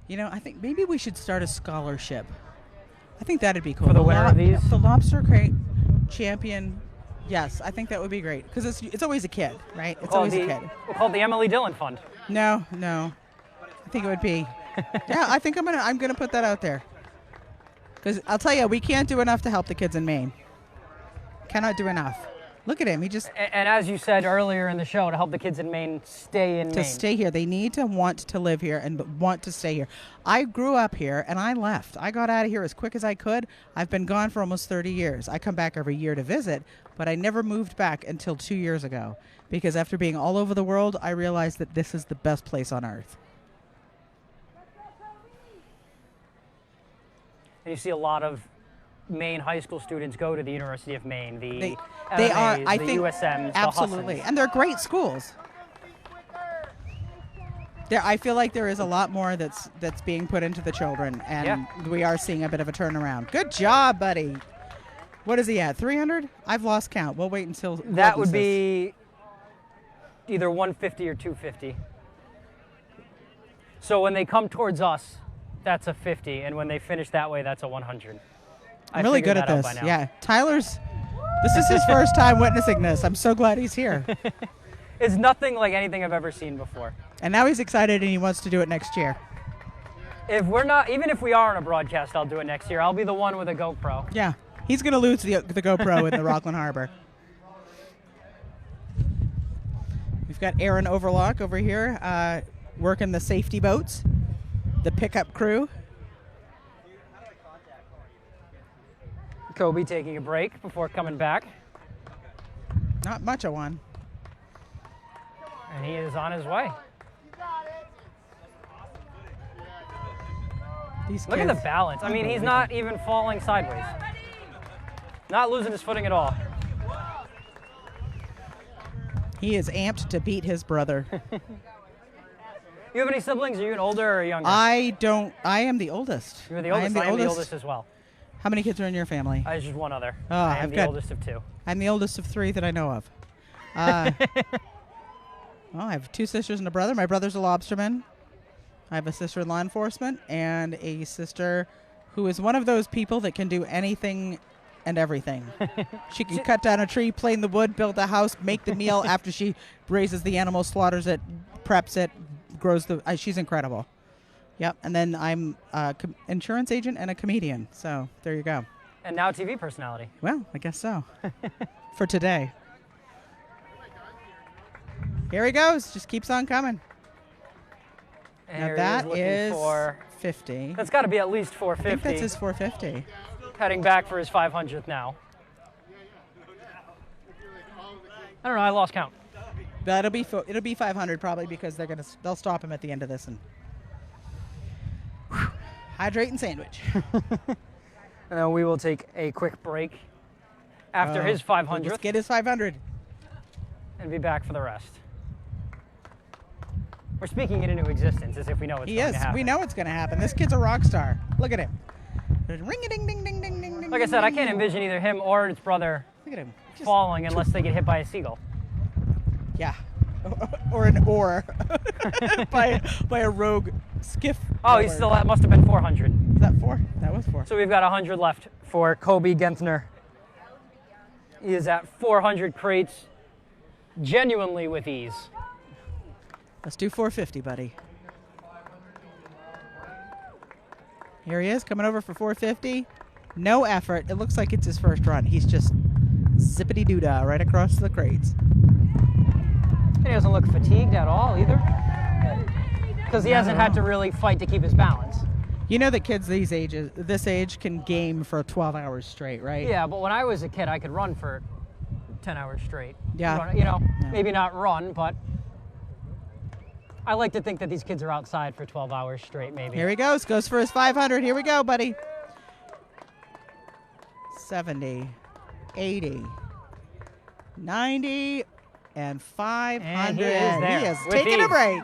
You know, I think maybe we should start a scholarship. I think that'd be cool. For the winner of these? The lobster crate champion. Yes, I think that would be great. Because it's always a kid, right? It's always a kid. We'll call it the Emily Dillon Fund. No. I think it would be. Yeah, I think I'm gonna put that out there. Because I'll tell you, we can't do enough to help the kids in Maine. Cannot do enough. Look at him. He just... And as you said earlier in the show, to help the kids in Maine stay in Maine. To stay here. They need to want to live here and want to stay here. I grew up here and I left. I got out of here as quick as I could. I've been gone for almost 30 years. I come back every year to visit, but I never moved back until 2 years ago. Because after being all over the world, I realized that this is the best place on earth. And you see a lot of Maine high school students go to the University of Maine. They MMAs, are, I the think, USMs, absolutely, the Hussons. and they're great schools. I feel like there is a lot more that's being put into the children, and we are seeing a bit of a turnaround. Good job, buddy. What is he at? 300? I've lost count. We'll wait until That would be either 150 or 250. So when they come towards us, that's a 50, and when they finish that way, that's a 100. I'm really good at this. Yeah, this is his first time witnessing this. I'm so glad he's here. It's nothing like anything I've ever seen before. And now he's excited and he wants to do it next year. If we're not, even if we are on a broadcast, I'll do it next year. I'll be the one with a GoPro. Yeah, he's going to lose the GoPro in the Rockland Harbor. We've got Aaron Overlock over here working the safety boats, the pickup crew. Kobe taking a break before coming back. Not much of one. And he is on his way. Look at the balance. I mean, he's not even falling sideways. Not losing his footing at all. He is amped to beat his brother. You have any siblings? Are you an older or younger? I don't. I am the oldest. You're the oldest. I am the oldest as well. How many kids are in your family? I just one other. Oh, I am the oldest of 2. I'm the oldest of 3 that I know of. Well, I have 2 sisters and a brother. My brother's a lobsterman. I have a sister in law enforcement and a sister who is one of those people that can do anything and everything. She can cut down a tree, plane the wood, build a house, make the meal after she raises the animal, slaughters it, preps it, grows the... she's incredible. Yep, and then I'm an insurance agent and a comedian. So there you go. And now TV personality. Well, I guess so. For today. Here he goes. Just keeps on coming. And now that is for 50. That's got to be at least 450. I think that's his 450. Heading back for his 500th now. I don't know. I lost count. But it'll be 500 probably because they'll stop him at the end of this and hydrate and sandwich. And then we will take a quick break after his 500th. Let's get his 500. And be back for the rest. We're speaking it into existence as if we know it's going to happen. We know it's going to happen. This kid's a rock star. Look at him. Ring-a-ding-ding-ding-ding-ding. Like I said, I can't envision either him or his brother falling unless they get hit by a seagull. Yeah. Or an oar by a rogue skiff. Oh, he's still at, must have been 400. Is that 4? That was 4. So we've got 100 left for Kobe Genthner. He is at 400 crates, genuinely with ease. Let's do 450, buddy. Here he is, coming over for 450. No effort. It looks like it's his first run. He's just zippity-doo-dah right across the crates. He doesn't look fatigued at all either, because he hasn't had to really fight to keep his balance. You know that kids this age can game for 12 hours straight, right? Yeah, but when I was a kid, I could run for 10 hours straight. Yeah. Maybe not run, but I like to think that these kids are outside for 12 hours straight, maybe. Here he goes for his 500. Here we go, buddy. 70, 80, 90, and 500. And he is there. He is taking a break.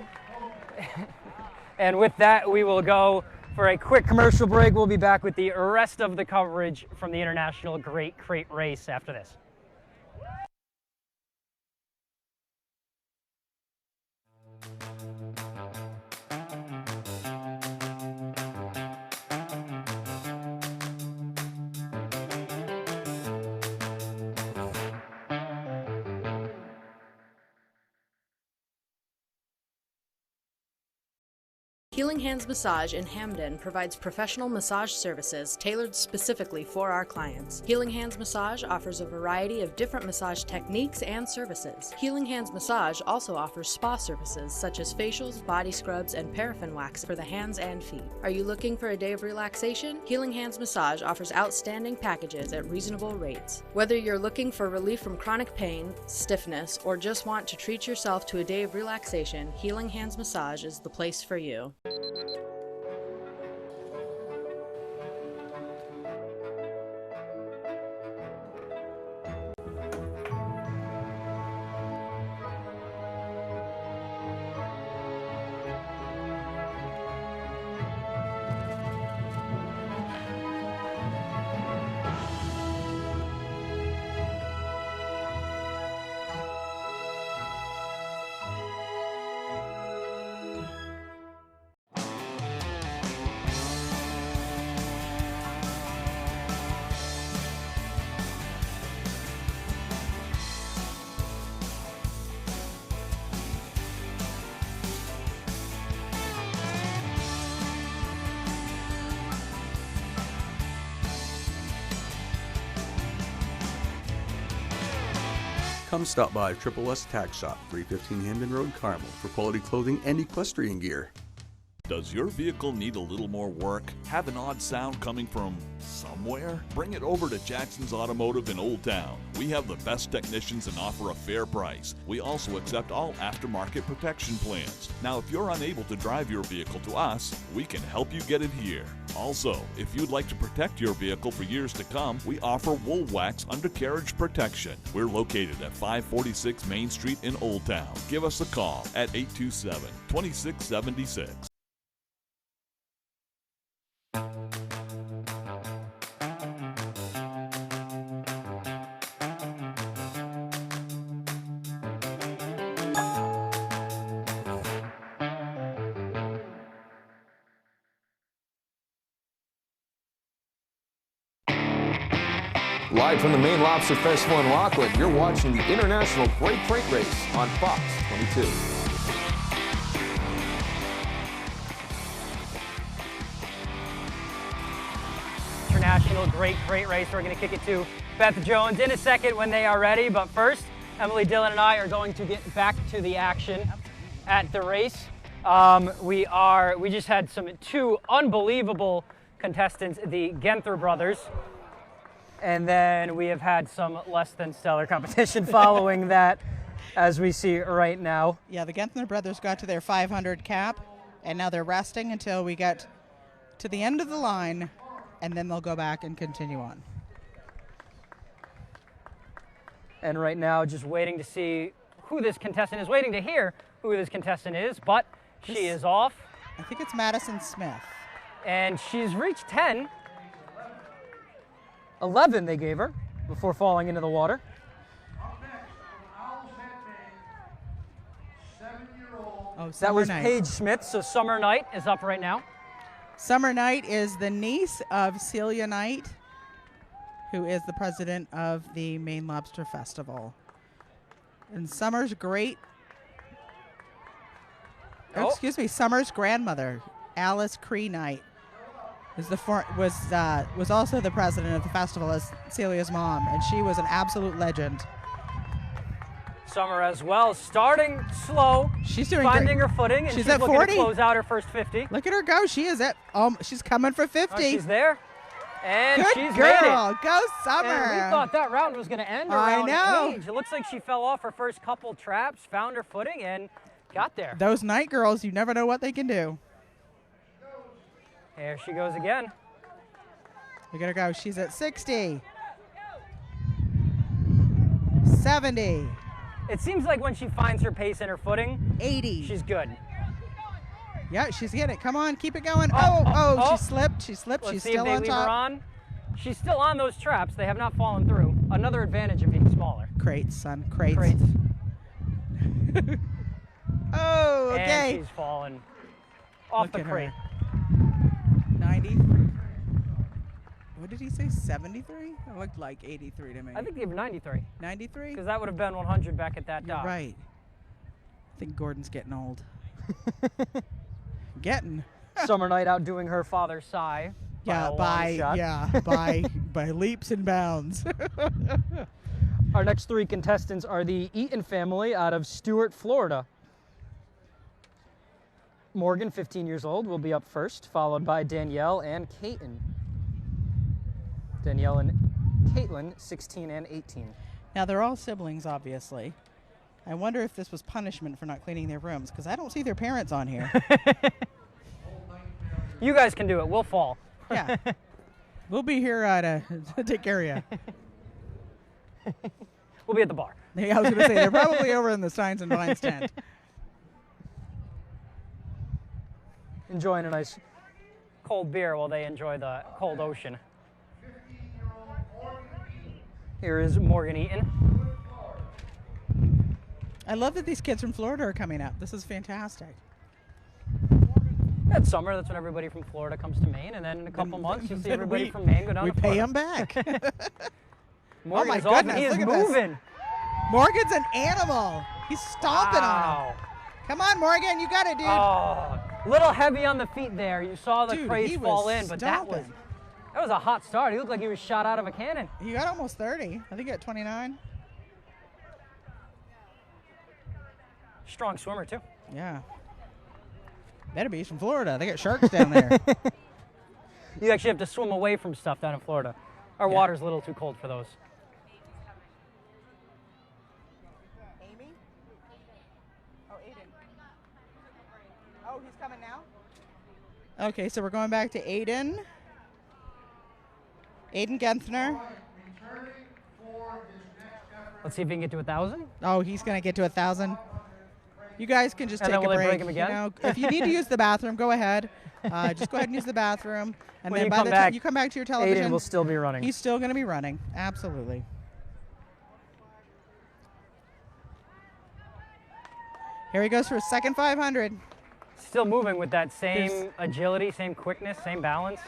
And with that, we will go for a quick commercial break. We'll be back with the rest of the coverage from the International Great Crate Race after this. Healing Hands Massage in Hamden provides professional massage services tailored specifically for our clients. Healing Hands Massage offers a variety of different massage techniques and services. Healing Hands Massage also offers spa services such as facials, body scrubs, and paraffin wax for the hands and feet. Are you looking for a day of relaxation? Healing Hands Massage offers outstanding packages at reasonable rates. Whether you're looking for relief from chronic pain, stiffness, or just want to treat yourself to a day of relaxation, Healing Hands Massage is the place for you. Come stop by Triple S Tack Shop, 315 Hamden Road, Carmel, for quality clothing and equestrian gear. Does your vehicle need a little more work? Have an odd sound coming from somewhere? Bring it over to Jackson's Automotive in Old Town. We have the best technicians and offer a fair price. We also accept all aftermarket protection plans. Now, if you're unable to drive your vehicle to us, we can help you get it here. Also, if you'd like to protect your vehicle for years to come, we offer wool wax undercarriage protection. We're located at 546 Main Street in Old Town. Give us a call at 827-2676. Live from the Maine Lobster Festival in Rockland, you're watching the International Great Freight Race on Fox 22. International Great Freight Race. We're going to kick it to Beth Jones in a second when they are ready. But first, Emily Dillon and I are going to get back to the action at the race. We just had two unbelievable contestants, the Genther brothers. And then we have had some less than stellar competition following that, as we see right now. Yeah, the Genther brothers got to their 500 cap, and now they're resting until we get to the end of the line, and then they'll go back and continue on. And right now, just waiting to see who this contestant is, waiting to hear who this contestant is, but she is off. I think it's Madison Smith. And she's reached 10. 11 they gave her before falling into the water. Oh, that was Knight. Paige Smith, so Summer Knight is up right now. Summer Knight is the niece of Celia Knight, who is the president of the Maine Lobster Festival. And Summer's Summer's grandmother, Alice Cree Knight, was also the president of the festival as Celia's mom, and she was an absolute legend. Summer as well, starting slow. She's doing finding great. her footing, and She's at looking 40. to close out her first 50. Look at her go. She is at she's coming for 50. Oh, she's there. And Good she's girl. made it. Go Summer. And we thought that round was going to end I around know. Paige. It looks like she fell off her first couple traps, found her footing, and got there. Those Knight girls, you never know what they can do. There she goes again. Look at her go. She's at 60. 70. It seems like when she finds her pace and her footing, 80. She's good. Yeah, she's getting it. Come on, keep it going. Oh. She slipped. She slipped. Let's She's see still if they on leave top. her on. She's still on those traps. They have not fallen through. Another advantage of being smaller. Crates, son. Crates. Oh, okay. And she's fallen off Look the at her. crate. 90. What did he say? 73? It looked like 83 to me. I think they have 93. 93? Because that would have been 100 back at that You're dock. right. I think Gordon's getting old. Getting. Summer Knight outdoing her father, Cy. Yeah, by leaps and bounds. Our next three contestants are the Eaton family out of Stuart, Florida. Morgan, 15 years old, will be up first, followed by Danielle and Caitlin. Danielle and Caitlin, 16 and 18. Now, they're all siblings, obviously. I wonder if this was punishment for not cleaning their rooms, because I don't see their parents on here. You guys can do it. We'll fall. Yeah. We'll be here to take care of you. We'll be at the bar. Yeah, I was going to say, they're probably over in the Steins and Vines tent. Enjoying a nice cold beer while they enjoy the cold ocean. Here is Morgan Eaton. I love that these kids from Florida are coming up. This is fantastic. That's summer. That's when everybody from Florida comes to Maine, and then in a couple months you'll see everybody from Maine go down to We Florida. pay them back. Morgan's oh off, my goodness! and he is look at moving. This. Morgan's an animal. He's stomping on him. Come on, Morgan, you got it, dude. Oh, little heavy on the feet there. You saw the Dude, craze he fall was in, but that was a hot start. He looked like he was shot out of a cannon. He got almost 30. I think he got 29. Strong swimmer, too. Yeah. Better be. He's from Florida. They got sharks down there. You actually have to swim away from stuff down in Florida. Our water's a little too cold for those. Amy? Oh, Aiden. Oh, he's coming now? Okay, so we're going back to Aiden. Aiden Genthner. Let's see if he can get to 1,000. Oh, he's going to get to 1,000. You guys can just And take then a will they break. break him again? You know, if you need to use the bathroom, go ahead. Just go ahead and use the bathroom. And When then you by come the back, time you come back to your television, Aiden will still be running. He's still going to be running. Absolutely. Here he goes for his second 500. Still moving with that same agility, same quickness, same balance.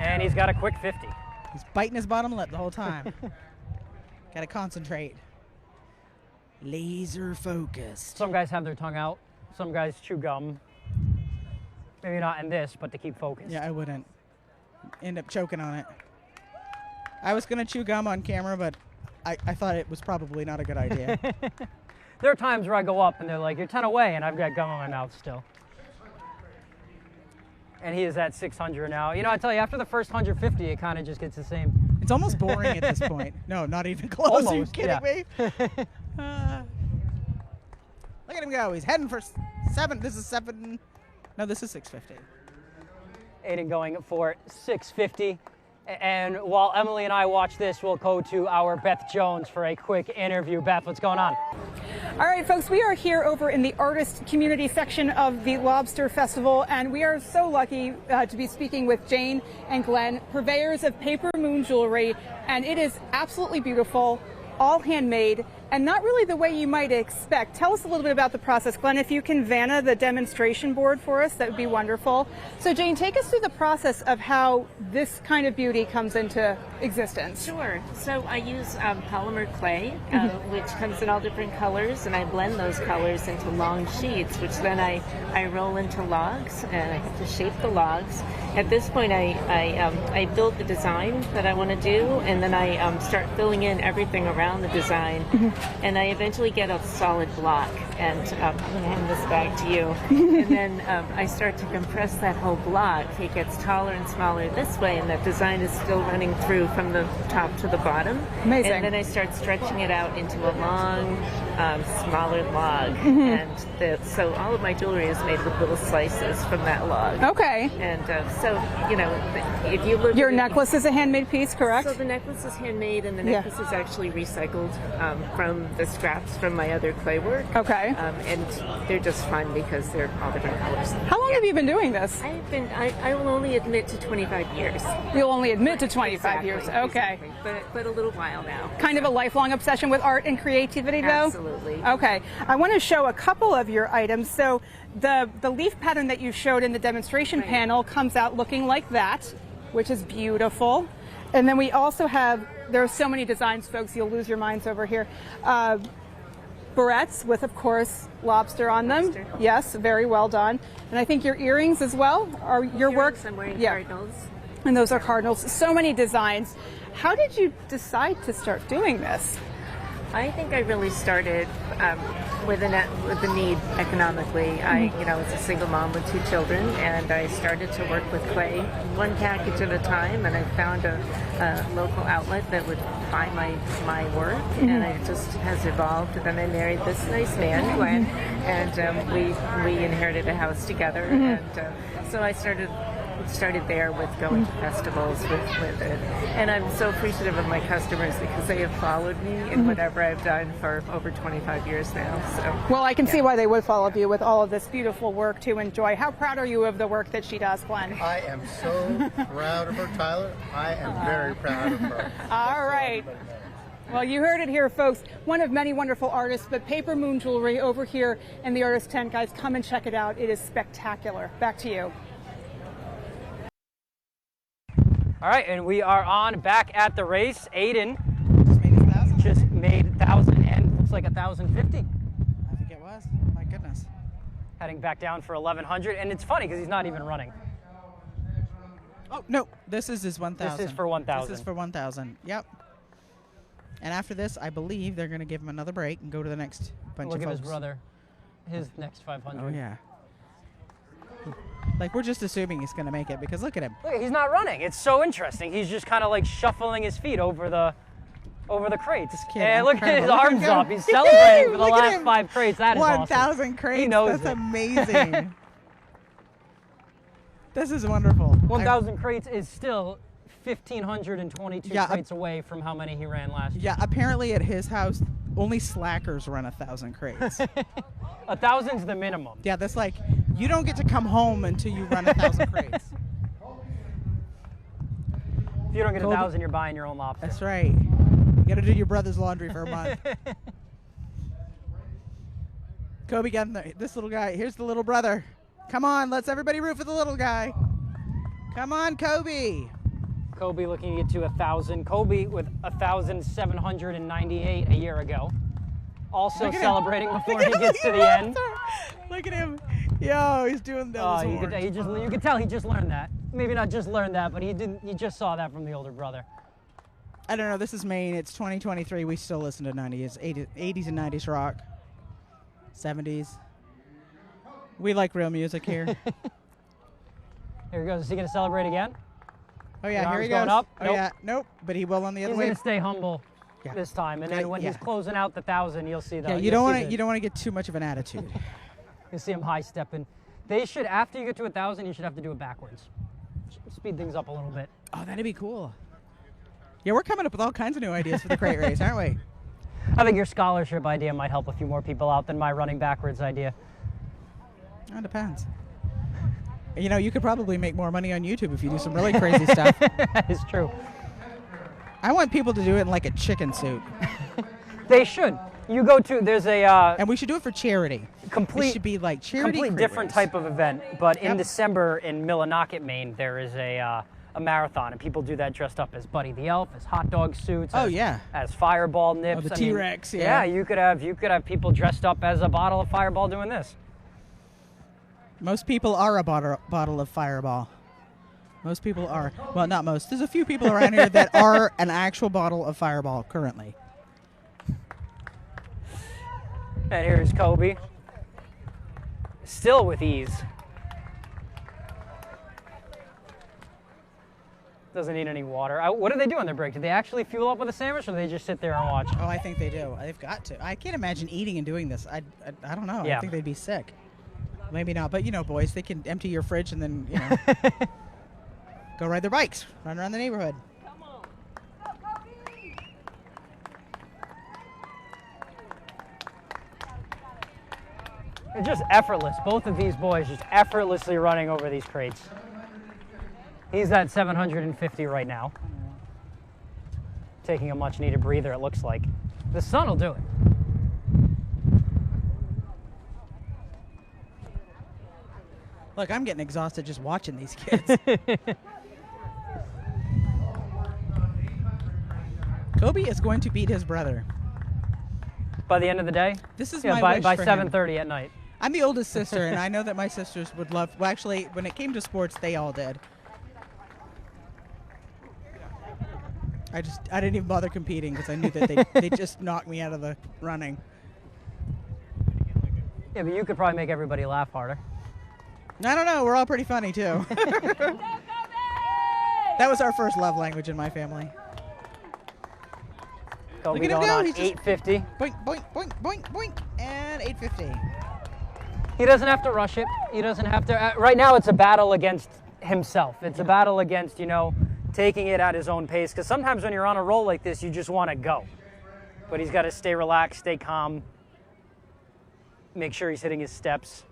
And he's got a quick 50. He's biting his bottom lip the whole time. Got to concentrate. Laser focused. Some guys have their tongue out. Some guys chew gum. Maybe not in this, but to keep focused. Yeah, I wouldn't. End up choking on it. I was going to chew gum on camera, but I thought it was probably not a good idea. There are times where I go up and they're like, you're 10 away, and I've got gum in my mouth still. And he is at 600 now. You know, I tell you, after the first 150, it kind of just gets the same. It's almost boring at this point. No, not even close. Are you kidding me? Look at him go. He's heading for 7. This is 7. No, this is 650. Aiden going for 650. And while Emily and I watch this, we'll go to our Beth Jones for a quick interview. Beth, what's going on? All right, folks, we are here over in the artist community section of the Lobster Festival, and we are so lucky to be speaking with Jane and Glenn, purveyors of Paper Moon jewelry, and it is absolutely beautiful, all handmade, and not really the way you might expect. Tell us a little bit about the process. Glenn, if you can Vanna the demonstration board for us, that would be wonderful. So Jane, take us through the process of how this kind of beauty comes into existence. Sure. So I use polymer clay, which comes in all different colors, and I blend those colors into long sheets, which then I roll into logs, and I have to shape the logs. At this point, I build the design that I want to do, and then I start filling in everything around the design. And I eventually get a solid block, and I'm going to hand this back to you. And then I start to compress that whole block. It gets taller and smaller this way, and that design is still running through from the top to the bottom. Amazing. And then I start stretching it out into a long, smaller log. And so all of my jewelry is made with little slices from that log. Okay. And so, you know, if you look Your at necklace is a handmade piece, correct? So the necklace is handmade, and the necklace is actually recycled from the scraps from my other clay work. Okay. And they're just fun because they're all different colors. How long have you been doing this? I will only admit to 25 years. You'll only admit to 25 years. Okay. Exactly. But a little while now. Kind of a lifelong obsession with art and creativity, though? Absolutely. Okay. I want to show a couple of your items. So the leaf pattern that you showed in the demonstration panel comes out looking like that, which is beautiful. And then we also have, there are so many designs, folks, you'll lose your minds over here. Barrettes with, of course, lobster on them. Lobster. Yes, very well done. And I think your earrings as well are your work. I'm wearing cardinals. And those are cardinals. So many designs. How did you decide to start doing this? I think I really started with the need economically. I was a single mom with 2 children, and I started to work with clay, one package at a time, and I found a local outlet that would buy my work, and it just has evolved. And then I married this nice man, Glenn, and we inherited a house together, and so I started there with going to festivals with it. And I'm so appreciative of my customers because they have followed me in whatever I've done for over 25 years now. So, well, I can see why they would follow you with all of this beautiful work to enjoy. How proud are you of the work that she does, Glenn? I am so proud of her, Tyler. I am very proud of her. All right. Well, you heard it here, folks. One of many wonderful artists, but Paper Moon Jewelry over here in the Artist Tent. Guys, come and check it out. It is spectacular. Back to you. All right, and we are on back at the race. Aiden just made 1,000 and looks like 1,050. I think it was. My goodness. Heading back down for 1,100, and it's funny because he's not even running. Oh, no, this is his 1,000. This is for 1,000. This is for 1,000, yep. And after this, I believe they're going to give him another break and go to the next bunch Look of at folks. his brother. His next 500. Oh, yeah. Like, we're just assuming he's going to make it because look at him. Look, he's not running. It's so interesting. He's just kind of like shuffling his feet over the crates. kid, And look at his incredible. Look at arms him. up. He's celebrating for the Look at last him. 5 crates. That is awesome. 1,000 crates. He knows That's it. amazing. This is wonderful. 1,000 crates is still 1,522 Yeah, crates away from how many he ran last year. Yeah, apparently at his house, only slackers run 1,000 crates. 1,000's the minimum. Yeah, that's like, you don't get to come home until you run 1,000 crates. If you don't get Kobe- 1,000, you're buying your own lobster. That's right. You got to do your brother's laundry for a month. Kobe got this little guy. Here's the little brother. Come on, let's everybody root for the little guy. Come on, Kobe. Kobe looking to get to 1,000. Kobe with 1,798 a year ago. Also Look at him. celebrating before Look he at gets him. to the end. Look at him. Yo, he's doing those. You could tell he just learned that. Maybe not just learned that, but he just saw that from the older brother. I don't know. This is Maine. It's 2023. We still listen to 80s and 90s rock. 70s. We like real music here. Here he goes. Is he going to celebrate again? Oh, yeah. The Here he arms goes. going up? Oh, Nope. yeah. Nope. But he will on the other He's way. going to stay humble Yeah. this time, and Okay, then when yeah. he's closing out the 1,000, you'll see that. Yeah, you don't want to get too much of an attitude. You'll see him high stepping. They should, after you get to 1,000, you should have to do it backwards. Speed things up a little bit. Oh, that'd be cool. Yeah, we're coming up with all kinds of new ideas for the crate race, aren't we? I think your scholarship idea might help a few more people out than my running backwards idea. It depends. You know, you could probably make more money on YouTube if you do some really crazy stuff. That is true. I want people to do it in like a chicken suit. They should. You go to, there's a... and we should do it for charity. Complete, it should be like charity complete crate different race. type of event. But in Yep. December in Millinocket, Maine, there is a marathon, and people do that dressed up as Buddy the Elf, as hot dog suits, Oh, as, yeah. as Fireball nips. the I mean, T-Rex, yeah. You could have people dressed up as a bottle of Fireball doing this. Most people are a bottle of Fireball. Most people are. Well, not most. There's a few people around here that are an actual bottle of Fireball currently. And here's Kobe. Still with ease. Doesn't need any water. What do they do on their break? Do they actually fuel up with a sandwich, or do they just sit there and watch? Oh, I think they do. They've got to. I can't imagine eating and doing this. I don't know. Yeah. I think they'd be sick. Maybe not. But, you know, boys, they can empty your fridge and then, you know, go ride their bikes, run around the neighborhood. It's just effortless. Both of these boys just effortlessly running over these crates. He's at 750 right now. Taking a much needed breather, it looks like. The sun will do it. Look, I'm getting exhausted just watching these kids. Kobe is going to beat his brother. By the end of the day? This is yeah, my wish by for him. 7:30 at night. I'm the oldest sister, and I know that my sisters would love... Well, actually, when it came to sports, they all did. I didn't even bother competing because I knew that they just knocked me out of the running. Yeah, but you could probably make everybody laugh harder. I don't know. We're all pretty funny, too. That was our first love language in my family. Kobe Look at him going go. on He's just 850. Boink, boink, boink, boink, boink, and 850. He doesn't have to rush it. He doesn't have to. Right now, it's a battle against himself. It's a battle against, you know, taking it at his own pace. Because sometimes when you're on a roll like this, you just want to go. But he's got to stay relaxed, stay calm, make sure he's hitting his steps.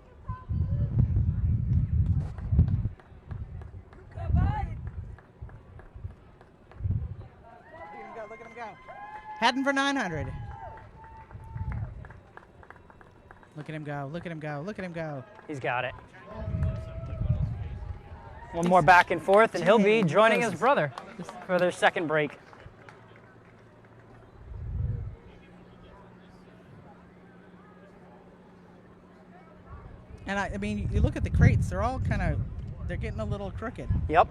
Look at him go. Heading for 900. Look at him go. Look at him go. Look at him go. He's got it. One more back and forth, and he'll be joining his brother for their second break. And I mean, you look at the crates, they're all kind of, they're getting a little crooked. Yep.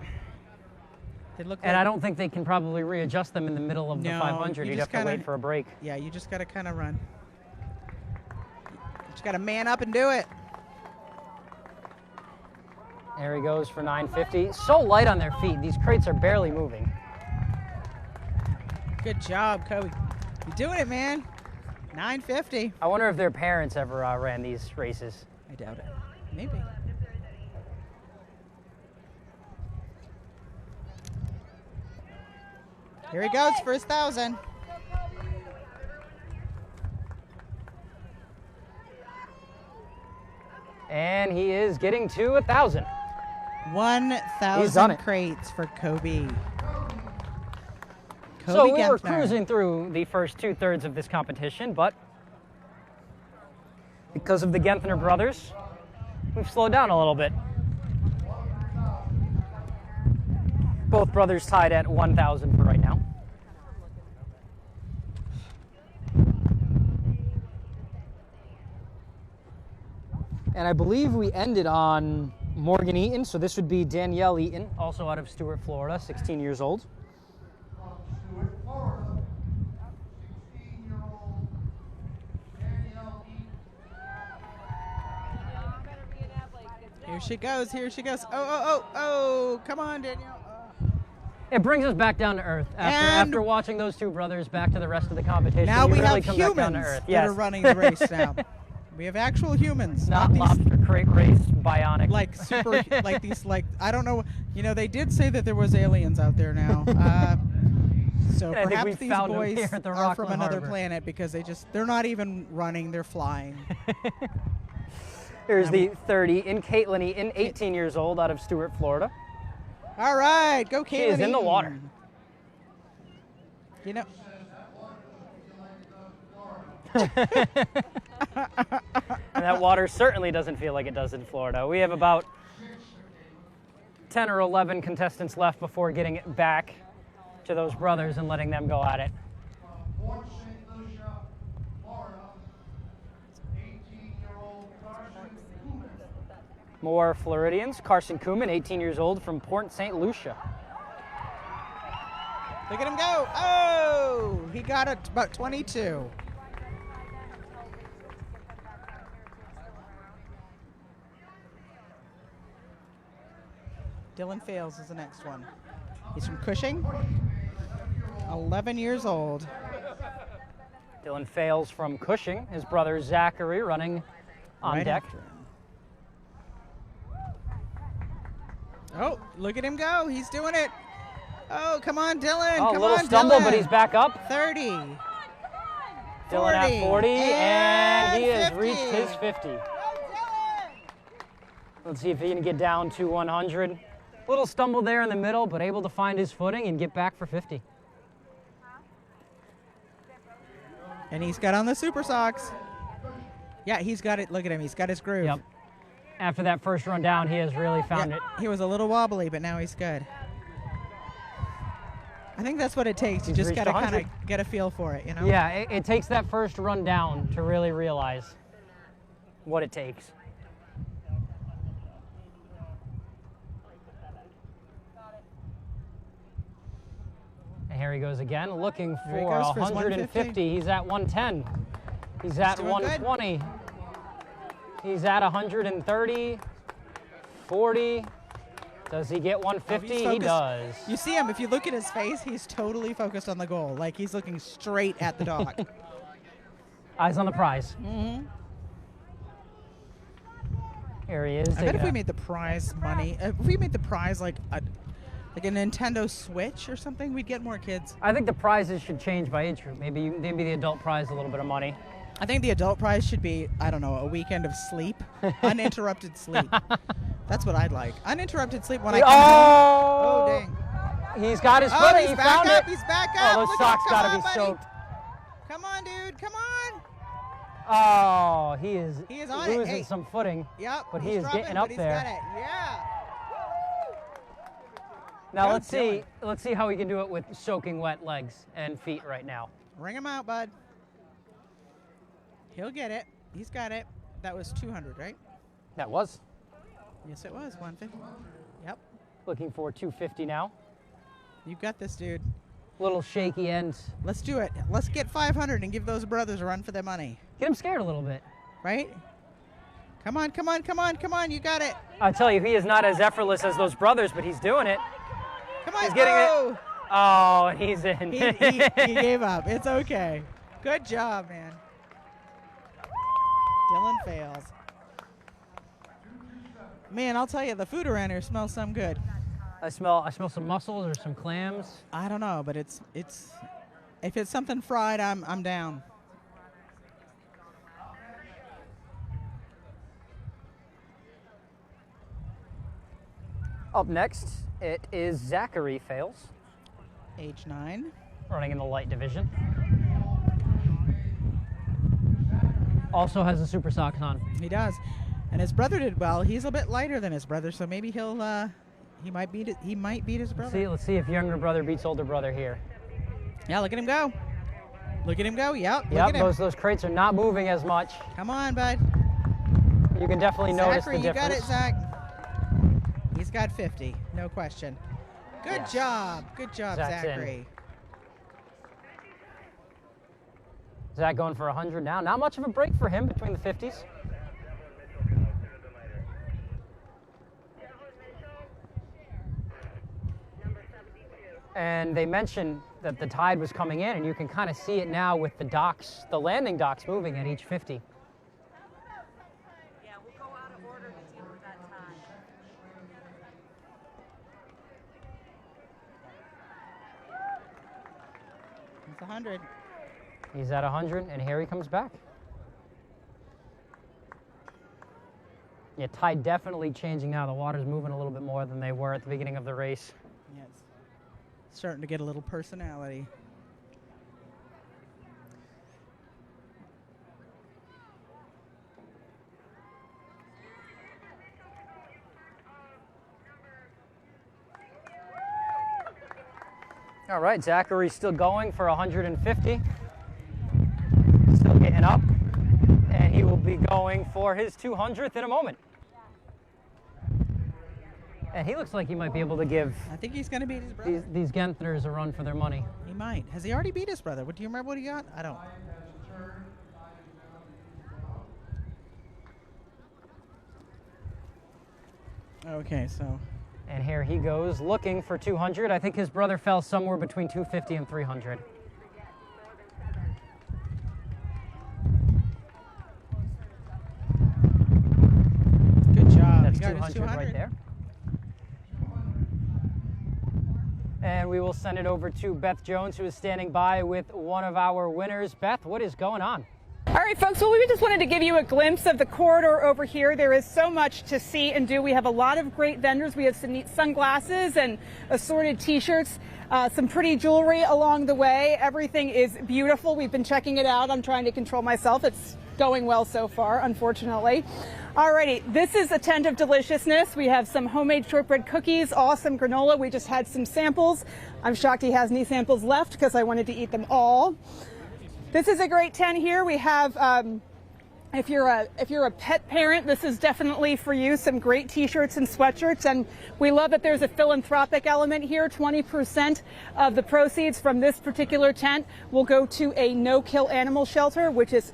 They look And like, I don't think they can probably readjust them in the middle of the 500. You'd have to wait for a break. Yeah, you just got to kind of run. You just got to man up and do it. There he goes for 950. So light on their feet. These crates are barely moving. Good job, Kobe. You're doing it, man. 950. I wonder if their parents ever ran these races. I doubt it. Maybe. Here he goes for his 1,000. And he is getting to 1,000. 1,000 crates for Kobe. So we were Gentner. cruising through the first 2/3 of this competition, but because of the Genthner brothers, we've slowed down a little bit. Both brothers tied at 1,000 for right now. And I believe we ended on Morgan Eaton, so this would be Danielle Eaton, also out of Stuart, Florida, 16 years old. Here she goes, here she goes. Oh, come on, Danielle. It brings us back down to earth. After watching those two brothers back to the rest of the competition, Now we really have come back down to humans earth. that Yes. are running the race now. We have actual humans. Not lobster crate race, bionic. Like super, like these, like, I don't know, you know, they did say that there was aliens out there now. So I think we perhaps these found them boys here at the are from Rockland another Harbor. planet because they're not even running, they're flying. Here's the 30 in Caitlin Eaton, 18 years old, out of Stuart, Florida. All right, go Caitlin. She is in the water. You know. And that water certainly doesn't feel like it does in Florida. We have about 10 or 11 contestants left before getting it back to those brothers and letting them go at it. More Floridians. Carson Kuhlman, 18 years old, from Port St. Lucia. Look at him go. Oh, he got it about 22. Dylan Fales is the next one. He's from Cushing, 11 years old. Dylan Fales from Cushing. His brother Zachary running on Right deck. after him. Oh, look at him go. He's doing it. Oh, come on, Dylan. Oh, Come a little on, stumble, Dylan. but he's back up. 30. Dylan at 40, and he has 50. reached his 50. Let's see if he can get down to 100. Little stumble there in the middle, but able to find his footing and get back for 50. And he's got on the Super Socks. Yeah, he's got it. Look at him. He's got his groove. Yep. After that first run down, he has really found it. He was a little wobbly, but now he's good. I think that's what it takes. You He's just reached got to kind 100. of get a feel for it, you know? Yeah, it takes that first run down to really realize what it takes. And here he goes again, looking Here he for goes for his 150. He's at 110. He's at doing good. 120. He's at 130, 40. Does he get 150? He's He focused. does. You see him, if you look at his face, he's totally focused on the goal. Like he's looking straight at the dock. Eyes on the prize. Mm-hmm. Here he is. I bet taking if we a- made the prize money, if we made the prize like a Nintendo Switch or something, we'd get more kids. I think the prizes should change by age group. Maybe the adult prize a little bit of money. I think the adult prize should be, I don't know, a weekend of sleep, uninterrupted sleep. That's what I'd like. Uninterrupted sleep when I come home. Oh, dang. He's got his Oh, footing. he's He back found up. it. He's back Oh, up. those Look socks at, got to come be on, soaked. buddy. Come on, dude. Come on. Oh, he is on it. losing Hey. some footing. Yep. But he he's is dropping, getting but up he's there. got it. Yeah. Now Go let's see how we can do it with soaking wet legs and feet right now. Ring him out, bud. He'll get it. He's got it. That was 200, right? That was. Yes, it was. 150. Yep. Looking for 250 now. You got this, dude. Little shaky ends. Let's do it. Let's get 500 and give those brothers a run for their money. Get them scared a little bit. Right? Come on, come on, come on, come on. You got it. I tell you, he is not as effortless as those brothers, but he's doing it. Come on. He's getting it. Oh, and he's in. He gave up. It's okay. Good job, man. Dylan fails. Man, I'll tell you, the food around here smells some good. I smell some mussels or some clams. I don't know, but it's if it's something fried, I'm down. Up next, it is Zachary Fails. Age 9. Running in the light division. Also has the super socks on. He does. And his brother did well. He's a bit lighter than his brother, so maybe he might beat his brother. Let's see if younger brother beats older brother here. Yeah, look at him go. Look at him go. Yep. Yep, those crates are not moving as much. Come on, bud. You can definitely notice the Zachary, difference. you got it, Zach. He's got 50, no question. Good job. Good job, Zach's Zachary. Zach going for 100 now. Not much of a break for him between the 50s. And they mentioned that the tide was coming in, and you can kind of see it now with the docks, the landing docks moving at each 50. Yeah, we'll go out of order to deal with that tide. It's 100. He's at 100, and here he comes back. Yeah, tide definitely changing now. The water's moving a little bit more than they were at the beginning of the race. Yeah, it's starting to get a little personality. All right, Zachary's still going for 150. Still getting up. And he will be going for his 200th in a moment. And he looks like he might be able to give I think he's going to beat his brother. these Genthers a run for their money. He might. Has he already beat his brother? Do you remember what he got? I don't. Okay, so. And here he goes looking for 200. I think his brother fell somewhere between 250 and 300. Good job. That's He got his 200 right there. And we will send it over to Beth Jones, who is standing by with one of our winners. Beth, what is going on? All right, folks, well, we just wanted to give you a glimpse of the corridor over here. There is so much to see and do. We have a lot of great vendors. We have some neat sunglasses and assorted T-shirts, some pretty jewelry along the way. Everything is beautiful. We've been checking it out. I'm trying to control myself. It's going well so far, unfortunately. Alrighty, this is a tent of deliciousness. We have some homemade shortbread cookies, awesome granola. We just had some samples. I'm shocked he has any samples left because I wanted to eat them all. This is a great tent here. We have, if you're a pet parent, this is definitely for you. Some great T-shirts and sweatshirts, and we love that there's a philanthropic element here. 20% of the proceeds from this particular tent will go to a no-kill animal shelter, which is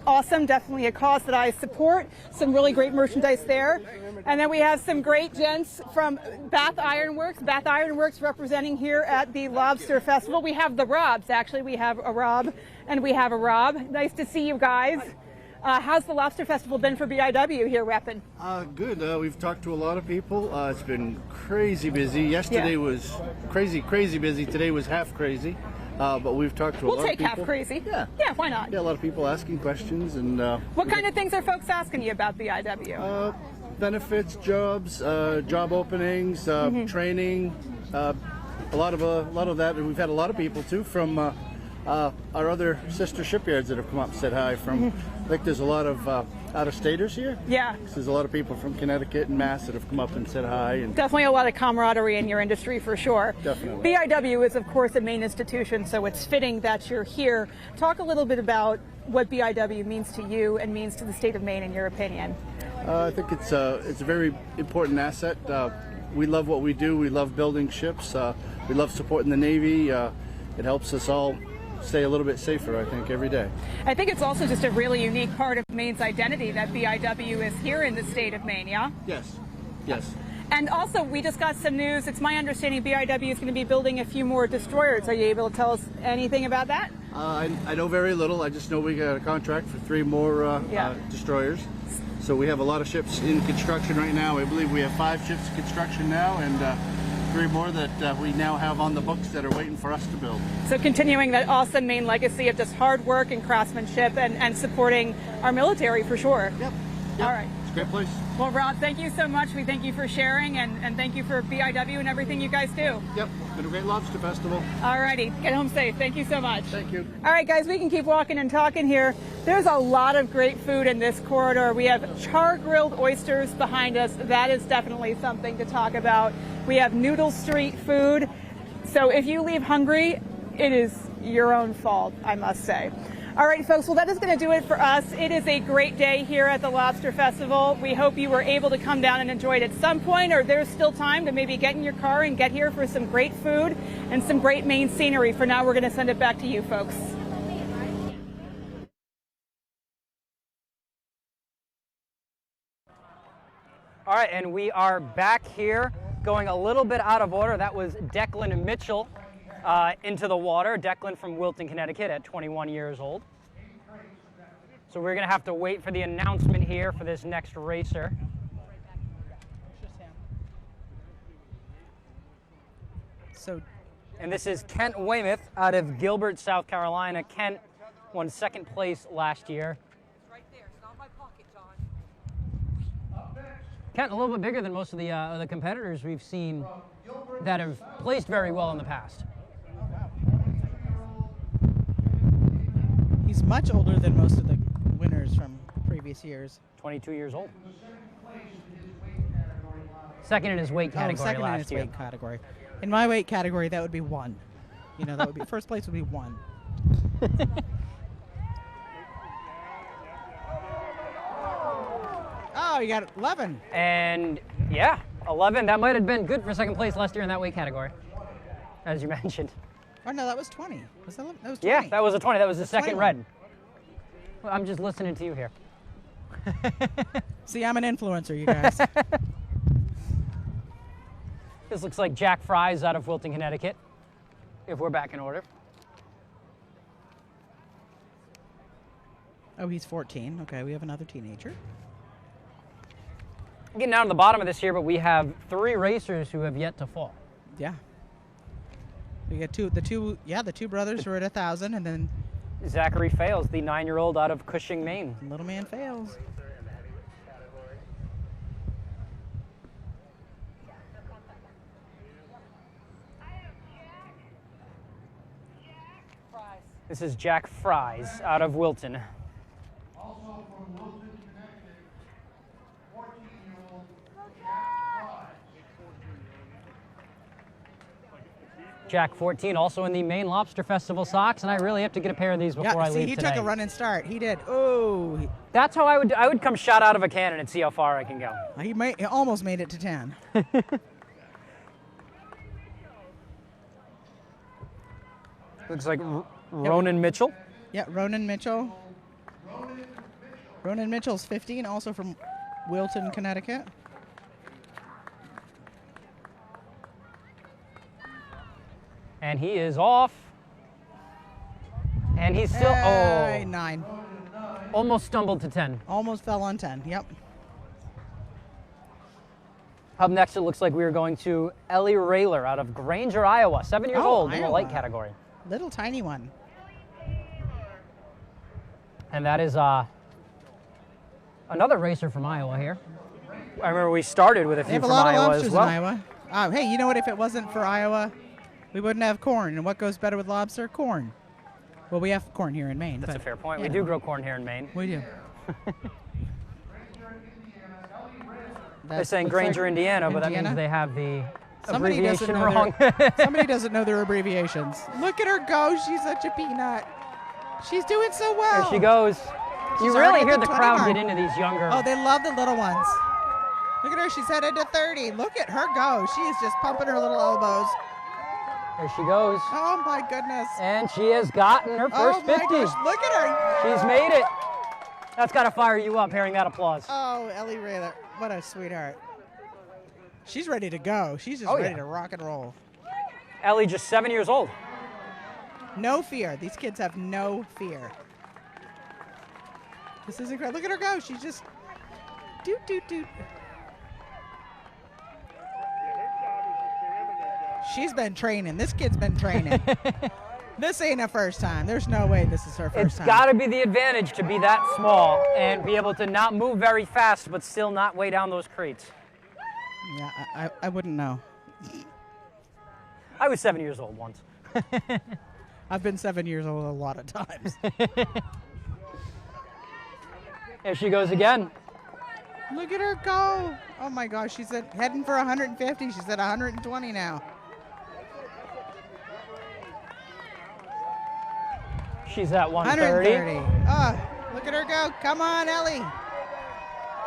awesome, definitely a cause that I support. Some really great merchandise there. And then we have some great gents from Bath Iron Works. Bath Iron Works representing here at the Lobster Festival. We have the Robs, actually. We have a Rob and we have a Rob. Nice to see you guys. How's the Lobster Festival been for BIW here repping? Good. We've talked to a lot of people. It's been crazy busy. Yesterday was crazy busy. Today was half crazy. But we've talked to a lot of people. We'll take half crazy. Yeah, why not? Yeah, a lot of people asking questions. And what kind of things are folks asking you about BIW? Benefits, jobs, job openings, training, a lot of that. And we've had a lot of people too from our other sister shipyards that have come up and said hi. From I think there's a lot of out-of-staters here. Yeah. There's a lot of people from Connecticut and Mass that have come up and said hi. And definitely a lot of camaraderie in your industry for sure. Definitely. BIW is, of course, a Maine institution, so it's fitting that you're here. Talk a little bit about what BIW means to you and means to the state of Maine, in your opinion. I think it's a very important asset. we love what we do. We love building ships. We love supporting the Navy. It helps us all stay a little bit safer, I think, every day. I think it's also just a really unique part of Maine's identity that BIW is here in the state of Maine, yeah? Yes, yes. And also, we just got some news. It's my understanding BIW is going to be building a few more destroyers. Are you able to tell us anything about that? I know very little. I just know we got a contract for 3 more destroyers. So we have a lot of ships in construction right now. I believe we have 5 ships in construction now, and 3 more that we now have on the books that are waiting for us to build. So continuing that awesome Maine legacy of just hard work and craftsmanship and supporting our military for sure. Yep. All right. It's a great place. Well, Rod, thank you so much. We thank you for sharing and thank you for BIW and everything you guys do. Yep. Been a great lobster festival. All righty. Get home safe. Thank you so much. Thank you. All right, guys, we can keep walking and talking here. There's a lot of great food in this corridor. We have char-grilled oysters behind us. That is definitely something to talk about. We have Noodle Street food. So if you leave hungry, it is your own fault, I must say. All right, folks, well, that is going to do it for us. It is a great day here at the Lobster Festival. We hope you were able to come down and enjoy it at some point, or there's still time to maybe get in your car and get here for some great food and some great Maine scenery. For now, we're going to send it back to you, folks. All right, and we are back here going a little bit out of order. That was Declan Mitchell into the water. Declan from Wilton, Connecticut at 21 years old. So we're going to have to wait for the announcement here for this next racer. And this is Kent Weymouth out of Gilbert, South Carolina. Kent won 2nd place last year. Kent, a little bit bigger than most of the competitors we've seen that have placed very well in the past. He's much older than most of the winners from previous years. 22 years old. Second in his weight category second in his weight category. In my weight category, that would be 1. You know, that would be first place would be 1. Oh, you got 11. And yeah, 11. That might have been good for 2nd place last year in that weight category, as you mentioned. Oh no, that was 20. Was that 11? That was 20. Yeah, that was a 20. That was the second 21. red. Well, I'm just listening to you here. See, I'm an influencer, you guys. This looks like Jack Fry's out of Wilton, Connecticut, if we're back in order. Oh, he's 14. Okay, we have another teenager. Getting down to the bottom of this here, but we have 3 racers who have yet to fall. Yeah. We got the two brothers who are at 1,000, and then Zachary Fales, the 9-year-old out of Cushing, Maine. Little man Fales. This is Jack Fry's out of Wilton. Also from Wilton, Connecticut, 14-year-old Jack 14, also in the Maine Lobster Festival socks, and I really have to get a pair of these before I leave he today. took a running start. He did. Oh. That's how I would come shot out of a cannon and see how far I can go. He almost made it to 10. Looks like Ronan Mitchell. Yeah, Ronan Mitchell. Ronan Mitchell's 15, also from Wilton, Connecticut. And he is off. And he's still, 9. Almost stumbled to 10. Almost fell on 10, yep. Up next, it looks like we are going to Ellie Rayler out of Granger, Iowa, 7 years old in the light category. Little tiny one. And that is another racer from Iowa here. I remember we started with a few from Iowa as well. In Iowa. Hey, you know what? If it wasn't for Iowa, we wouldn't have corn. And what goes better with lobster? Corn. Well, we have corn here in Maine. That's a fair point. We do grow corn here in Maine. We do. They're saying Granger, Indiana, but that means they have the Somebody abbreviation wrong. Somebody doesn't know their abbreviations. Look at her go. She's such a peanut. She's doing so well. There she goes. You She's really already hear at the 20 crowd mark. get into these younger. Oh, they love the little ones. Look at her, she's headed to 30. Look at her go. She is just pumping her little elbows. There she goes. Oh my goodness. And she has gotten her first 50. Gosh, look at her. She's made it. That's got to fire you up, hearing that applause. Oh, Ellie Rayler, what a sweetheart. She's ready to go. She's just ready to rock and roll. Ellie, just 7 years old. No fear. These kids have no fear. This is incredible. Look at her go. She's just doot, doot, doot. She's been training. This kid's been training. This ain't her first time. There's no way this is her first time. It's got to be the advantage to be that small and be able to not move very fast, but still not weigh down those crates. Yeah, I wouldn't know. I was 7 years old once. I've been 7 years old a lot of times. There she goes again. Look at her go. Oh my gosh, she's heading for 150. She's at 120 now. She's at 130. 130. Oh, look at her go. Come on, Ellie.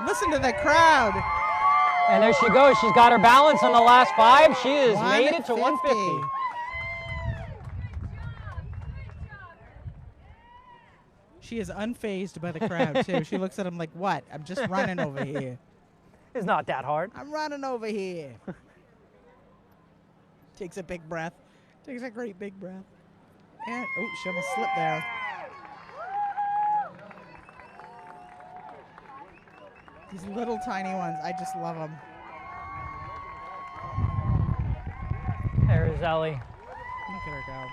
Listen to the crowd. And there she goes. She's got her balance on the last 5. She has made it to 150. She is unfazed by the crowd, too. She looks at him like, what? I'm just running over here. It's not that hard. I'm running over here. Takes a big breath. Takes a great big breath. And, oh, she almost slipped there. These little tiny ones, I just love them. There's Ellie. Look at her go.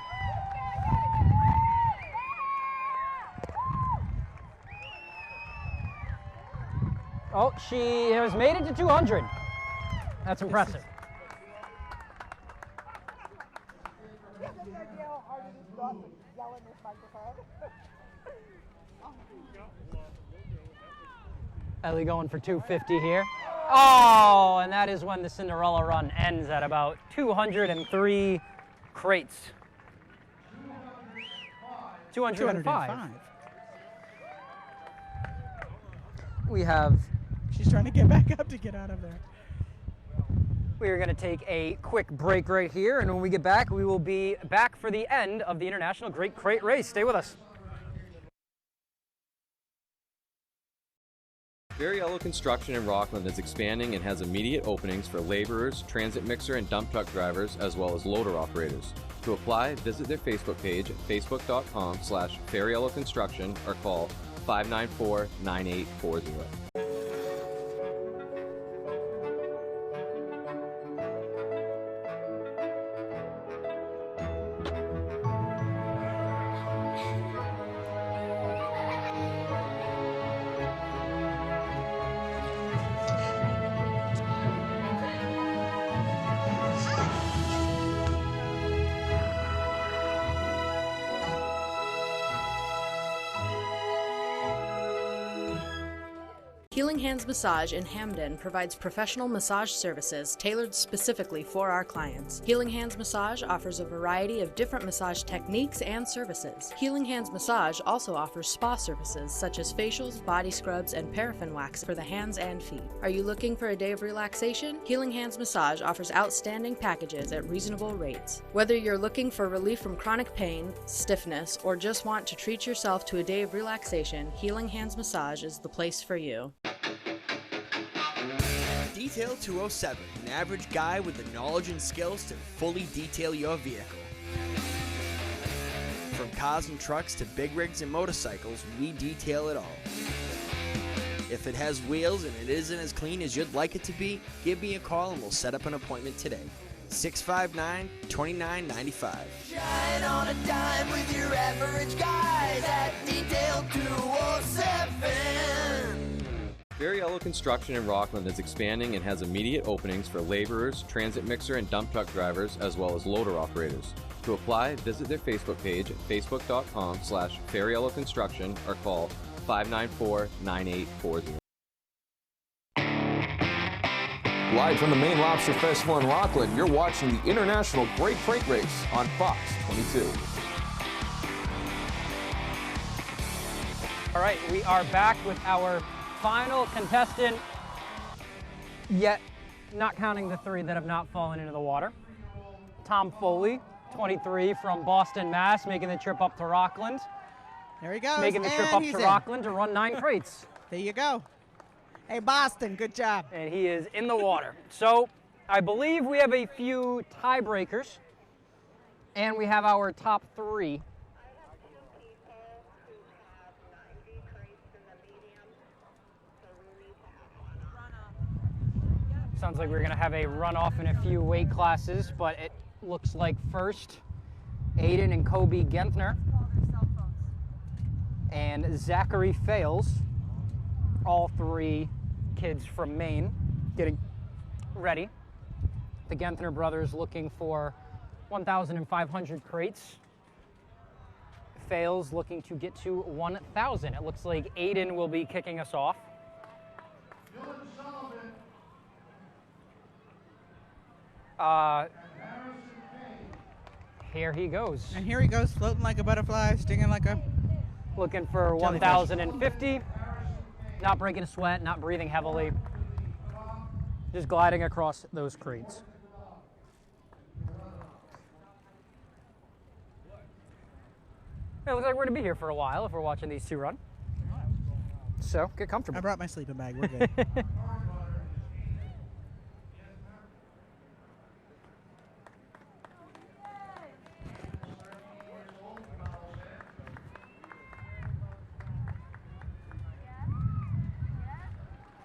Oh, she has made it to 200. That's impressive. Ellie going for 250 here. Oh, and that is when the Cinderella run ends at about 203 crates. 205. We have... She's trying to get back up to get out of there. We are going to take a quick break right here, and when we get back, we will be back for the end of the International Great Crate Race. Stay with us. Yellow Construction in Rockland is expanding and has immediate openings for laborers, transit mixer and dump truck drivers, as well as loader operators. To apply, visit their Facebook page at facebook.com/FairYellowConstruction or call 594-9840. Healing Hands Massage in Hamden provides professional massage services tailored specifically for our clients. Healing Hands Massage offers a variety of different massage techniques and services. Healing Hands Massage also offers spa services such as facials, body scrubs, and paraffin wax for the hands and feet. Are you looking for a day of relaxation? Healing Hands Massage offers outstanding packages at reasonable rates. Whether you're looking for relief from chronic pain, stiffness, or just want to treat yourself to a day of relaxation, Healing Hands Massage is the place for you. Detail 207, an average guy with the knowledge and skills to fully detail your vehicle. From cars and trucks to big rigs and motorcycles, we detail it all. If it has wheels and it isn't as clean as you'd like it to be, give me a call and we'll set up an appointment today. 659-2995. Shine on a dime with your average guys at Detail 207. Yellow Construction in Rockland is expanding and has immediate openings for laborers, transit mixer and dump truck drivers, as well as loader operators. To apply, visit their Facebook page at facebook.com/FairYellowConstruction or call 594-9840. Live from the Maine Lobster Festival in Rockland, you're watching the International Great Crate Race on Fox 22. All right, we are back with our final contestant. yet not counting the 3 that have not fallen into the water. Tom Foley, 23 from Boston, Mass, making the trip up to Rockland. There he goes. Making the trip up to Rockland to run 9 crates. There you go. Hey, Boston, good job. And he is in the water. So I believe we have a few tiebreakers, and we have our top 3. Sounds like we're going to have a runoff in a few weight classes, but it looks like first, Aiden and Kobe Gentner and Zachary Fales, all 3 kids from Maine, getting ready. The Gentner brothers looking for 1,500 crates. Fales looking to get to 1,000. It looks like Aiden will be kicking us off. Here he goes. And here he goes, floating like a butterfly, stinging like a... Looking for 1,050. Not breaking a sweat, not breathing heavily. Just gliding across those crates. It looks like we're going to be here for a while if we're watching these 2 run. So, get comfortable. I brought my sleeping bag. We're good.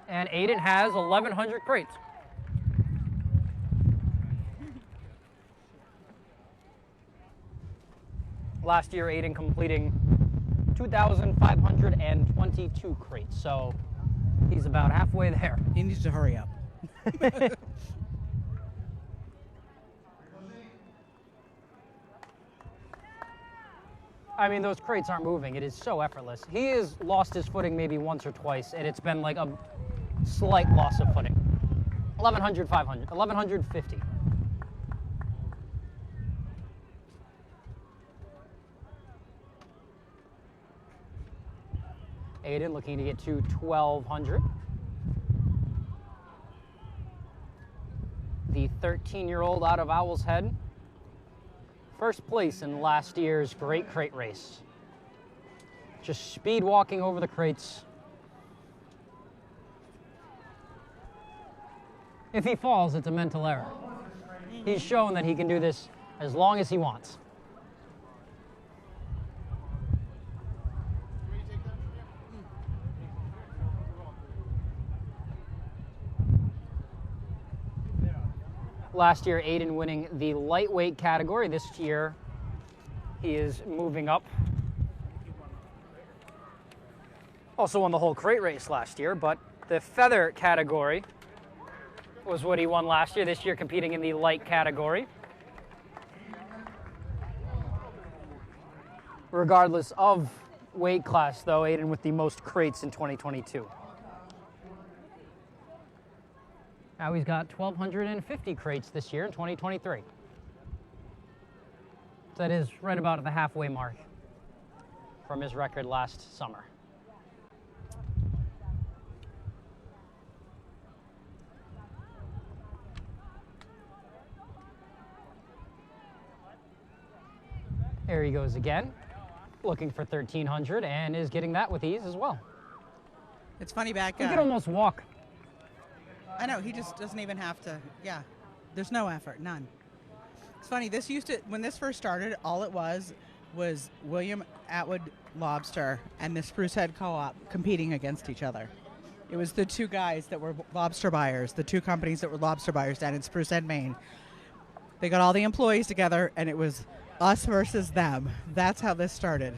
And Aiden has 1,100 crates. Last year, Aiden completing 2,522 crates, so he's about halfway there. He needs to hurry up. I mean, those crates aren't moving. It is so effortless. He has lost his footing maybe once or twice, and it's been like a slight loss of footing. 1,100, 500, 1,150. Aiden looking to get to 1,200. The 13-year-old out of Owl's Head. First place in last year's Great Crate Race. Just speed walking over the crates. If he falls, it's a mental error. He's shown that he can do this as long as he wants. Last year, Aiden winning the lightweight category. This year, he is moving up. Also won the whole crate race last year, but the feather category was what he won last year. This year, competing in the light category. Regardless of weight class, though, Aiden with the most crates in 2022. Now he's got 1,250 crates this year in 2023. So that is right about at the halfway mark from his record last summer. There he goes again, looking for 1,300 and is getting that with ease as well. It's funny back. He could almost walk. I know, he just doesn't even have to, yeah. There's no effort, none. It's funny, this used to, when this first started, all it was William Atwood Lobster and the Spruce Head Co-op competing against each other. It was the 2 guys that were lobster buyers, the 2 companies that were lobster buyers down in Spruce Head, Maine. They got all the employees together and it was us versus them. That's how this started.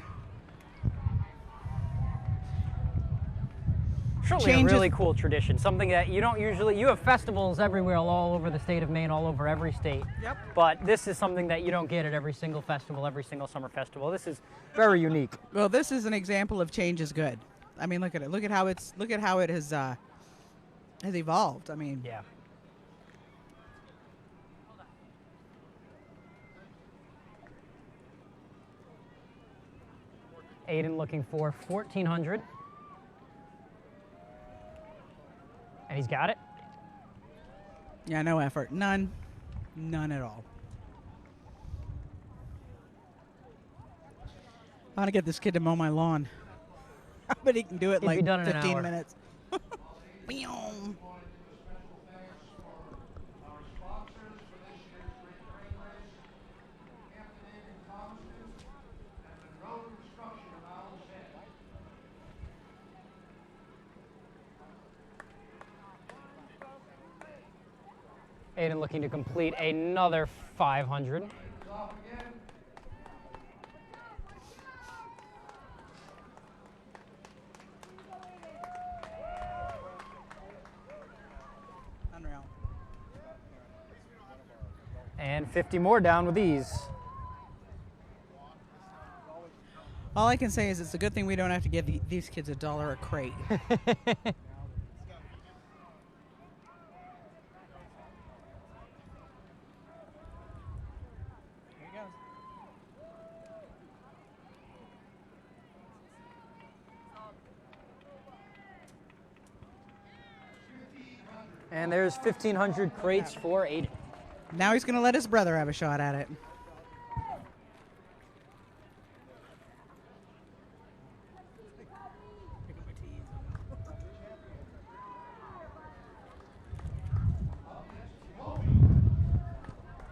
Surely a really cool tradition, something that you don't usually, you have festivals everywhere all over the state of Maine, all over every state. Yep. But this is something that you don't get at every single festival, every single summer festival. This is very unique. Well, this is an example of change is good. I mean, look at it. Look at how it has evolved. I mean, yeah. Aiden looking for 1,400. And he's got it. Yeah, no effort. None. None at all. I want to get this kid to mow my lawn. I bet he can do it He'd be like done in an 15 hour. minutes. Aiden looking to complete another 500. Unreal. And 50 more down with ease. All I can say is it's a good thing we don't have to give these kids $1 a crate. And there's 1,500 crates for Aiden. Now he's going to let his brother have a shot at it.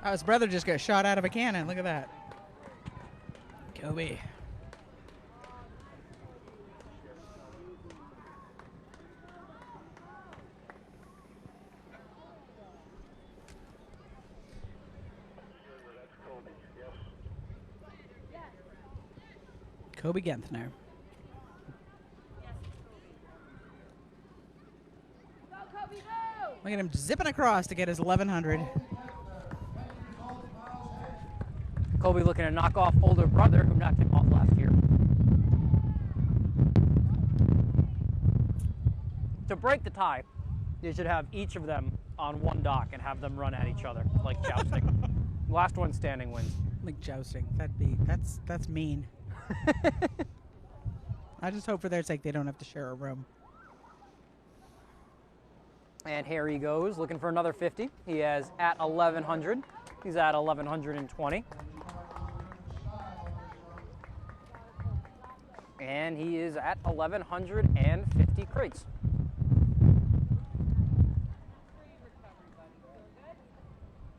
Oh, his brother just got shot out of a cannon. Look at that. Kobe. Kobe Genthner. Look at him zipping across to get his 1,100. Kobe looking to knock off older brother who knocked him off last year. To break the tie, you should have each of them on one dock and have them run at each other like jousting. Last one standing wins. Like jousting. That's mean. I just hope for their sake they don't have to share a room. And here he goes, looking for another 50. He is at 1,100. He's at 1,120. And he is at 1,150 crates.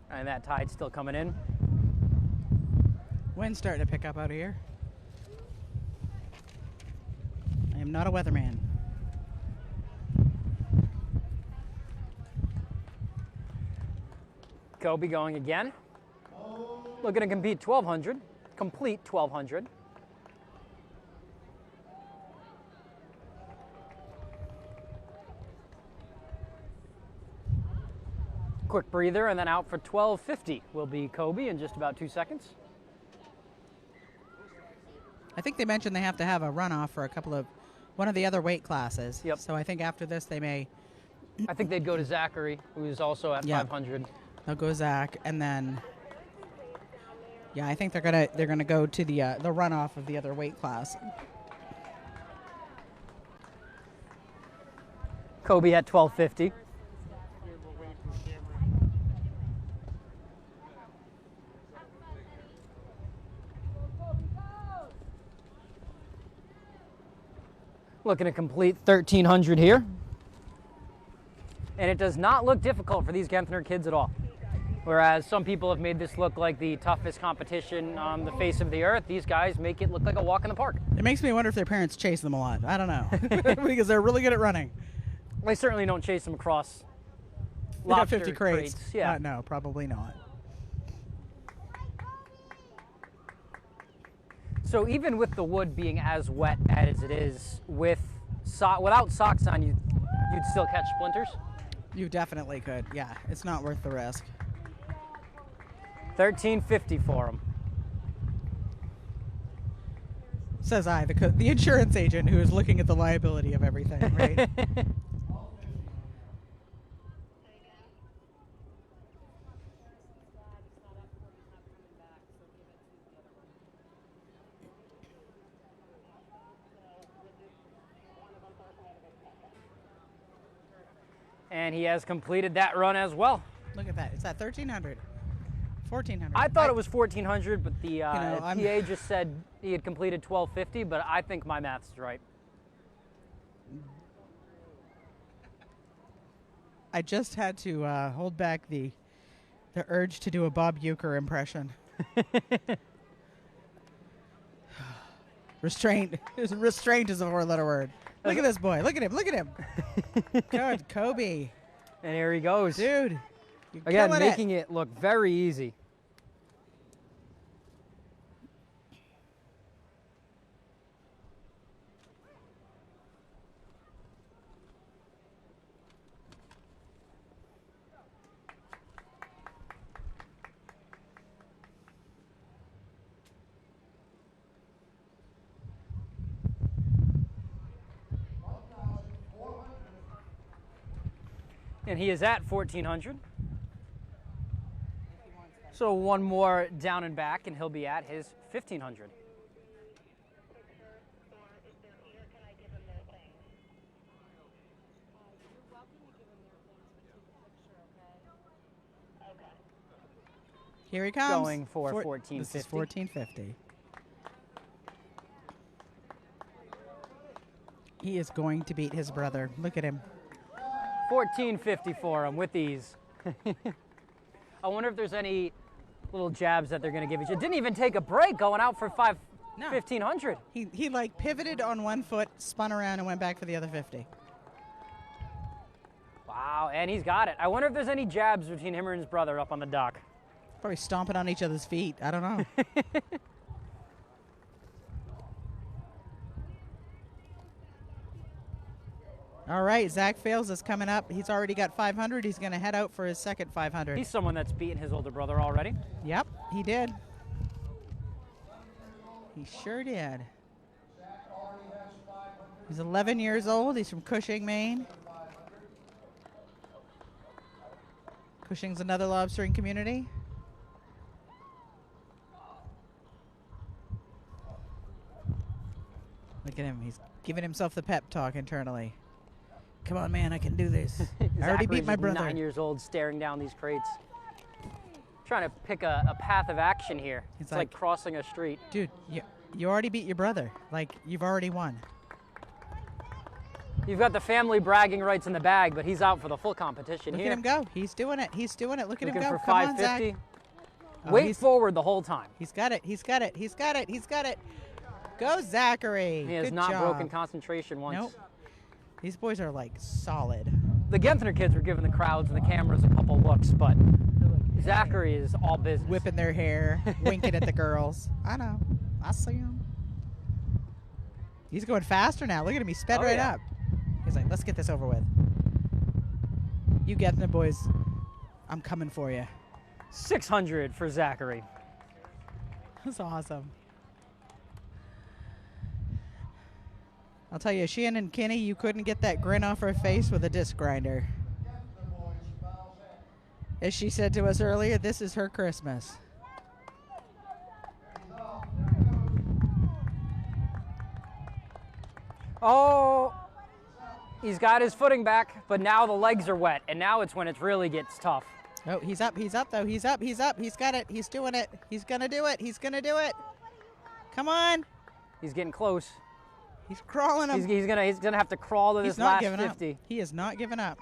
And that tide's still coming in. Wind's starting to pick up out of here. I am not a weatherman. Kobe going again. Looking to compete 1,200. Complete 1,200. Quick breather, and then out for 1,250 will be Kobe in just about 2 seconds. I think they mentioned they have to have a runoff for one of the other weight classes. Yep. So I think after this they may. I think they'd go to Zachary, who's also at 500. They'll go Zach, and then. Yeah, I think they're gonna go to the runoff of the other weight class. Kobe at 1,250. Looking to complete 1,300 here. And it does not look difficult for these Genthner kids at all. Whereas some people have made this look like the toughest competition on the face of the earth, these guys make it look like a walk in the park. It makes me wonder if their parents chase them a lot. I don't know. Because they're really good at running. They certainly don't chase them across They got lobster 50 crates. Yeah. No, probably not. So even with the wood being as wet as it is, without socks on, you'd still catch splinters? You definitely could. Yeah, it's not worth the risk. 1,350 for them. Says I, the insurance agent who is looking at the liability of everything, right? And he has completed that run as well. Look at that. It's at 1,300. 1,400. I thought it was 1,400, but the I'm- PA just said he had completed 1,250, but I think my math's right. I just had to hold back the urge to do a Bob Euchre impression. Restraint. Restraint is a four-letter word. Look at this boy. Look at him. Look at him. Good, Kobe. And here he goes. Dude. You're Again, killing making it look very easy. And he is at 1,400. So one more down and back, and he'll be at his 1,500. Here he comes. Going for 1450. This is 1450. He is going to beat his brother. Look at him. 1450 for him with ease. I wonder if there's any little jabs that they're going to give each other. Didn't even take a break going out for 1,500. He like pivoted on one foot, spun around, and went back for the other 50. Wow, and he's got it. I wonder if there's any jabs between him and his brother up on the dock. Probably stomping on each other's feet. I don't know. All right, Zach Fales is coming up. He's already got 500. He's going to head out for his second 500. He's someone that's beaten his older brother already. Yep, he did. He sure did. He's 11 years old. He's from Cushing, Maine. Cushing's another lobstering community. Look at him. He's giving himself the pep talk internally. Come on, man, I can do this. I already beat my brother. 9 years old, staring down these crates. Trying to pick a path of action here. It's like crossing a street. Dude, you already beat your brother. Like, you've already won. You've got the family bragging rights in the bag, but he's out for the full competition Look here. at him go. He's doing it. He's doing it. Look at him Looking go. for Come on, 550. Zach. Oh, Wait forward the whole time. He's got it. He's got it. He's got it. He's got it. Go, Zachary. He has Good not job. broken concentration once. Nope. These boys are like solid. The Genthner kids were giving the crowds and the cameras a couple looks, but Zachary is all business. Whipping their hair, winking at the girls. I know. I see him. He's going faster now. Look at him. He sped right up. He's like, let's get this over with. You Genthner boys, I'm coming for you. 600 for Zachary. That's awesome. I'll tell you, Shannon and Kinney, you couldn't get that grin off her face with a disc grinder. As she said to us earlier, this is her Christmas. Oh, he's got his footing back, but now the legs are wet, and now it's when it really gets tough. Oh, he's up though. He's up. He's got it. He's doing it. He's gonna do it. He's gonna do it. Come on. He's getting close. He's crawling him. He's gonna have to crawl to this last 50. Up. He is not giving up.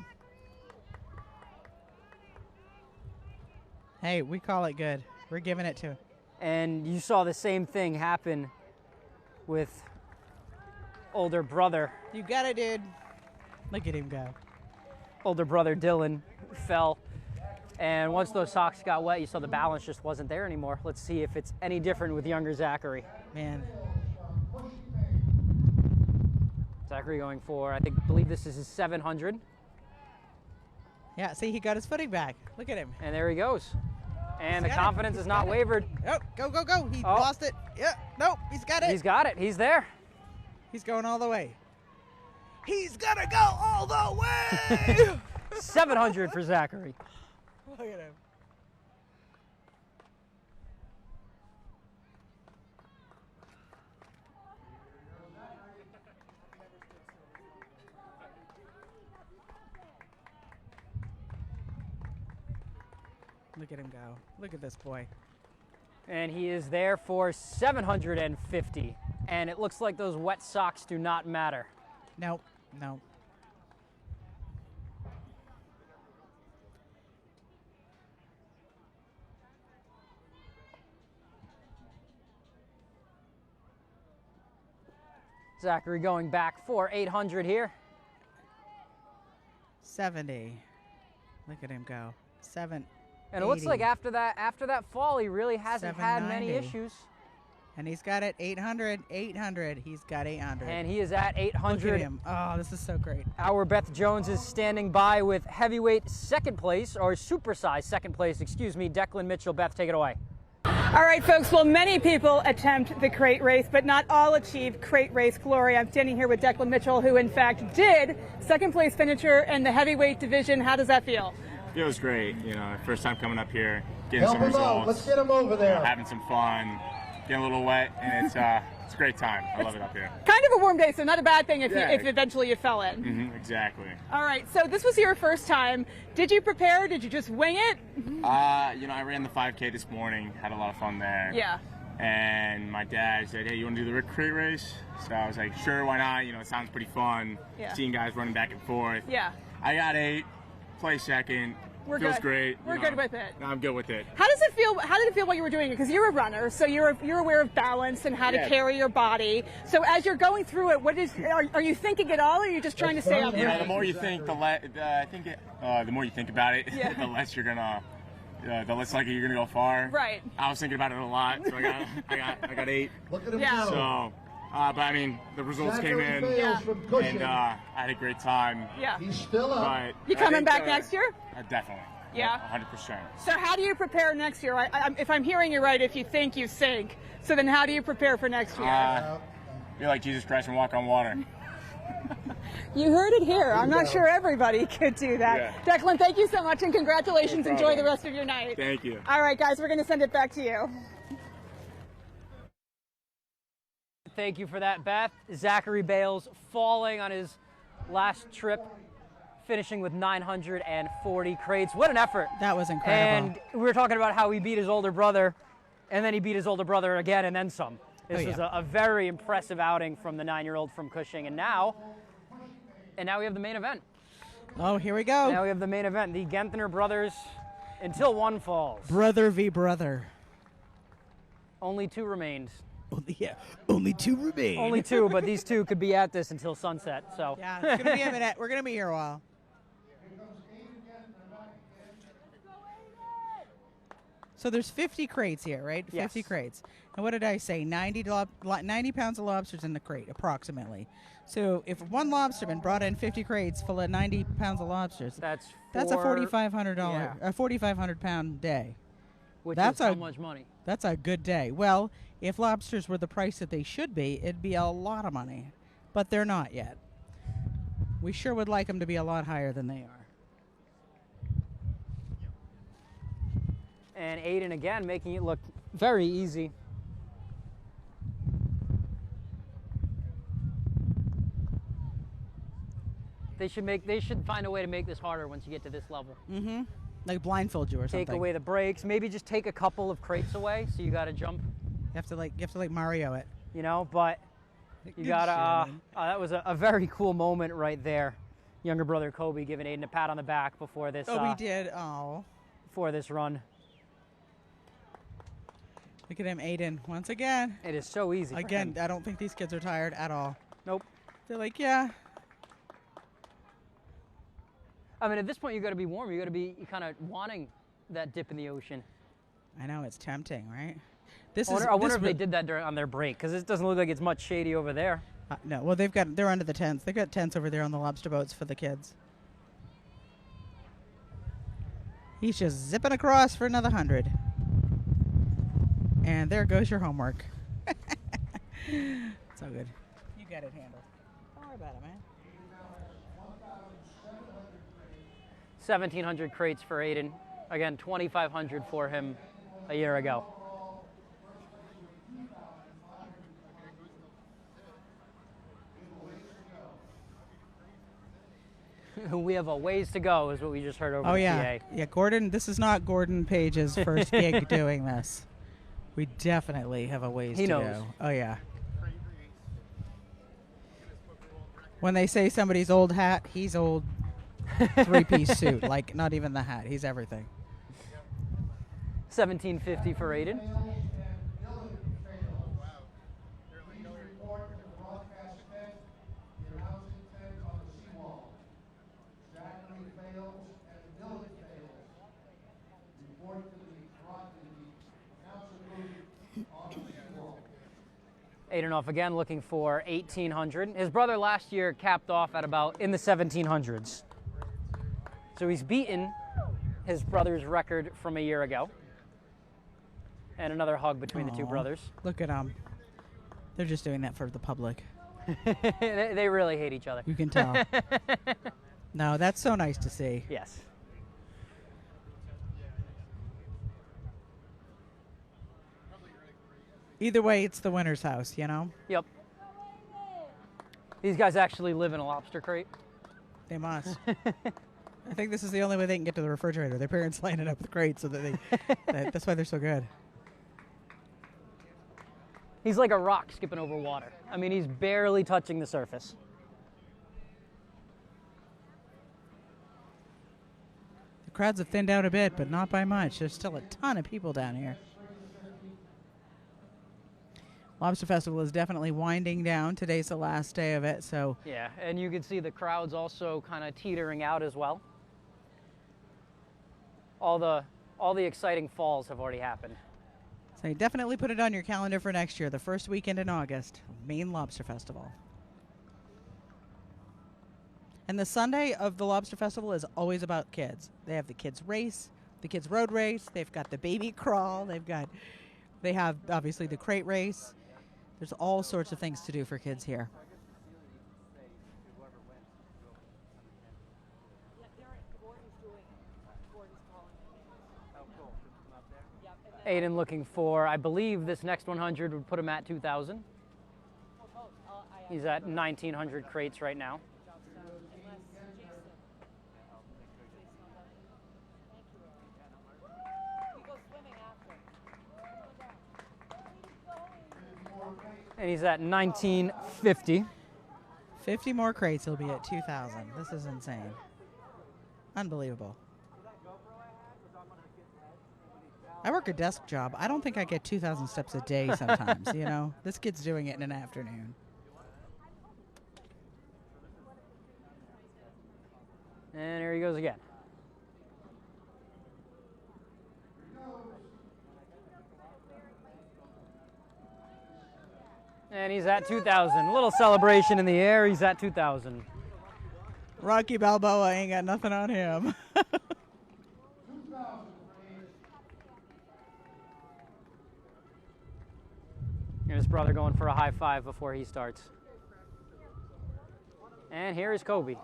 Hey, we call it good. We're giving it to him. And you saw the same thing happen with older brother. You got it, dude. Look at him go. Older brother Dylan fell. And once those socks got wet, you saw the balance just wasn't there anymore. Let's see if it's any different with younger Zachary. Man. Zachary going for, I believe this is his 700. Yeah, see, he got his footing back. Look at him. And there he goes. And the confidence has not wavered. Oh, go, go, go. He lost it. Yeah, nope, he's got it. He's got it. He's there. He's going all the way. He's going to go all the way. 700 for Zachary. Look at him. Look at him go. Look at this boy. And he is there for 750. And it looks like those wet socks do not matter. Nope. Nope. Zachary going back for 800 here. 70. Look at him go. 7. And it looks like after that fall, he really hasn't had many 790. issues. And he's got it 800, 800. He's got 800. And he is at 800. Look at him. Oh, this is so great. Our Beth Jones is standing by with heavyweight second place, or supersize second place, excuse me, Declan Mitchell. Beth, take it away. All right, folks. Well, many people attempt the crate race, but not all achieve crate race glory. I'm standing here with Declan Mitchell, who in fact did second place finisher in the heavyweight division. How does that feel? Feels great. You know, first time coming up here, getting some Help him results. out. Let's get him over there. You know, having some fun, getting a little wet, and it's a great time. I love it up here. Kind of a warm day, so not a bad thing if, Yeah. if eventually you fell in. Exactly. All right, so this was your first time. Did you prepare? Did you just wing it? You know, I ran the 5K this morning. Had a lot of fun there. Yeah. And my dad said, "Hey, you want to do the crate race?" So I was like, "Sure, why not?" You know, it sounds pretty fun. Yeah. Seeing guys running back and forth. Yeah. I got 8, play second. We're Feels good. great. We're you good know. with it. I'm good with it. How does it feel? How did it feel while you were doing it? Because you're a runner, so you're aware of balance and how to Yeah. carry your body. So as you're going through it, are you thinking at all, or are you just trying to stay on You know, point? the more you think, the more you think about it, Yeah. the less you're gonna, the less likely you're gonna go far. Right. I was thinking about it a lot, so I got 8. Look at him Yeah. go. So, but I mean, the results came in, fails from Cushing. and I had a great time. Yeah. He's still up. But You I coming think, back next year? Definitely. Yeah. 100%. So how do you prepare next year? If I'm hearing you right, if you think you sink, so then how do you prepare for next year? Be like Jesus Christ and walk on water. You heard it here. I'm not sure everybody could do that. Yeah. Declan, thank you so much, and congratulations. No Enjoy problem. the rest of your night. Thank you. All right, guys, we're going to send it back to you. Thank you for that, Beth. Zachary Bales falling on his last trip, finishing with 940 crates. What an effort. That was incredible. And we were talking about how he beat his older brother, and then he beat his older brother again, and then some. This was a very impressive outing from the 9-year-old from Cushing. And now we have the main event. Oh, here we go. Now we have the main event. The Genthner brothers, until one falls. Brother v. brother. Only 2 remained. Only 2 remain. Only 2, but these 2 could be at this until sunset. So Yeah, it's gonna be a minute. We're gonna be here a while. So there's 50 crates here, right? Yes. 50 crates. And what did I say? 90 pounds of lobsters in the crate, approximately. So if one lobsterman brought in 50 crates full of 90 pounds of lobsters, that's a $4,500, a 4,500 pound day. Which That's is how much money? That's a good day. Well, if lobsters were the price that they should be, it'd be a lot of money. But they're not yet. We sure would like them to be a lot higher than they are. And Aiden again making it look very easy. They should find a way to make this harder once you get to this level. Mm-hmm. Like blindfold you or something. Take away the brakes. Maybe just take a couple of crates away, so you got to jump. You have to like Mario it. You know, but you Good gotta. shit. That was a very cool moment right there. Younger brother Kobe giving Aiden a pat on the back before this. Oh, we did. Oh. Before this run. Look at him, Aiden. Once again. It is so easy. Again, I don't think these kids are tired at all. Nope. They're like, yeah. I mean, at this point, you got to be warm. You got to be kind of wanting that dip in the ocean. I know, it's tempting, right? I wonder if they did that on their break, because it doesn't look like it's much shady over there. No, well, they're under the tents. They've got tents over there on the lobster boats for the kids. He's just zipping across for another 100. And there goes your homework. So good. You got it handled. Don't worry about it, man. 1,700 crates for Aiden. Again, 2,500 for him a year ago. We have a ways to go, is what we just heard over the yeah. PA. Yeah, Gordon, this is not Gordon Page's first gig doing this. We definitely have a ways to go. Oh, yeah. When they say somebody's old hat, he's old three-piece suit. Like, not even the hat. He's everything. $17.50 for Aiden. Aiden off again, looking for 1,800. His brother last year capped off at about in the 1,700s. So he's beaten his brother's record from a year ago. And another hug between the two brothers. Look at them. They're just doing that for the public. They really hate each other. You can tell. No, that's so nice to see. Yes. Either way, it's the winner's house, you know? Yep. These guys actually live in a lobster crate. They must. I think this is the only way they can get to the refrigerator. Their parents lining up the crates so that they... that's why they're so good. He's like a rock skipping over water. I mean, he's barely touching the surface. The crowds have thinned out a bit, but not by much. There's still a ton of people down here. Lobster Festival is definitely winding down. Today's the last day of it, so... Yeah, and you can see the crowds also kind of teetering out as well. All the exciting falls have already happened. So definitely put it on your calendar for next year, the first weekend in August, Maine Lobster Festival. And the Sunday of the Lobster Festival is always about kids. They have the kids race, the kids road race, they've got the baby crawl, they have obviously the crate race. There's all sorts of things to do for kids here. Aiden looking for, I believe this next 100 would put him at 2,000. He's at 1,900 crates right now. And he's at 1,950. 50 more crates, he'll be at 2,000. This is insane. Unbelievable. I work a desk job. I don't think I get 2,000 steps a day sometimes, you know? This kid's doing it in an afternoon. And here he goes again. And he's at 2,000. A little celebration in the air. He's at 2,000. Rocky Balboa ain't got nothing on him. Here's his brother going for a high five before he starts. And here is Kobe.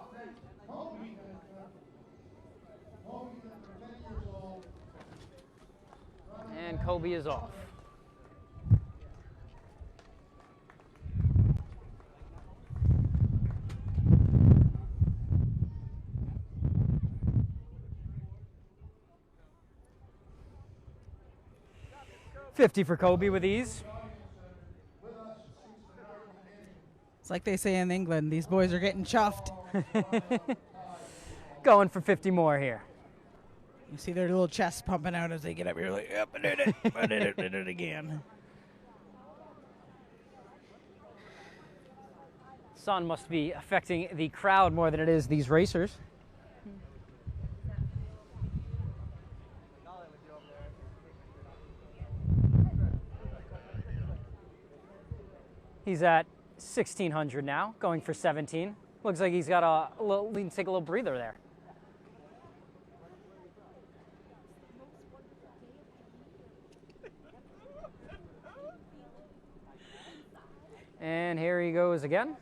And Kobe is off. $50 for Kobe with ease. It's like they say in England, these boys are getting chuffed. Going for 50 more here. You see their little chests pumping out as they get up here like, yep, I did it. I did it again. Sun must be affecting the crowd more than it is these racers. He's at 1,600 now, going for 17. Looks like he's got a little, he can take a little breather there. And here he goes again.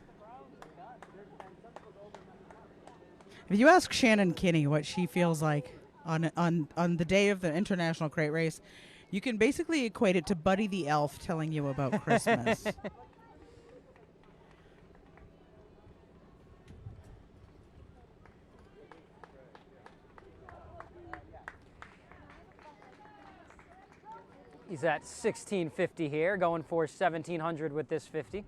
If you ask Shannon Kinney what she feels like on the day of the International Crate Race, you can basically equate it to Buddy the Elf telling you about Christmas. He's at 1650 here, going for 1700 with this 50.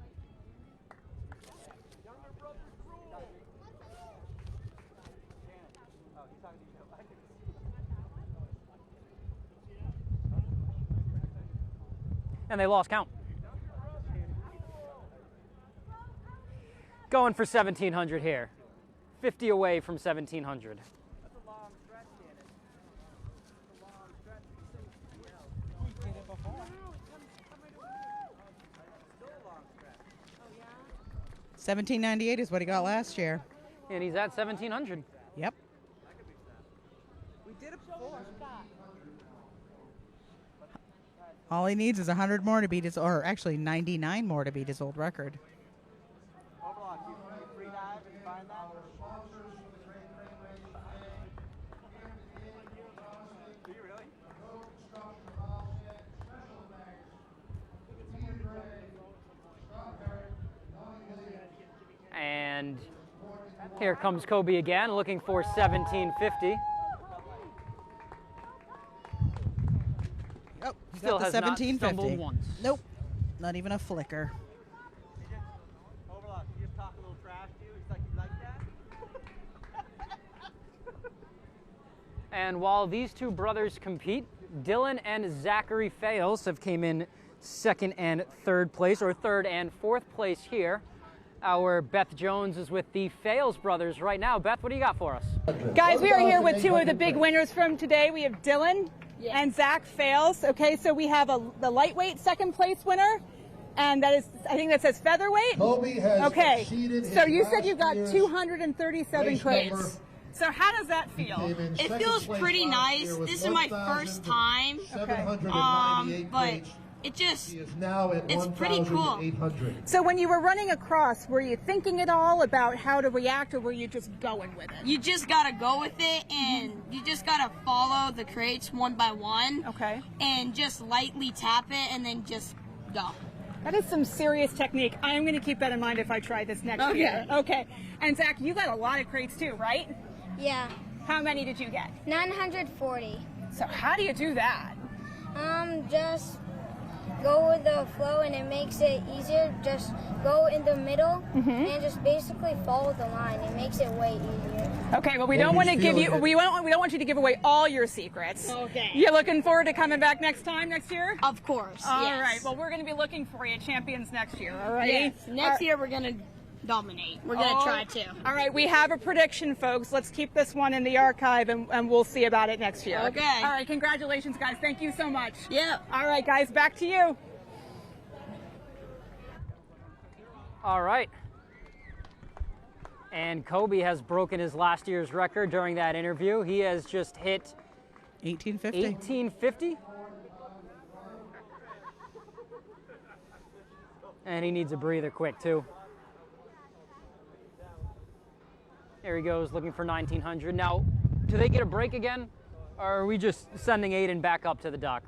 And they lost count. Going for 1700 here. 50 away from 1700. $17.98 is what he got last year. And he's at 1700. Yep. We did it before. All he needs is 100 more to beat his, or actually 99 more to beat his old record. And here comes Kobe again, looking for 1750. Oh, Still got has the not 1750. stumbled once. Nope, not even a flicker. And while these two brothers compete, Dylan and Zachary Fales have came in second and third place, or third and fourth place here. Our Beth Jones is with the Fales brothers right now. Beth, what do you got for us? Guys, we are here with two of the big winners from today. We have Dylan and Zach Fales. Okay, so we have the lightweight second place winner, and that is, I think that says featherweight. Kobe has okay, exceeded so you his said you got last 237 year's crates. number. So how does that feel? It feels pretty nice. This is my first time, but it just, it's pretty cool. So when you were running across, were you thinking at all about how to react, or were you just going with it? You just gotta go with it, and you just gotta follow the crates one by one. Okay. And just lightly tap it, and then just go. That is some serious technique. I am going to keep that in mind if I try this next year. Okay. And Zach, you got a lot of crates too, right? Yeah. How many did you get? 940. So how do you do that? Just go with the flow, and it makes it easier. Just go in the middle and just basically follow the line. It makes it way easier. Okay, well, we don't want to give you, we don't want you to give away all your secrets. Okay. You looking forward to coming back next year? Of course. All yes. right. Well, we're going to be looking for you, champions, next year. All right. Yes. Next year we're gonna dominate. We're gonna try to. All right. We have a prediction, folks. Let's keep this one in the archive, and we'll see about it next year. Okay. All right. Congratulations, guys. Thank you so much. Yeah. All right, guys. Back to you. All right. And Kobe has broken his last year's record during that interview. He has just hit 1850. 1850. And he needs a breather quick, too. There he goes, looking for 1900. Now, do they get a break again? Or are we just sending Aiden back up to the dock?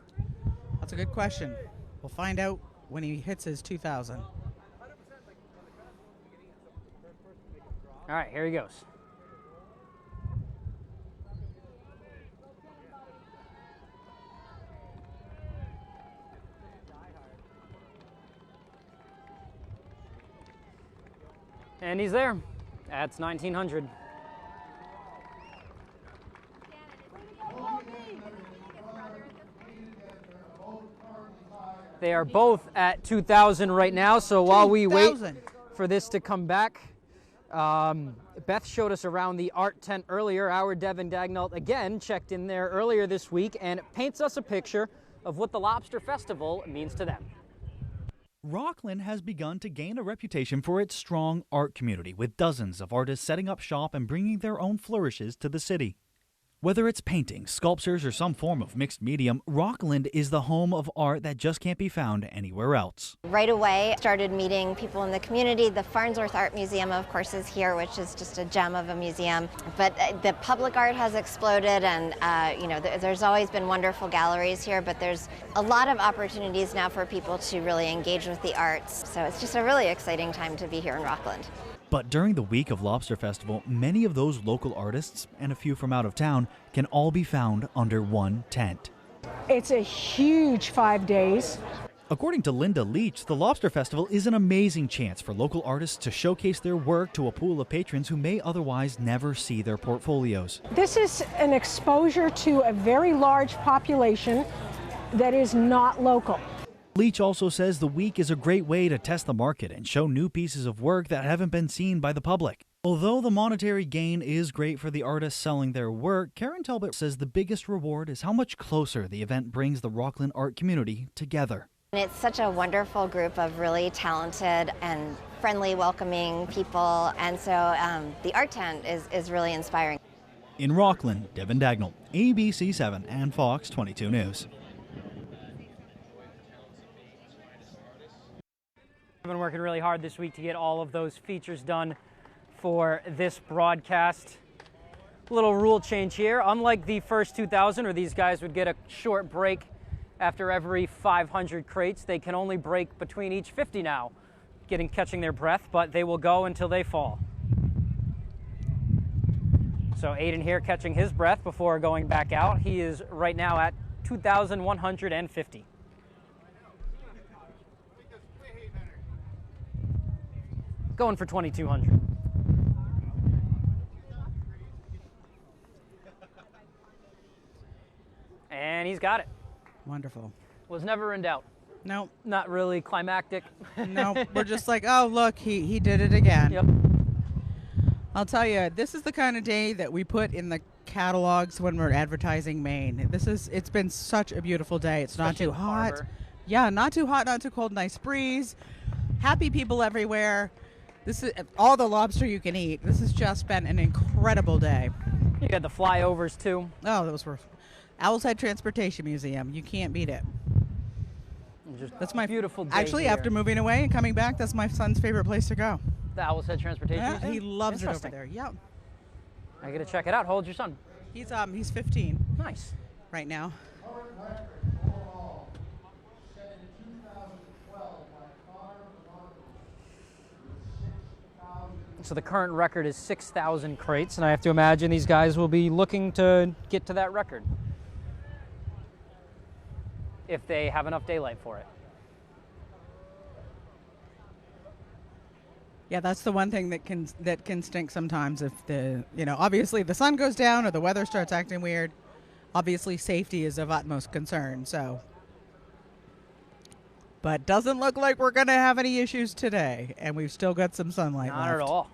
That's a good question. We'll find out when he hits his 2000. All right, here he goes. And he's there. That's 1900. They are both at 2000 right now, so while we wait for this to come back, Beth showed us around the art tent earlier. Our Devin Dagnall again checked in there earlier this week and paints us a picture of what the Lobster Festival means to them. Rockland has begun to gain a reputation for its strong art community, with dozens of artists setting up shop and bringing their own flourishes to the city. Whether it's painting, sculptures, or some form of mixed medium, Rockland is the home of art that just can't be found anywhere else. Right away, started meeting people in the community. The Farnsworth Art Museum, of course, is here, which is just a gem of a museum. But the public art has exploded, and there's always been wonderful galleries here, but there's a lot of opportunities now for people to really engage with the arts. So it's just a really exciting time to be here in Rockland. But during the week of Lobster Festival, many of those local artists, and a few from out of town, can all be found under one tent. It's a huge 5 days. According to Linda Leach, the Lobster Festival is an amazing chance for local artists to showcase their work to a pool of patrons who may otherwise never see their portfolios. This is an exposure to a very large population that is not local. Leach also says the week is a great way to test the market and show new pieces of work that haven't been seen by the public. Although the monetary gain is great for the artists selling their work, Karen Talbot says the biggest reward is how much closer the event brings the Rockland art community together. It's such a wonderful group of really talented and friendly, welcoming people, and so the art tent is really inspiring. In Rockland, Devin Dagnall, ABC 7 and Fox 22 News. I've been working really hard this week to get all of those features done for this broadcast. Little rule change here. Unlike the first 2,000, where these guys would get a short break after every 500 crates, they can only break between each 50 now, catching their breath, but they will go until they fall. So Aiden here catching his breath before going back out. He is right now at 2,150. Going for 2,200. And he's got it. Wonderful. Was never in doubt. Nope. Not really climactic. Nope. We're just like, oh, look, he did it again. Yep. I'll tell you, this is the kind of day that we put in the catalogs when we're advertising Maine. It's been such a beautiful day. It's not too hot. Yeah, not too hot, not too cold, nice breeze. Happy people everywhere. This is all the lobster you can eat. This has just been an incredible day. You got the flyovers too. Oh, those were Owl's Head Transportation Museum. You can't beat it. That's my beautiful day. Actually, here. after moving away and coming back, that's my son's favorite place to go. The Owl's Head Transportation Museum? He loves it over there. Yep. I gotta check it out. How old's your son? He's 15. Nice. Right now. So the current record is 6,000 crates, and I have to imagine these guys will be looking to get to that record if they have enough daylight for it. Yeah, that's the one thing that can stink sometimes if obviously the sun goes down or the weather starts acting weird. Obviously safety is of utmost concern, so. But doesn't look like we're going to have any issues today, and we've still got some sunlight left. Not at all.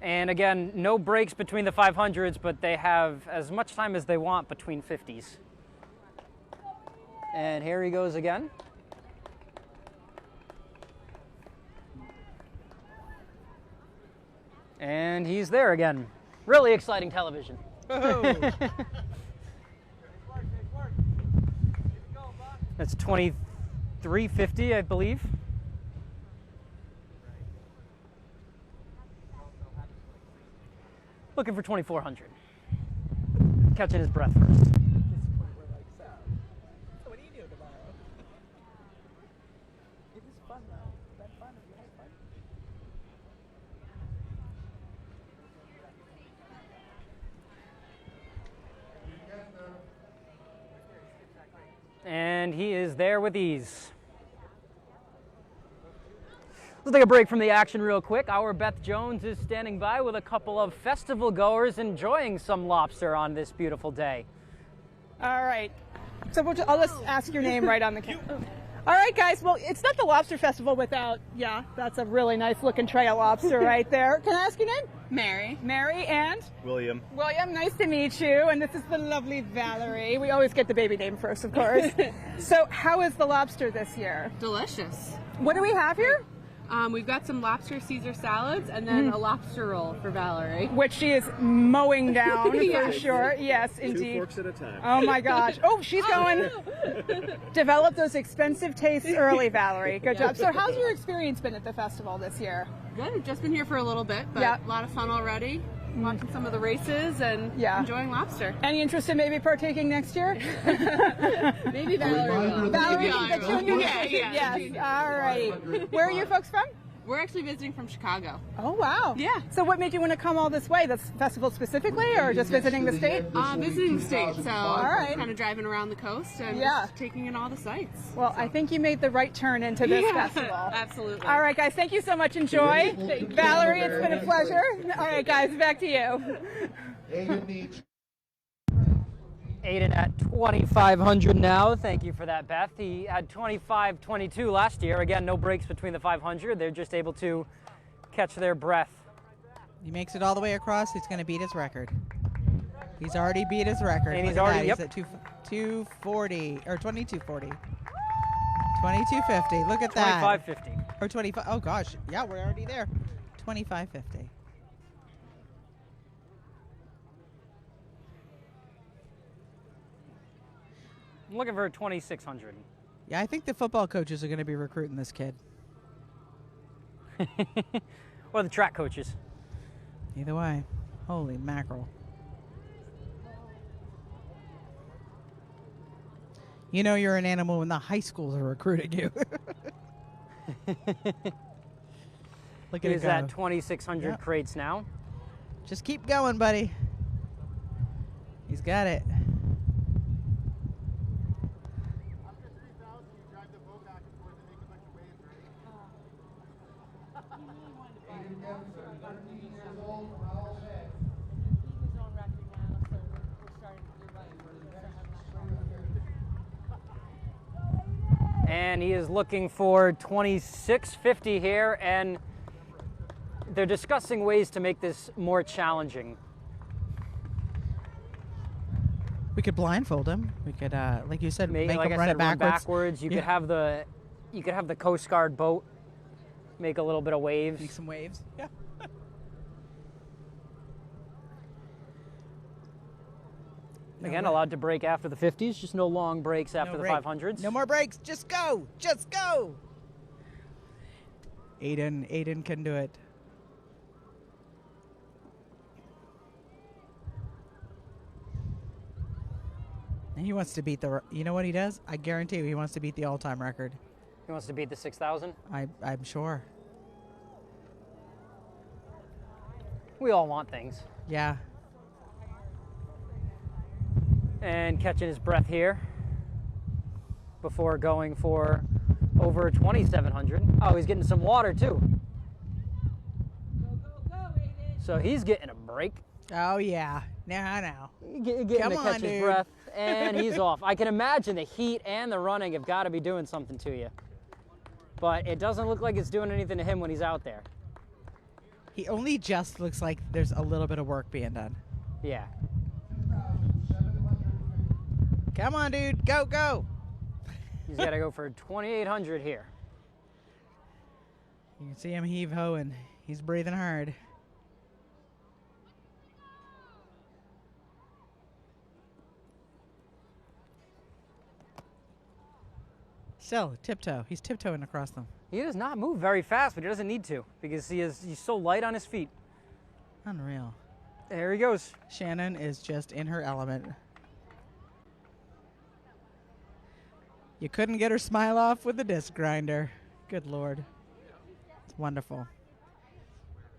And again, no breaks between the 500s, but they have as much time as they want between 50s. And here he goes again. And he's there again. Really exciting television. That's 2350, I believe. Looking for 2,400. Catching his breath first. What do you do tomorrow? It was fun though. Was that fun? Have you had fun? And he is there with ease. Let's take a break from the action real quick. Our Beth Jones is standing by with a couple of festival goers enjoying some lobster on this beautiful day. All right. So I'll just ask your name right on the camera. All right, guys. Well, it's not the Lobster Festival without, that's a really nice looking tray of lobster right there. Can I ask your name? Mary. Mary and? William. William, nice to meet you. And this is the lovely Valerie. We always get the baby name first, of course. So how is the lobster this year? Delicious. What do we have here? We've got some lobster Caesar salads and then a lobster roll for Valerie. Which she is mowing down Yes. for sure. Yes, indeed. 2 forks at a time. Oh my gosh. Oh, she's going. Develop those expensive tastes early, Valerie. Good job. So how's your experience been at the festival this year? Good. We've just been here for a little bit, but a lot of fun already. Watching some of the races and enjoying lobster. Any interest in maybe partaking next year? Maybe Valerie will. Valerie, Maybe I that's will. your new Yes. All right. Where are you folks from? We're actually visiting from Chicago. Oh, wow. Yeah. So what made you want to come all this way? The festival specifically, or just visiting the state? Visiting the state, so all right. kind of driving around the coast and just taking in all the sights. Well, I think you made the right turn into this festival. Absolutely. All right, guys, thank you so much. Enjoy. Valerie, it's been a pleasure. All right, guys, back to you. Aiden at 2,500 now. Thank you for that, Beth. He had 25.22 last year. Again, no breaks between the 500. They're just able to catch their breath. He makes it all the way across. He's going to beat his record. He's already beat his record. And he's Look at already that. He's at 240 or 2240. 2250. Look at that. 2550. Or 25. Oh gosh. Yeah, we're already there. 2550. I'm looking for 2,600. Yeah, I think the football coaches are going to be recruiting this kid. Or the track coaches. Either way. Holy mackerel. You know you're an animal when the high schools are recruiting you. Look at it He's go. at 2,600 crates now. Just keep going, buddy. He's got it. And he is looking for 2650 here, and they're discussing ways to make this more challenging. We could blindfold him. We could, like you said, make like him I run said, it backwards. You could have the Coast Guard boat make a little bit of waves. Make some waves. Yeah. Again, allowed to break after the 50s, just no long breaks after the 500s. No more breaks. Just go. Just go. Aiden can do it. And he wants to beat the, you know what he does? I guarantee you he wants to beat the all-time record. He wants to beat the 6,000? I'm sure. We all want things. Yeah. And catching his breath here before going for over 2,700. Oh, he's getting some water too. So he's getting a break. Oh yeah, now. Getting to catch his breath, and he's off. I can imagine the heat and the running have got to be doing something to you. But it doesn't look like it's doing anything to him when he's out there. He only just looks like there's a little bit of work being done. Yeah. Come on, dude. Go, go. He's got to go for 2,800 here. You can see him heave-hoing. He's breathing hard. Still, tiptoe. He's tiptoeing across them. He does not move very fast, but he doesn't need to because he's so light on his feet. Unreal. There he goes. Shannon is just in her element. You couldn't get her smile off with the disc grinder. Good Lord. It's wonderful.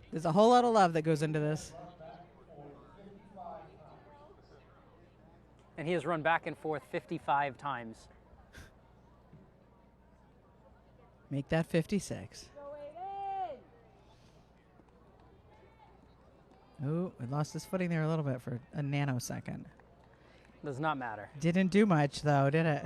There's a whole lot of love that goes into this. And he has run back and forth 55 times. Make that 56. Oh, we lost his footing there a little bit for a nanosecond. Does not matter. Didn't do much, though, did it?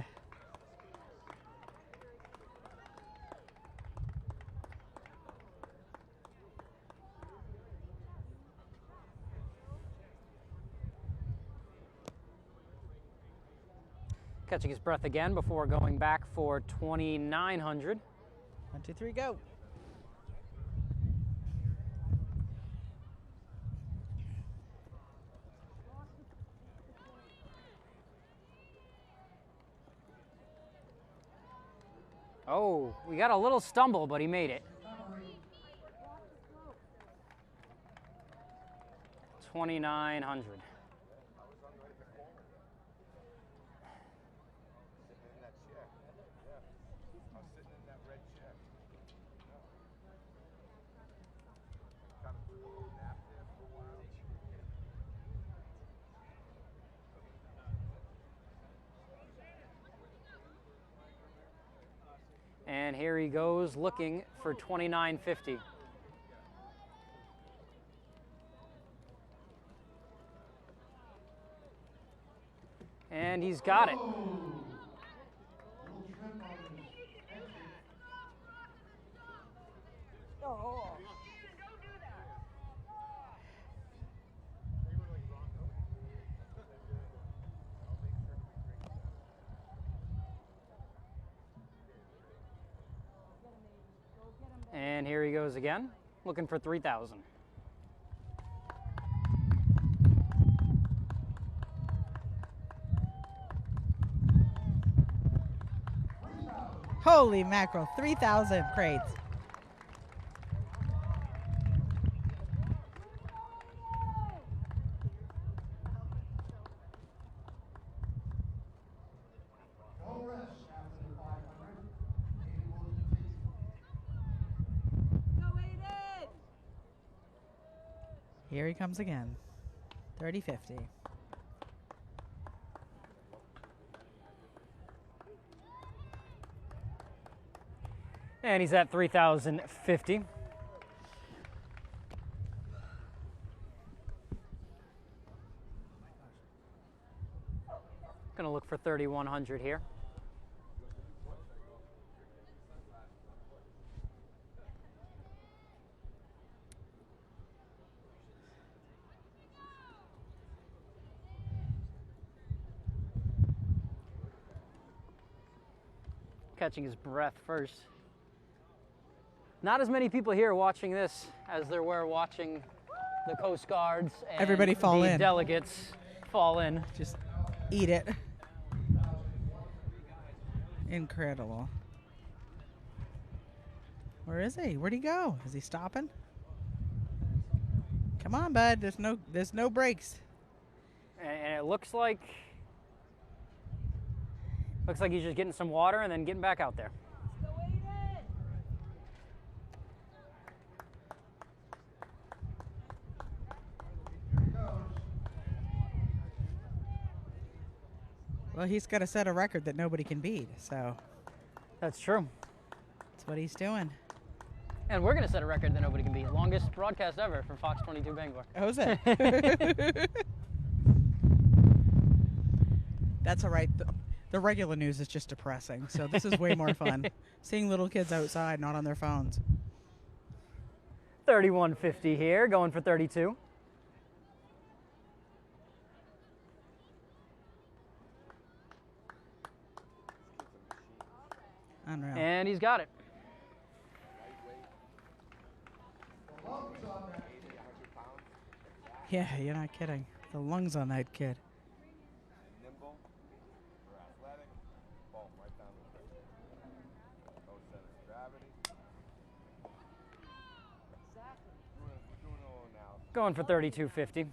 Catching his breath again before going back for 2,900. 1, 2, 3, go. Oh, we got a little stumble, but he made it. 2,900. And here he goes looking for $29.50. And he's got it. And here he goes again, looking for 3,000. Holy mackerel, 3,000 crates. Here he comes again. 30-50. And he's at 3,050. Gonna look for 3,100 here. Catching his breath first. Not as many people here watching this as there were watching the Coast Guards and everybody fall the in. Delegates fall in. Just eat it. Incredible. Where is he? Where'd he go? Is he stopping? Come on, bud. There's no brakes. And it looks like he's just getting some water and then getting back out there. Well, he's got to set a record that nobody can beat, so. That's true. That's what he's doing. And we're going to set a record that nobody can beat. Longest broadcast ever from Fox 22 Bangor. Oh, is it? That's all right. The regular news is just depressing, so this is way more fun. Seeing little kids outside, not on their phones. 31.50 here, going for 32. Unreal. And he's got it. Yeah, you're not kidding. The lungs on that kid. Going for 32.50.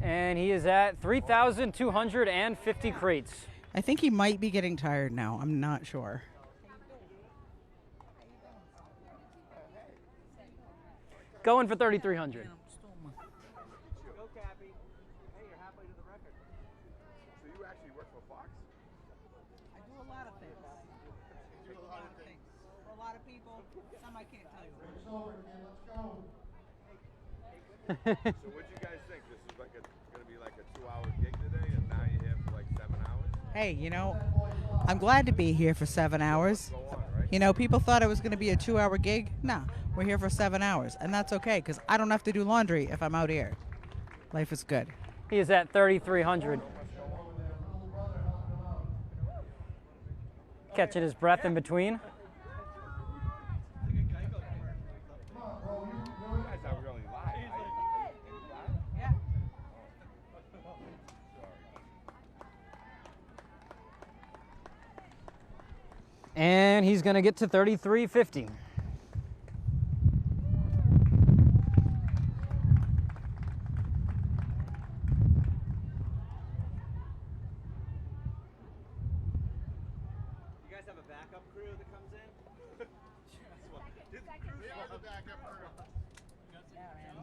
And he is at 3,250 crates. I think he might be getting tired now. I'm not sure. Going for 3,300. So what do you guys think? This is like going to be like a 2-hour gig today, and now you're here for like 7 hours? Hey, you know, I'm glad to be here for 7 hours. You know, people thought it was going to be a 2-hour gig. Nah, we're here for 7 hours, and that's okay because I don't have to do laundry if I'm out here. Life is good. He is at 3,300. Catching his breath in between. And he's going to get to 33.50.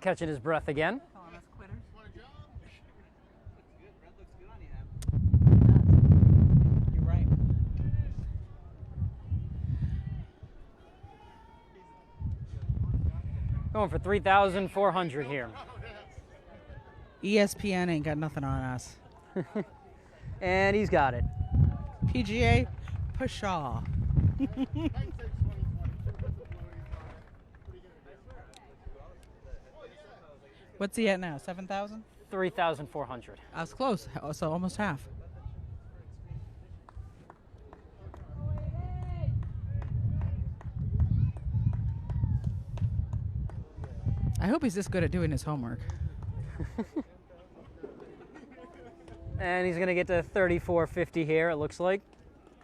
Catching his breath again. You're right. Going for 3,400 here. ESPN ain't got nothing on us. And he's got it. PGA Pshaw. What's he at now? 7,000? 3,400. I was close, so almost half. I hope he's this good at doing his homework. And he's going to get to 3,450 here, it looks like.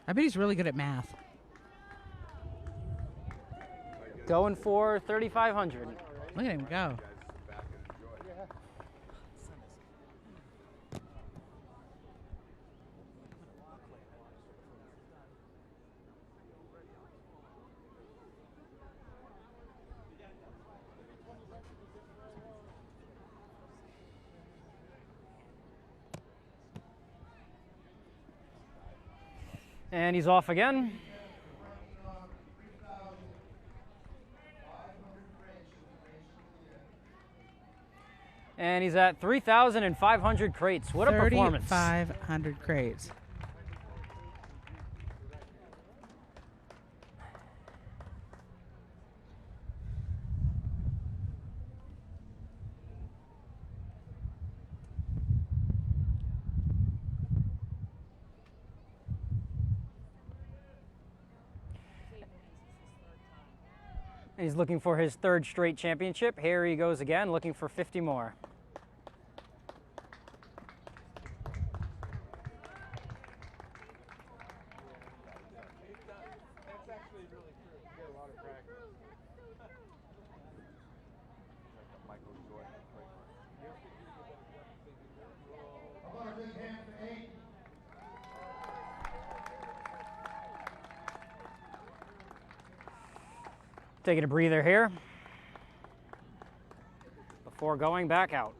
I bet he's really good at math. Going for 3,500. Look at him go. And he's off again. And he's at 3,500 crates. What a performance. 3,500 crates. He's looking for his third straight championship. Here he goes again, looking for 50 more. Taking a breather here before going back out.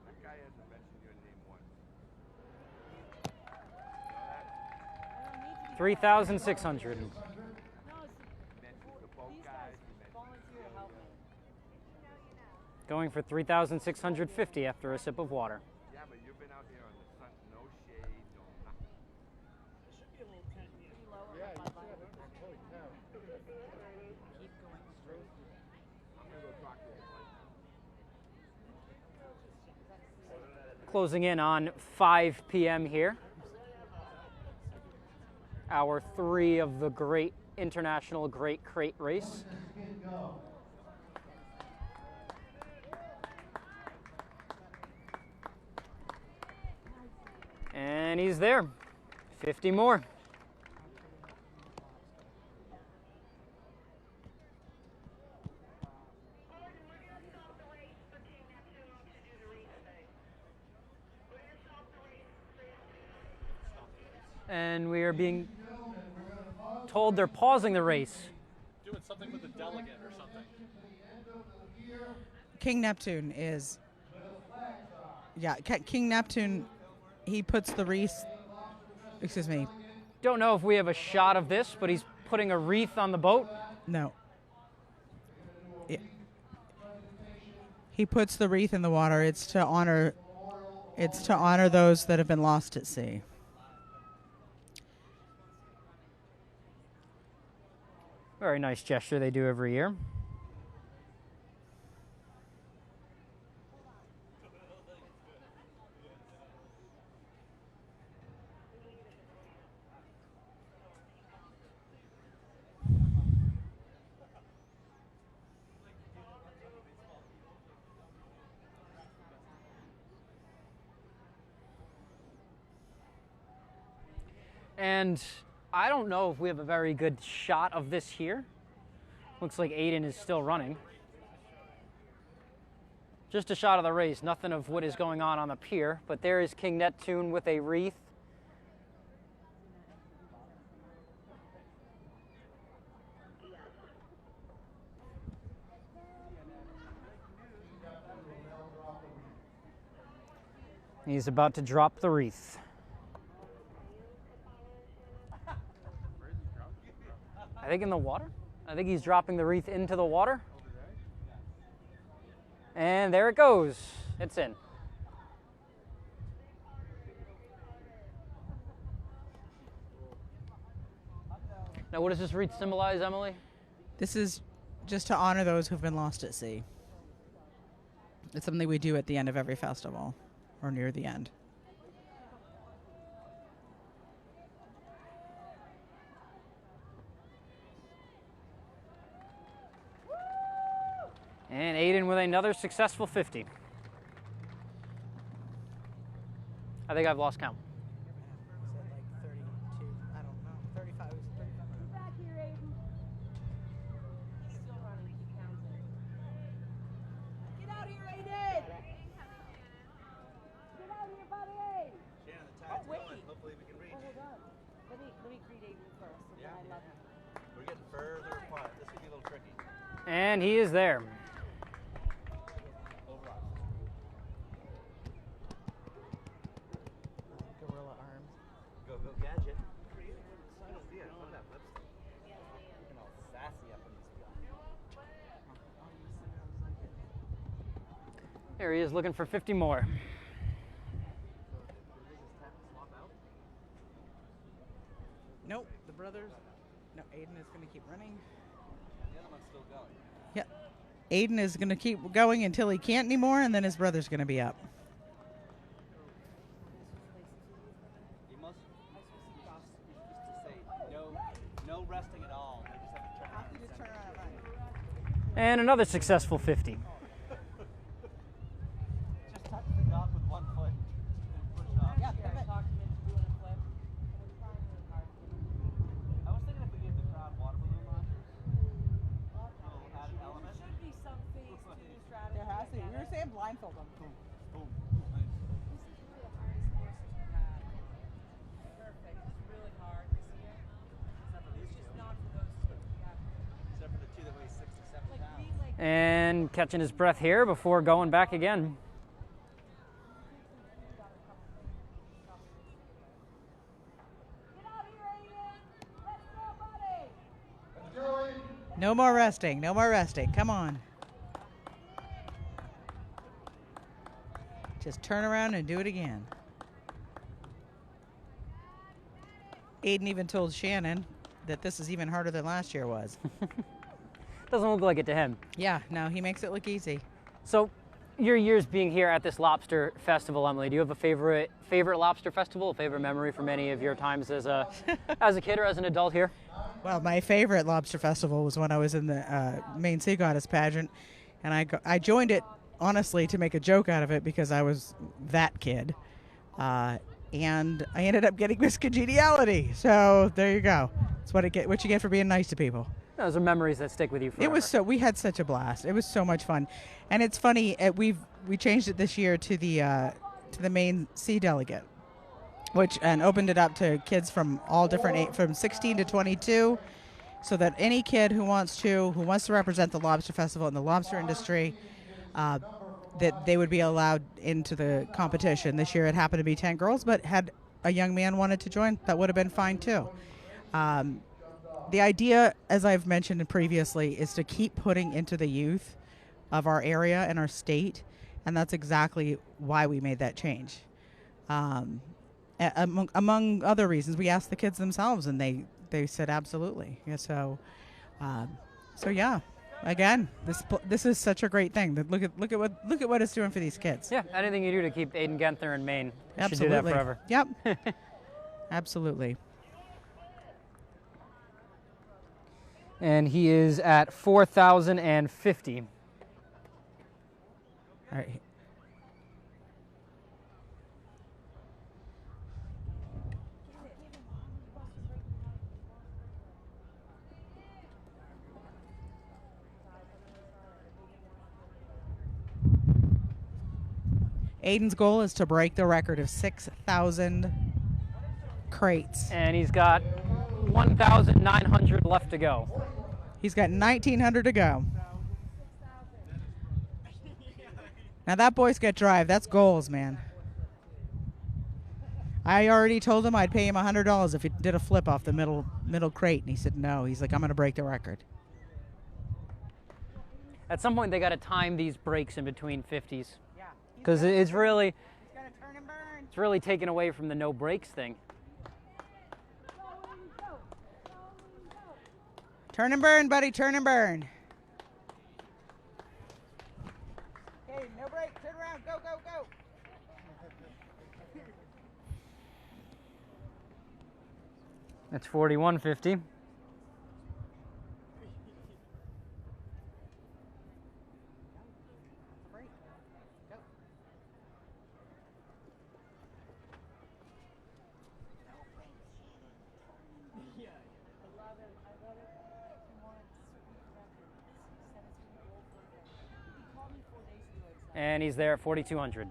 That guy hasn't mentioned your name once. 3,600. Going for 3,650 after a sip of water. Yeah, but you've been out here on the sun, no shade, no nothing. There should be a little tent here. Yeah, you should. Holy cow. Keep going straight. I'm going to go talk to him. Closing in on 5 p.m. here. Hour 3 of the Great International Great Crate Race. And he's there. 50 more. And we are being told they're pausing the race. Doing something with the delegate or something. King Neptune is... Yeah, King Neptune, he puts the wreath... Excuse me. Don't know if we have a shot of this, but he's putting a wreath on the boat. No. He puts the wreath in the water. It's to honor those that have been lost at sea. Very nice gesture they do every year. And I don't know if we have a very good shot of this here. Looks like Aiden is still running. Just a shot of the race, nothing of what is going on the pier, but there is King Neptune with a wreath. He's about to drop the wreath. I think in the water. I think he's dropping the wreath into the water. And there it goes. It's in. Now, what does this wreath symbolize, Emily? This is just to honor those who've been lost at sea. It's something we do at the end of every festival, or near the end. And Aiden with another successful 50. I think I've lost count. And he is there. Gorilla arms. Go gadget. Love that lipstick. Looking all sassy up in this guy. There he is looking for 50 more. Nope, the brothers. No, Aiden is going to keep running. The other one's still going. Yep. Aiden is going to keep going until he can't anymore, and then his brother's going to be up. You must say no resting at all. You just have to turn around. And another successful 50. Just touch the dock with one foot and push off. Yeah, I was thinking if we gave the crowd water balloon launchers, little added element. There should be some phase 2 strategy. There has to be. We were saying blindfold them. Boom, boom. Perfect. It's really hard. You see it? It's just not for those two. Except for the two that weigh 67 pounds. And catching his breath here before going back again. No more resting. No more resting. Come on. Just turn around and do it again. Aiden even told Shannon that this is even harder than last year was. Doesn't look like it to him. Yeah, no, he makes it look easy. So, your years being here at this lobster festival, Emily, do you have a favorite lobster festival, a favorite memory from any of your times as a kid or as an adult here? Well, my favorite lobster festival was when I was in the Maine Sea Goddess pageant, and I joined it honestly to make a joke out of it because I was that kid, and I ended up getting Miss Congeniality. So there you go. That's what you get for being nice to people. Those are memories that stick with you forever. We had such a blast. It was so much fun, and it's funny. We changed it this year to the Maine Sea Delegate, and opened it up to kids from all different from 16 to 22, so that any kid who wants to represent the lobster festival and the lobster industry, that they would be allowed into the competition. This year it happened to be 10 girls, but had a young man wanted to join, that would have been fine too. The idea, as I've mentioned previously, is to keep putting into the youth of our area and our state, and that's exactly why we made that change. Among other reasons, we asked the kids themselves, and they said absolutely. Yeah, so yeah. Again, this is such a great thing. Look at what it's doing for these kids. Yeah, anything you do to keep Aiden Genther in Maine, absolutely. Should do that forever. Yep. Absolutely. And he is at 4,050. All right. Aiden's goal is to break the record of 6,000 crates. And he's got 1,900 left to go. He's got 1,900 to go. Now that Boy Scout drive, that's goals, man. I already told him I'd pay him $100 if he did a flip off the middle crate, and he said no. He's like, I'm going to break the record. At some point, they got to time these breaks in between 50s. Yeah. Because it's really taken away from the no breaks thing. Turn and burn, buddy. Turn and burn. Okay, no break. Turn around. Go, go, go. That's 41.50. And he's there at 4,200.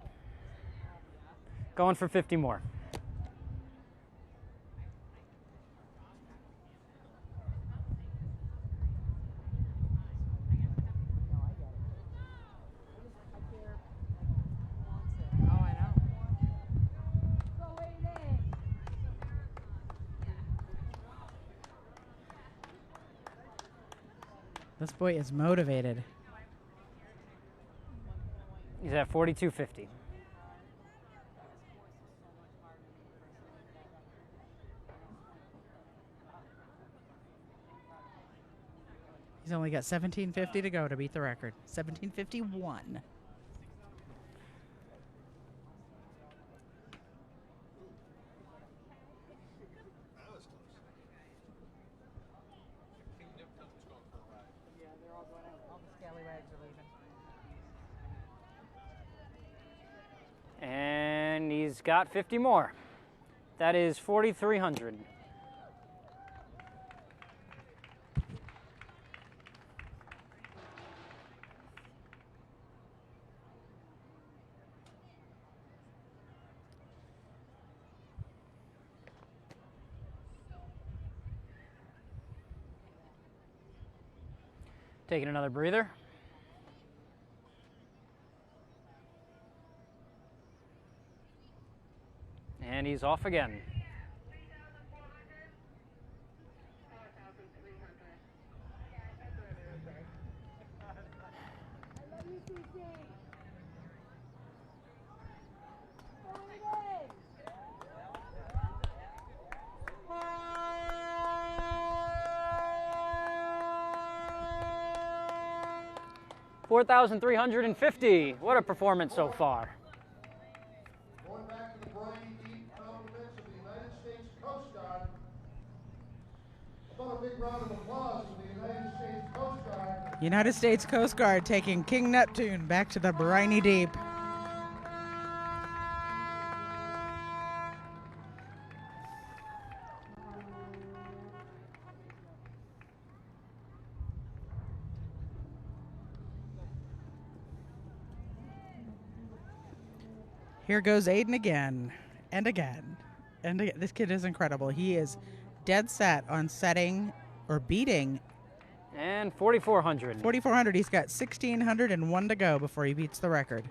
Going for 50 more. This boy is motivated. He's at 42.50. He's only got 17.50 to go to beat the record. 17.51. And he's got 50 more. That is 4,300. Taking another breather. And he's off again. $4,350. What a performance so far. Going back to the briny deep compliments of the United States Coast Guard. How about a big round of applause for the United States Coast Guard? United States Coast Guard taking King Neptune back to the briny deep. Here goes Aiden again, and again, and again. This kid is incredible. He is dead set on setting or beating. And 4,400. 4,400. He's got 1,601 to go before he beats the record.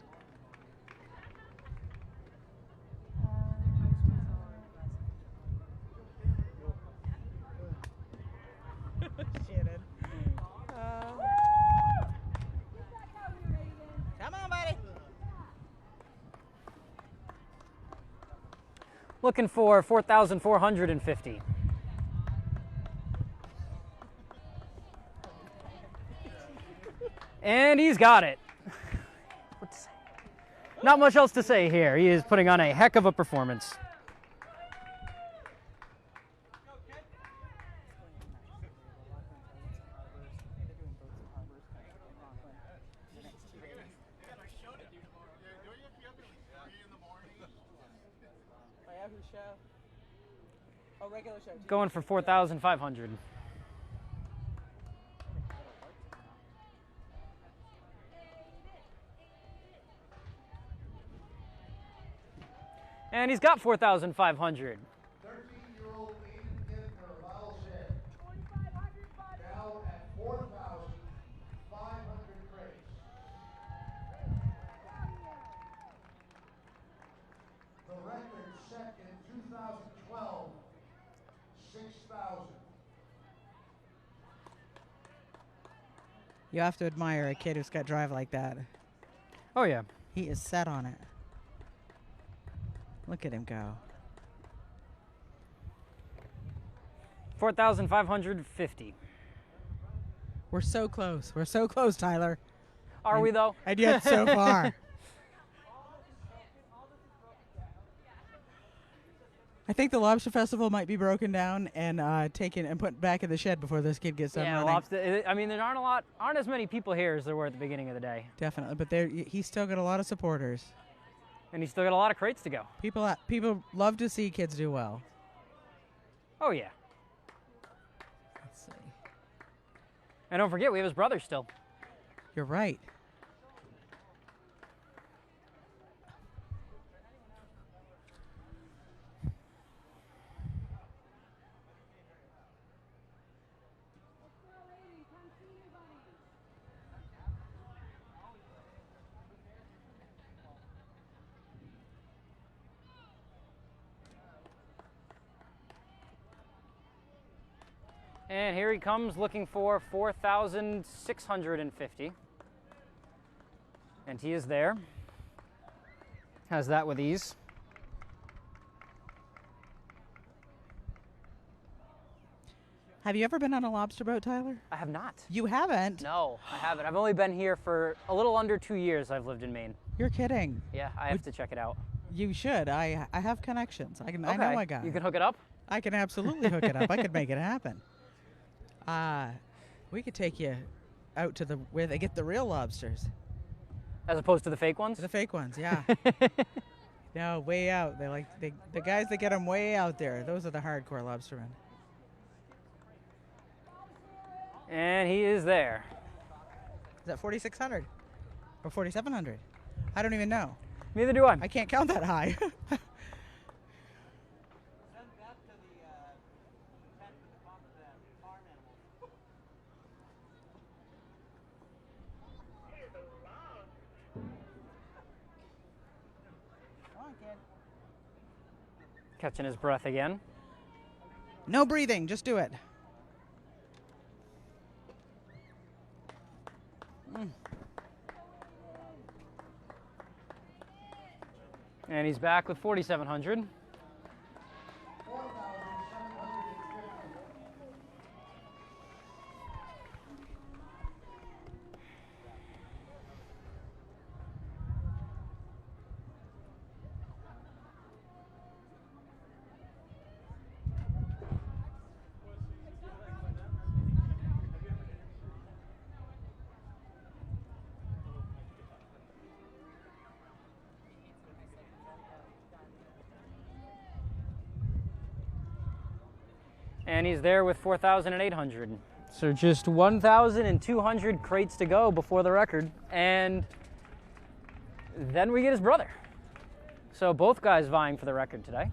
Shannon. Come on, buddy. Looking for 4,450. And he's got it. What to say? Not much else to say here. He is putting on a heck of a performance. Going for 4,500. And he's got 4,500. 13-year-old Aiden Gittner of Owl's Head. Now at 4,500 crates. The record set in You have to admire a kid who's got drive like that. Oh, yeah. He is set on it. Look at him go. 4,550. We're so close. We're so close, Tyler. Are we, though? And yet so far. I think the Lobster Festival might be broken down and taken and put back in the shed before this kid gets done Yeah, running. Lobster. I mean, there aren't as many people here as there were at the beginning of the day. Definitely, but he's still got a lot of supporters. And he's still got a lot of crates to go. People love to see kids do well. Oh, yeah. Let's see. And don't forget, we have his brother still. You're right. And here he comes looking for 4,650. And he is there. Has that with ease. Have you ever been on a lobster boat, Tyler? I have not. You haven't? No, I haven't. I've only been here for a little under 2 years. I've lived in Maine. You're kidding. Yeah, I have to check it out. You should. I have connections. I know a guy. You can hook it up? I can absolutely hook it up. I could make it happen. We could take you out to where they get the real lobsters. As opposed to the fake ones? The fake ones, yeah. No, way out. The guys that get them way out there. Those are the hardcore lobstermen. And he is there. Is that 4,600 or 4,700? I don't even know. Neither do I. I can't count that high. Catching his breath again. No breathing, just do it. And he's back with 4,700. And he's there with 4,800. So just 1,200 crates to go before the record. And then we get his brother. So both guys vying for the record today.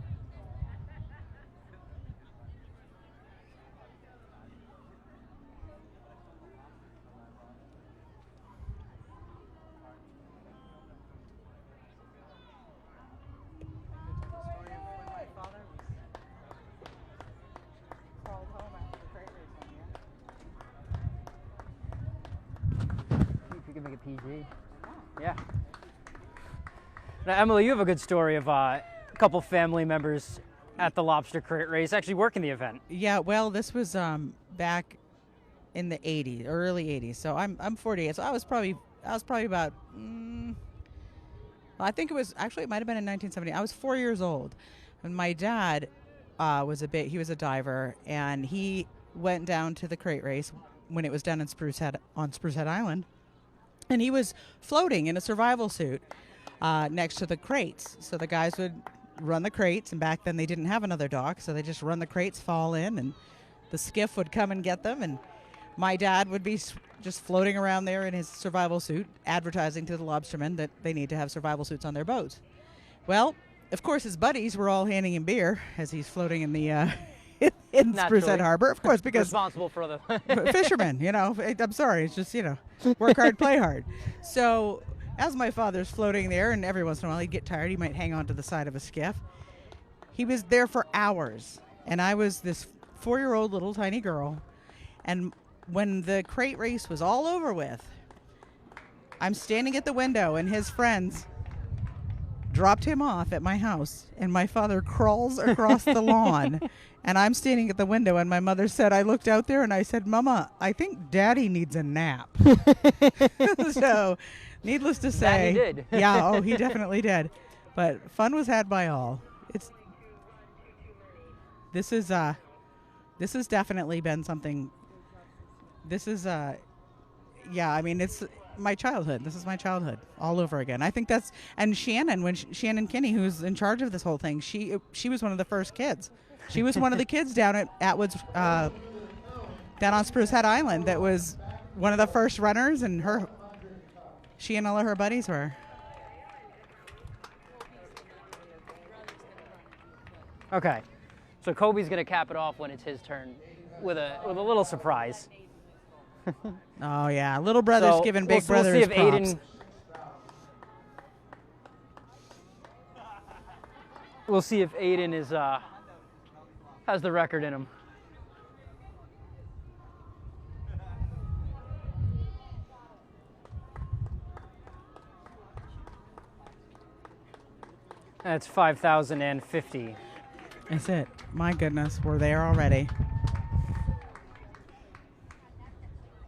You can make it PG. Yeah. Now, Emily, you have a good story of a couple family members at the lobster crate race actually working the event. Yeah, well, this was back in the 80s, early 80s. So I'm 48. So I was probably about I think it was actually, it might have been in 1970. I was 4 years old, and my dad he was a diver, and he went down to the crate race when it was done on Spruce Head Island, and he was floating in a survival suit next to the crates. So the guys would run the crates, and back then they didn't have another dock, so they just run the crates, fall in, and the skiff would come and get them, and my dad would be just floating around there in his survival suit, advertising to the lobstermen that they need to have survival suits on their boats. Well, of course, his buddies were all handing him beer as he's floating in the in Spruce Head Harbor, of course, because responsible for the fishermen. You know, I'm sorry, it's just work hard, play hard. So as my father's floating there, and every once in a while he'd get tired, he might hang on to the side of a skiff. He was there for hours, and I was this 4-year-old little tiny girl. And when the crate race was all over with, I'm standing at the window and his friends dropped him off at my house, and my father crawls across the lawn, and I'm standing at the window, and my mother said, I looked out there and I said, Mama, I think Daddy needs a nap. So, needless to say, That he did. yeah, oh, he definitely did. But fun was had by all. This has definitely been something. This is yeah, I mean, it's my childhood. This is my childhood all over again. I think that's, and Shannon, Shannon Kinney, who's in charge of this whole thing, she was one of the first kids. She was one of the kids down at Atwood's, down on Spruce Head Island, that was one of the first runners, and she and all of her buddies were. Okay, so Kobe's gonna cap it off when it's his turn with a little surprise. Oh yeah, little brother's giving big brothers we'll see if props. We'll see if Aiden has the record in him. That's 5,050. That's it. My goodness, we're there already.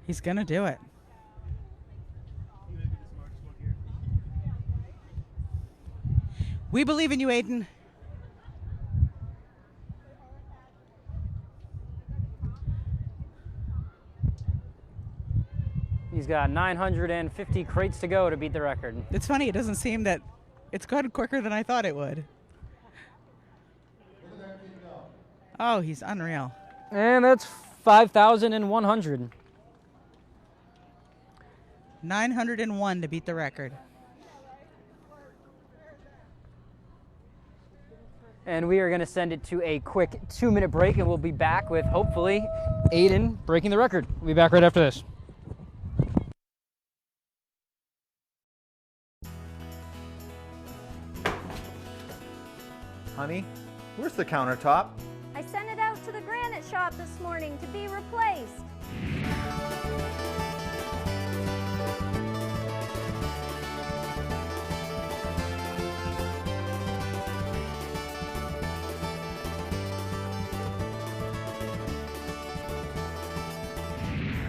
He's going to do it. We believe in you, Aiden. He's got 950 crates to go to beat the record. It's funny, it doesn't seem that it's gone quicker than I thought it would. Oh, he's unreal. And that's 5,100. 901 to beat the record. And we are going to send it to a quick 2-minute break, and we'll be back with, hopefully, Aiden breaking the record. We'll be back right after this. Honey, where's the countertop? I sent it out to the granite shop this morning to be replaced.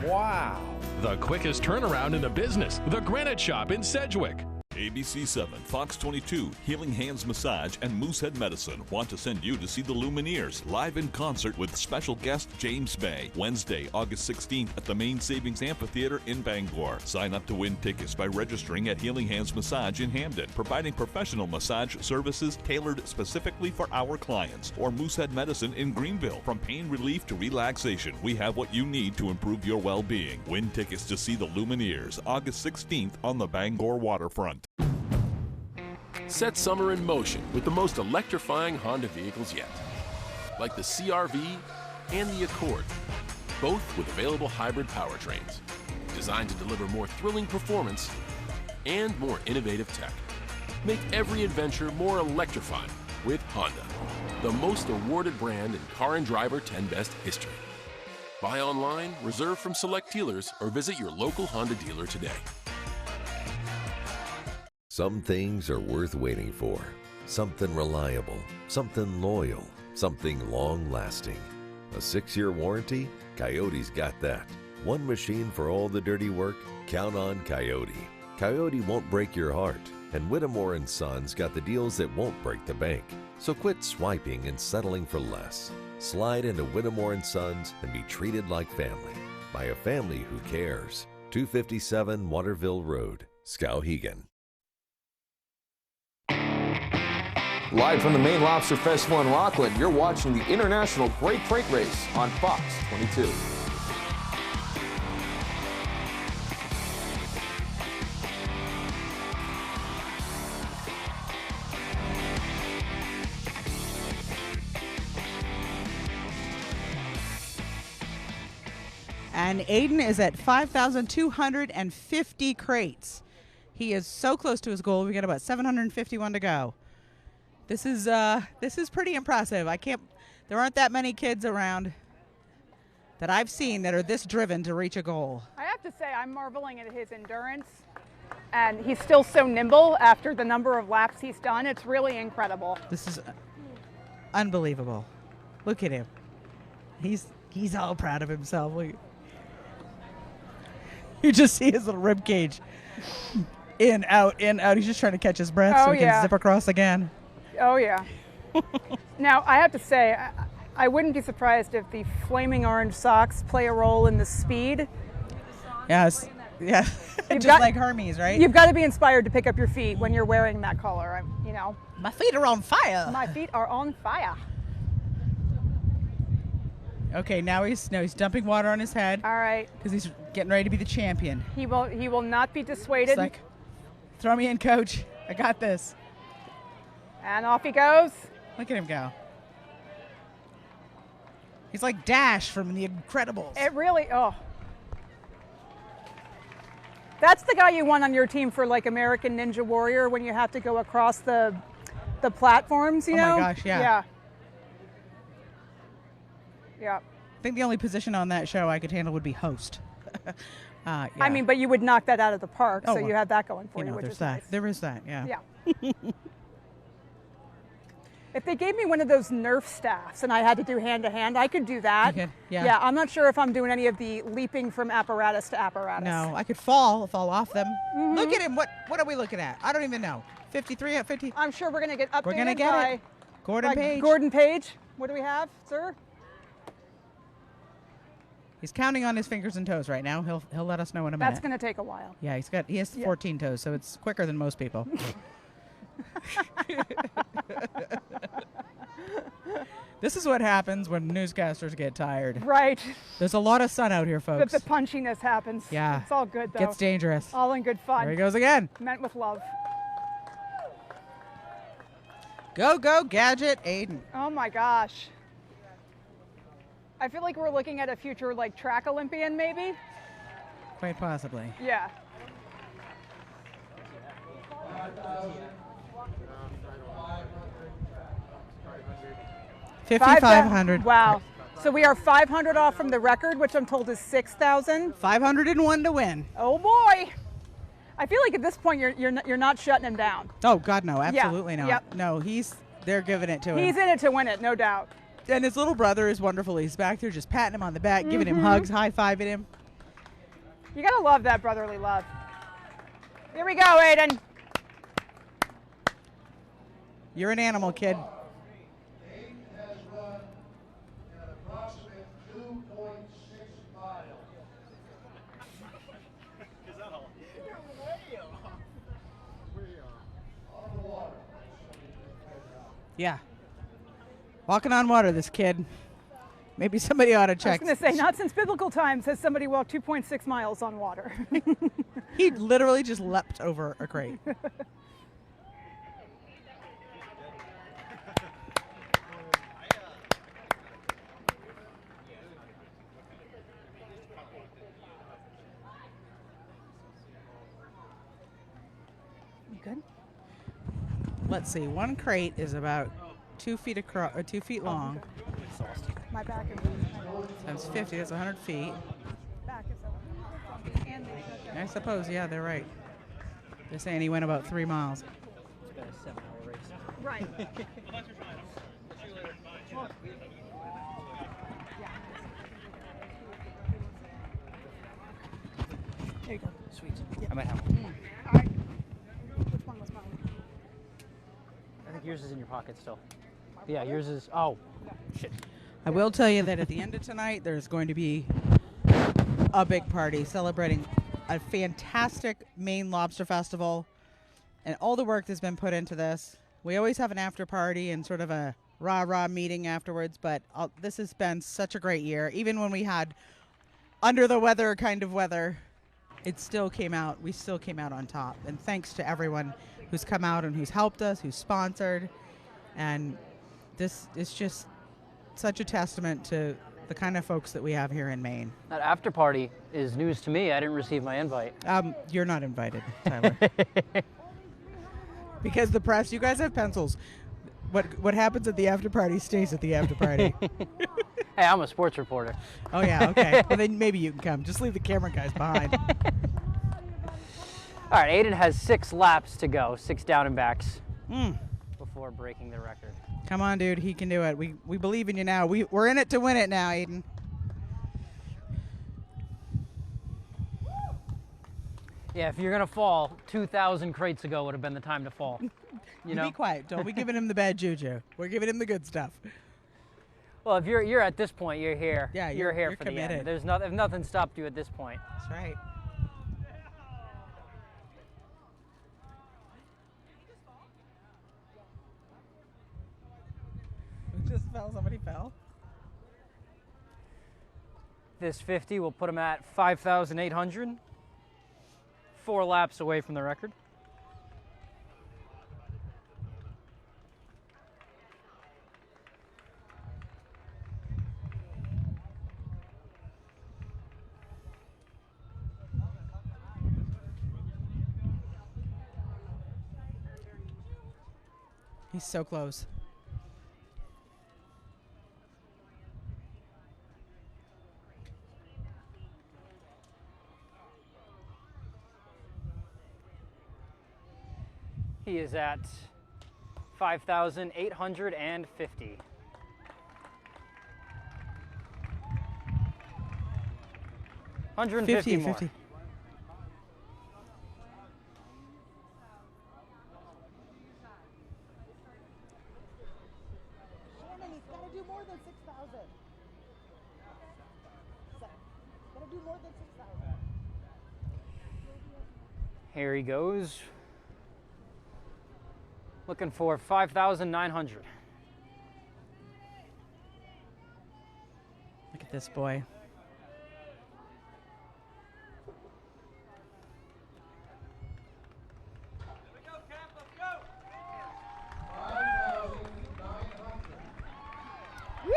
Wow. The quickest turnaround in the business, the Granite Shop in Sedgwick. ABC 7, Fox 22, Healing Hands Massage, and Moosehead Medicine want to send you to see the Lumineers live in concert with special guest James Bay, Wednesday, August 16th at the Maine Savings Amphitheater in Bangor. Sign up to win tickets by registering at Healing Hands Massage in Hamden, providing professional massage services tailored specifically for our clients, or Moosehead Medicine in Greenville. From pain relief to relaxation, we have what you need to improve your well-being. Win tickets to see the Lumineers August 16th on the Bangor waterfront. Set summer in motion with the most electrifying Honda vehicles yet, like the CR-V and the Accord, both with available hybrid powertrains, designed to deliver more thrilling performance and more innovative tech. Make every adventure more electrifying with Honda, the most awarded brand in Car and Driver 10 Best history. Buy online, reserve from select dealers, or visit your local Honda dealer today. Some things are worth waiting for. Something reliable, something loyal, something long-lasting. A 6-year warranty? Coyote's got that. One machine for all the dirty work? Count on Coyote. Coyote won't break your heart, and Whittemore & Sons got the deals that won't break the bank. So quit swiping and settling for less. Slide into Whittemore & Sons and be treated like family by a family who cares. 257 Waterville Road, Skowhegan. Live from the Maine Lobster Festival in Rockland, you're watching the International Great Freight Race on Fox 22. And Aiden is at 5,250 crates. He is so close to his goal. We got about 751 to go. This is pretty impressive. There aren't that many kids around that I've seen that are this driven to reach a goal. I have to say, I'm marveling at his endurance, and he's still so nimble after the number of laps he's done. It's really incredible. This is unbelievable. Look at him. He's all proud of himself. Look. You just see his little rib cage. In, out, in, out. He's just trying to catch his breath so he can zip across again. Oh, yeah. Now, I have to say, I wouldn't be surprised if the flaming orange socks play a role in the speed. Yes. Yeah. Just like Hermes, right? You've got to be inspired to pick up your feet when you're wearing that color, you know. My feet are on fire. My feet are on fire. Okay, now he's dumping water on his head. All right. Because he's getting ready to be the champion. He will not be dissuaded. It's like, throw me in, coach. I got this. And off he goes. Look at him go. He's like Dash from The Incredibles. It really, That's the guy you want on your team for like American Ninja Warrior when you have to go across the platforms, you know? Oh my gosh, yeah. Yeah. Yeah. I think the only position on that show I could handle would be host. Yeah. I mean, but you would knock that out of the park, so you have that going for you, which there's is that. nice. There is that, yeah. Yeah. If they gave me one of those Nerf staffs and I had to do hand-to-hand, I could do that. Yeah. I'm not sure if I'm doing any of the leaping from apparatus to apparatus. No, I could fall off them. Mm-hmm. Look at him. What are we looking at? I don't even know. 53 at 50. I'm sure we're going to get updated. We're going to get it. Gordon Page. Gordon Page. What do we have, sir? He's counting on his fingers and toes right now. He'll let us know in a minute. That's going to take a while. Yeah, he has 14 toes, so it's quicker than most people. This is what happens when newscasters get tired. Right. There's a lot of sun out here, folks. The punchiness happens. Yeah. It's all good, though. Gets dangerous. All in good fun. There he goes again. Meant with love. Go, Gadget Aiden. Oh, my gosh. I feel like we're looking at a future, like, track Olympian, maybe? Quite possibly. Yeah. $5,500. Wow. So we are 500 off from the record, which I'm told is 6,000. 501 to win. Oh boy! I feel like at this point you're not shutting him down. Oh God, no, absolutely not. Yep. No, they're giving it to him. He's in it to win it, no doubt. And his little brother is wonderful. He's back there just patting him on the back, giving him hugs, high-fiving him. You gotta love that brotherly love. Here we go, Aiden. You're an animal, kid. Yeah. Walking on water, this kid. Maybe somebody ought to check. I was going to say, not since biblical times has somebody walked 2.6 miles on water. He literally just leapt over a crate. You good? Let's see. One crate is about 2 feet across, or 2 feet long. My back is Times 50. That's 100 feet. back is and I suppose. Yeah, they're right. They're saying he went about 3 miles. It's been a 7-hour race. Right. There you go. Sweet. I might have one. All right. Which one was mine? I think yours is in your pocket still. Yeah, yours is. Oh, shit. I will tell you that at the end of tonight, there's going to be a big party celebrating a fantastic Maine Lobster Festival and all the work that's been put into this. We always have an after party and sort of a rah-rah meeting afterwards, but this has been such a great year. Even when we had under the weather kind of weather, it still came out. We still came out on top. And thanks to everyone who's come out and who's helped us, who's sponsored. And this is just such a testament to the kind of folks that we have here in Maine. That after party is news to me. I didn't receive my invite. You're not invited, Tyler. Because the press, you guys have pencils. what happens at the after party stays at the after party. Hey, I'm a sports reporter. Oh, yeah, okay. Well, then maybe you can come. Just leave the camera guys behind. All right, Aiden has 6 laps to go, 6 down and backs before breaking the record. Come on, dude. He can do it. We believe in you now. We're in it to win it now, Aiden. Yeah, if you're going to fall, 2,000 crates ago would have been the time to fall. You know? Be quiet. Don't be giving him the bad juju. We're giving him the good stuff. Well, if you're at this point, you're here. Yeah, you're here you're for committed. the end. If nothing stopped you at this point. That's right. Who just fell? Somebody fell. This 50 will put him at 5,800. 4 laps away from the record. He's so close. He is at 5,850. $150 more. 50. Shannon, he's got to do more than 6,000. Got to do more than 6,000. Here he goes. Looking for 5,900. Look at this boy. Woo!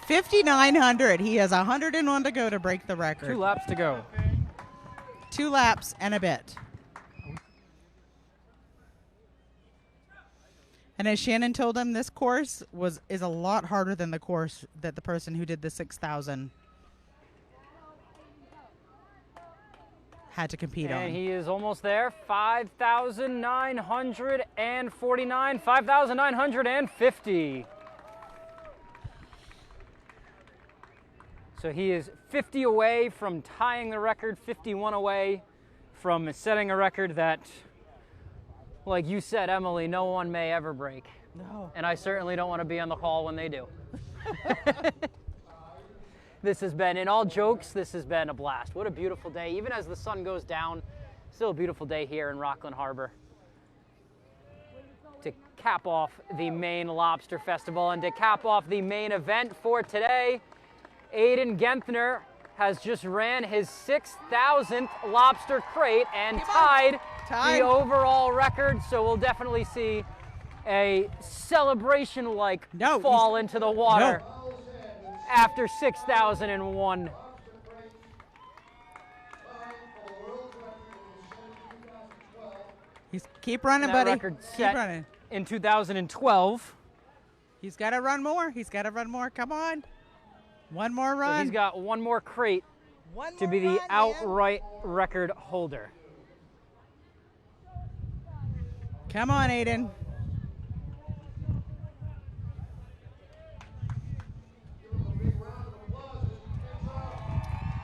5,900. He has 101 to go to break the record. 2 laps to go. 2 laps and a bit. And as Shannon told him, this course is a lot harder than the course that the person who did the 6,000 had to compete on. And he is almost there. 5,949. 5,950. So he is 50 away from tying the record, 51 away from setting a record that, like you said, Emily, no one may ever break. No. And I certainly don't want to be on the call when they do. This has been, in all jokes, this has been a blast. What a beautiful day. Even as the sun goes down, still a beautiful day here in Rockland Harbor. To cap off the Maine Lobster Festival and to cap off the main event for today, Aiden Genthner has just ran his 6,000th lobster crate and tied the overall record. So we'll definitely see a celebration-like fall into the water after 6,001. Keep running, That buddy. record Keep set running. in 2012. He's got to run more. He's got to run more. Come on. One more run. So he's got one more crate to be the outright record holder. Come on, Aiden.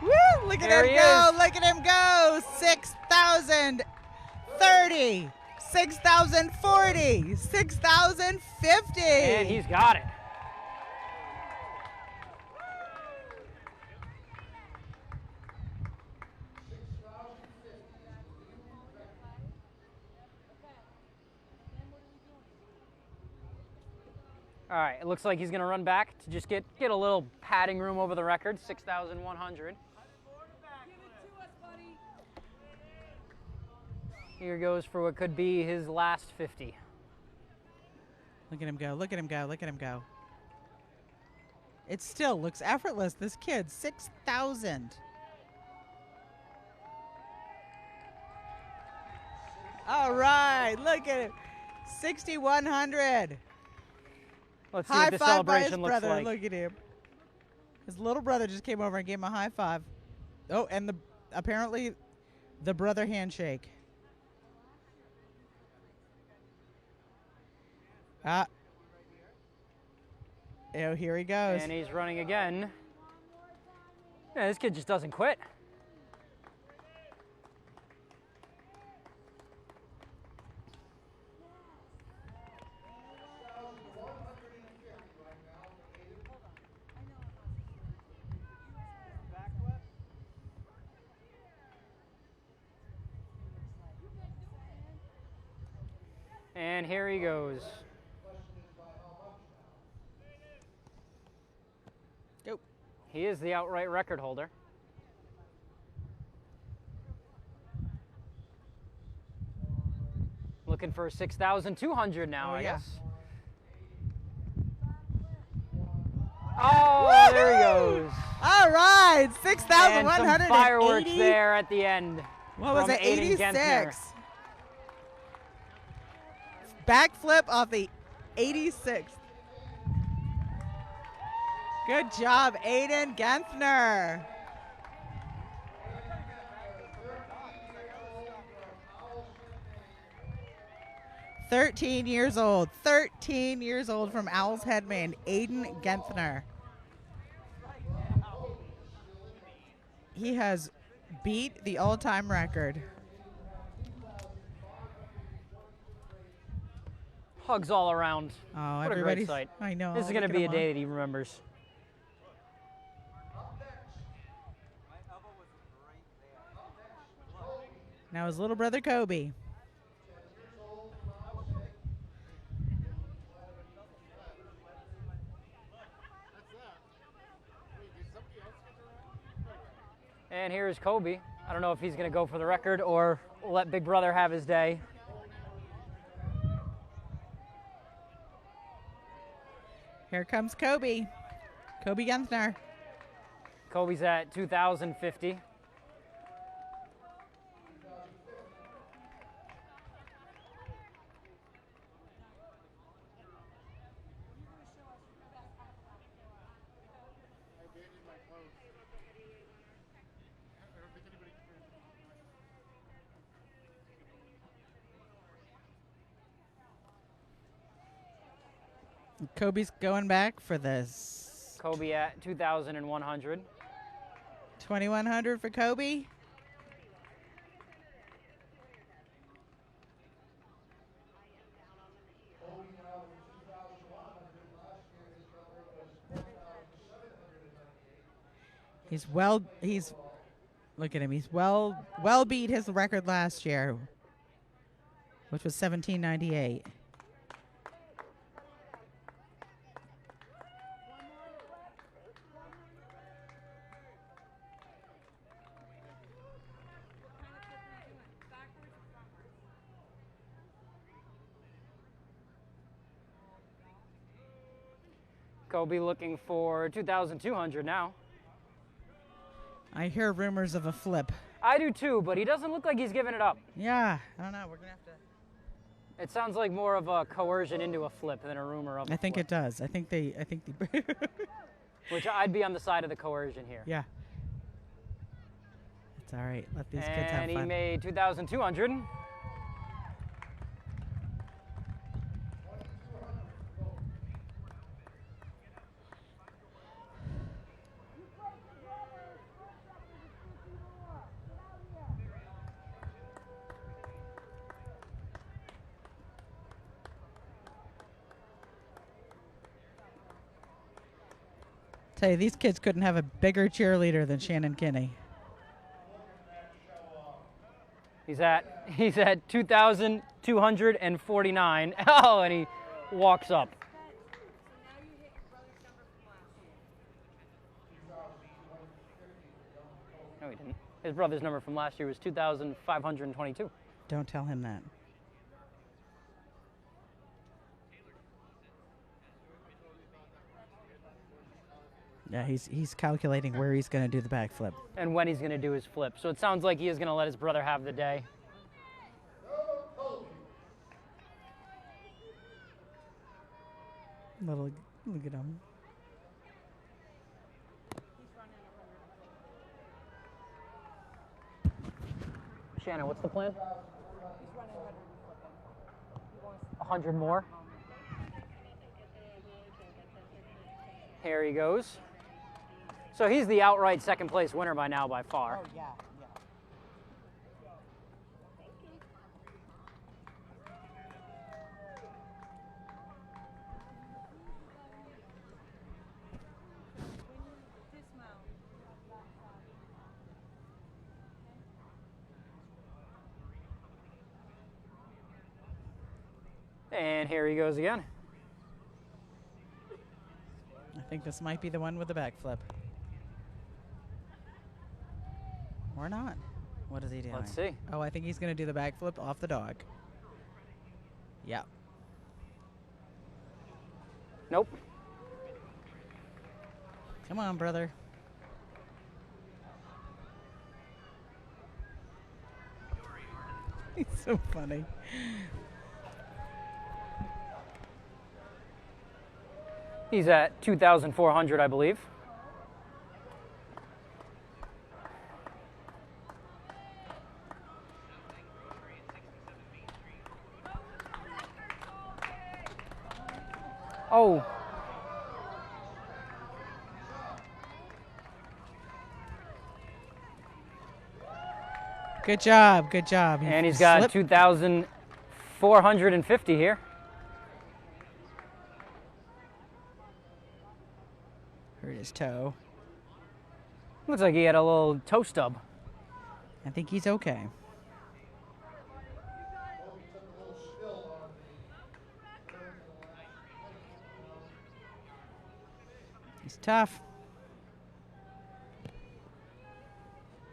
Woo! Look at him go. Look at him go. 6,030. 6,040. 6,050. And he's got it. All right, it looks like he's going to run back to just get a little padding room over the record, 6,100. Here goes for what could be his last 50. Look at him go. Look at him go. Look at him go. It still looks effortless. This kid, 6,000. All right, look at him. 6,100. Let's see High what the five celebration by his looks brother. like. Look at him. His little brother just came over and gave him a high five. Oh, and apparently the brother handshake. Oh, here he goes. And he's running again. Yeah, this kid just doesn't quit. And here he goes. Go. He is the outright record holder. Looking for 6,200 now, I guess. Oh, there he goes. All right, 6,180. And some fireworks there at the end. What was it, Aiden 86? Gentner. Backflip off the 86th. Good job, Aiden Genthner. "13 years old. 13 years old from Owl's Head, Maine. Aiden Genthner. He has beat the all-time record. Hugs all around. Oh, what a great everybody's- sight. I know. This is going to Look be at a him day all. that he remembers. Now his little brother Kobe. And here's Kobe. I don't know if he's going to go for the record or let Big Brother have his day. Here comes Kobe. Kobe Genthner. Kobe's at 2,050. Kobe's going back for this. Kobe at 2,100. 2,100 for Kobe. Look at him. He's well beat his record last year, which was 1798. Kobe looking for 2,200 now. I hear rumors of a flip. I do too, but he doesn't look like he's giving it up. Yeah, I don't know. We're gonna have to. It sounds like more of a coercion into a flip than a rumor of a I think flip. it does. I think they. Which I'd be on the side of the coercion here. Yeah. It's all right. Let these kids have fun. And he made 2,200. Tell you, these kids couldn't have a bigger cheerleader than Shannon Kinney. He's at 2,249. Oh, and he walks up. No, he didn't. His brother's number from last year was 2,522. Don't tell him that. Yeah, he's calculating where he's going to do the backflip. And when he's going to do his flip. So it sounds like he is going to let his brother have the day. Look at him. Shannon, what's the plan? 100 more. Here he goes. So he's the outright second place winner by now by far. Oh, yeah. And here he goes again. I think this might be the one with the backflip. Or not. What is he doing? Let's see. Oh, I think he's going to do the backflip off the dog. Yeah. Nope. Come on, brother. He's so funny. He's at 2,400, I believe. Oh. Good job, good job. And he's got 2,450 here. Hurt his toe. Looks like he had a little toe stub. I think he's okay. He's tough.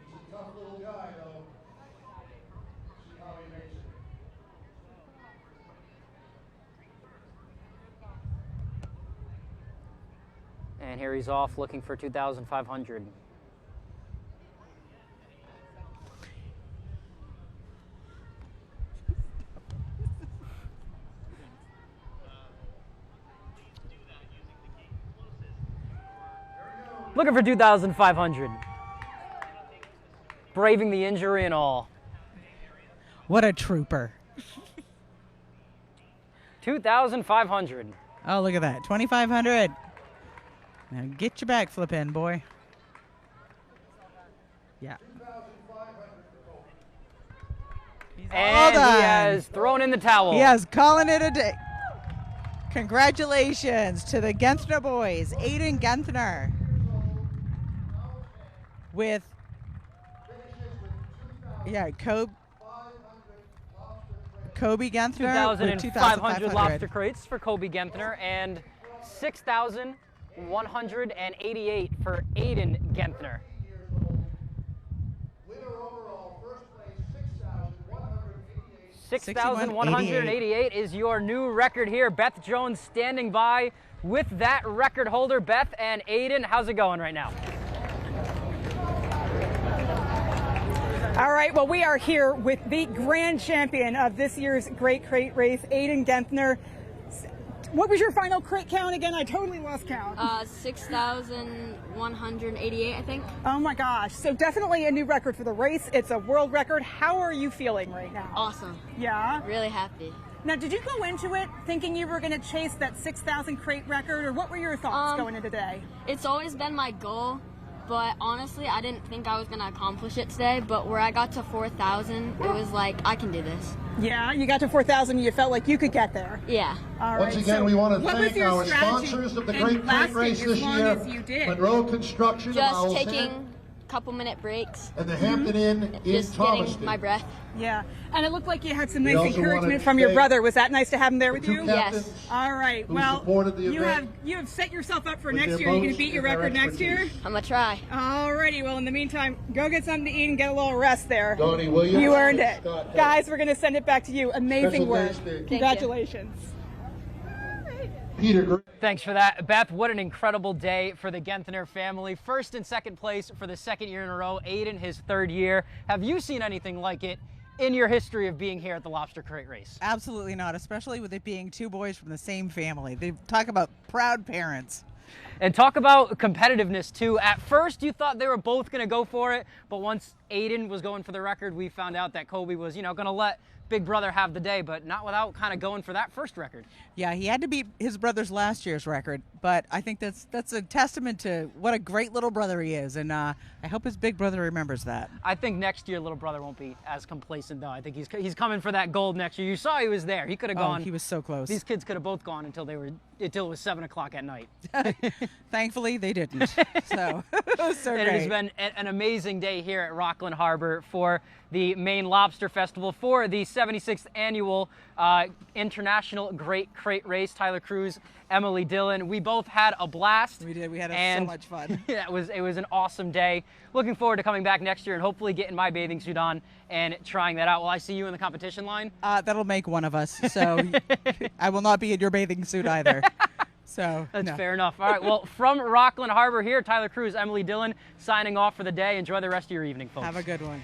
He's a tough little guy, though. See how he makes it. And here he's off looking for 2,500. Looking for 2,500. Braving the injury and all. What a trooper. 2,500. Oh, look at that. 2,500. Now get your backflip in, boy. Yeah. And he has thrown in the towel. He has calling it a day. Congratulations to the Genthner boys. Aiden Genthner with, Kobe Genthner with 2,500 lobster crates for Kobe Genthner and 6,188 for Aiden Genthner. Winner overall, first place, 6,188. 6,188 is your new record here. Beth Jones standing by with that record holder. Beth and Aiden, how's it going right now? All right, well, we are here with the grand champion of this year's Great Crate Race, Aiden Genthner. What was your final crate count again? I totally lost count. 6,188, I think. Oh my gosh, so definitely a new record for the race. It's a world record. How are you feeling right now? Awesome. Yeah? Really happy. Now, did you go into it thinking you were going to chase that 6,000 crate record, or what were your thoughts going into today? It's always been my goal. But honestly, I didn't think I was going to accomplish it today. But where I got to 4,000, it was like, I can do this. Yeah, you got to 4,000 and you felt like you could get there. Yeah. All Once right, again, so we want to what thank was your our strategy sponsors of the in Great Crate lasting Race as this long year, as you did? Monroe Construction of Just Owl's taking Head, a couple-minute breaks. and the Hampton Inn in Just Thomaston. getting my breath. Yeah, and it looked like you had some We nice also wanted encouragement to from your thank brother. Was that nice to have him there with two you? captains Yes. All right. who Well, supported the you event have set yourself up for with next their year. You're going to votes beat your and their record next year. expertise. I'm going to try. All righty. Well, in the meantime, go get something to eat and get a little rest there. Donnie Williams. You earned it. Scott Hay. Guys, we're going to send it back to you. Amazing Special work. thanks to Congratulations. Peter Gray. Thanks for that, Beth. What an incredible day for the Genthner family. First and second place for the second year in a row. Aiden, his third year. Have you seen anything like it in your history of being here at the Lobster Crate Race? Absolutely not, especially with it being two boys from the same family. They talk about proud parents. And talk about competitiveness too. At first you thought they were both going to go for it, but once Aiden was going for the record, we found out that Kobe was, going to let big brother have the day, but not without kind of going for that first record. Yeah, he had to beat his brother's last year's record, but I think that's a testament to what a great little brother he is, and I hope his big brother remembers that. I think next year little brother won't be as complacent though. I think he's coming for that gold next year. You saw he was there. He could have gone. Oh, he was so close. These kids could have both gone until it was 7 o'clock at night. Thankfully, they didn't. So, so and great. It has been an amazing day here at Rockland Harbor for the Maine Lobster Festival for the 76th annual International Great Crate Race. Tyler Cruz, Emily Dillon. We both had a blast. We did. We had so much fun. It was an awesome day. Looking forward to coming back next year and hopefully getting my bathing suit on and trying that out. Will I see you in the competition line? That'll make one of us. So I will not be in your bathing suit either. So that's fair enough. All right. Well, from Rockland Harbor here, Tyler Cruz, Emily Dillon, signing off for the day. Enjoy the rest of your evening, folks. Have a good one.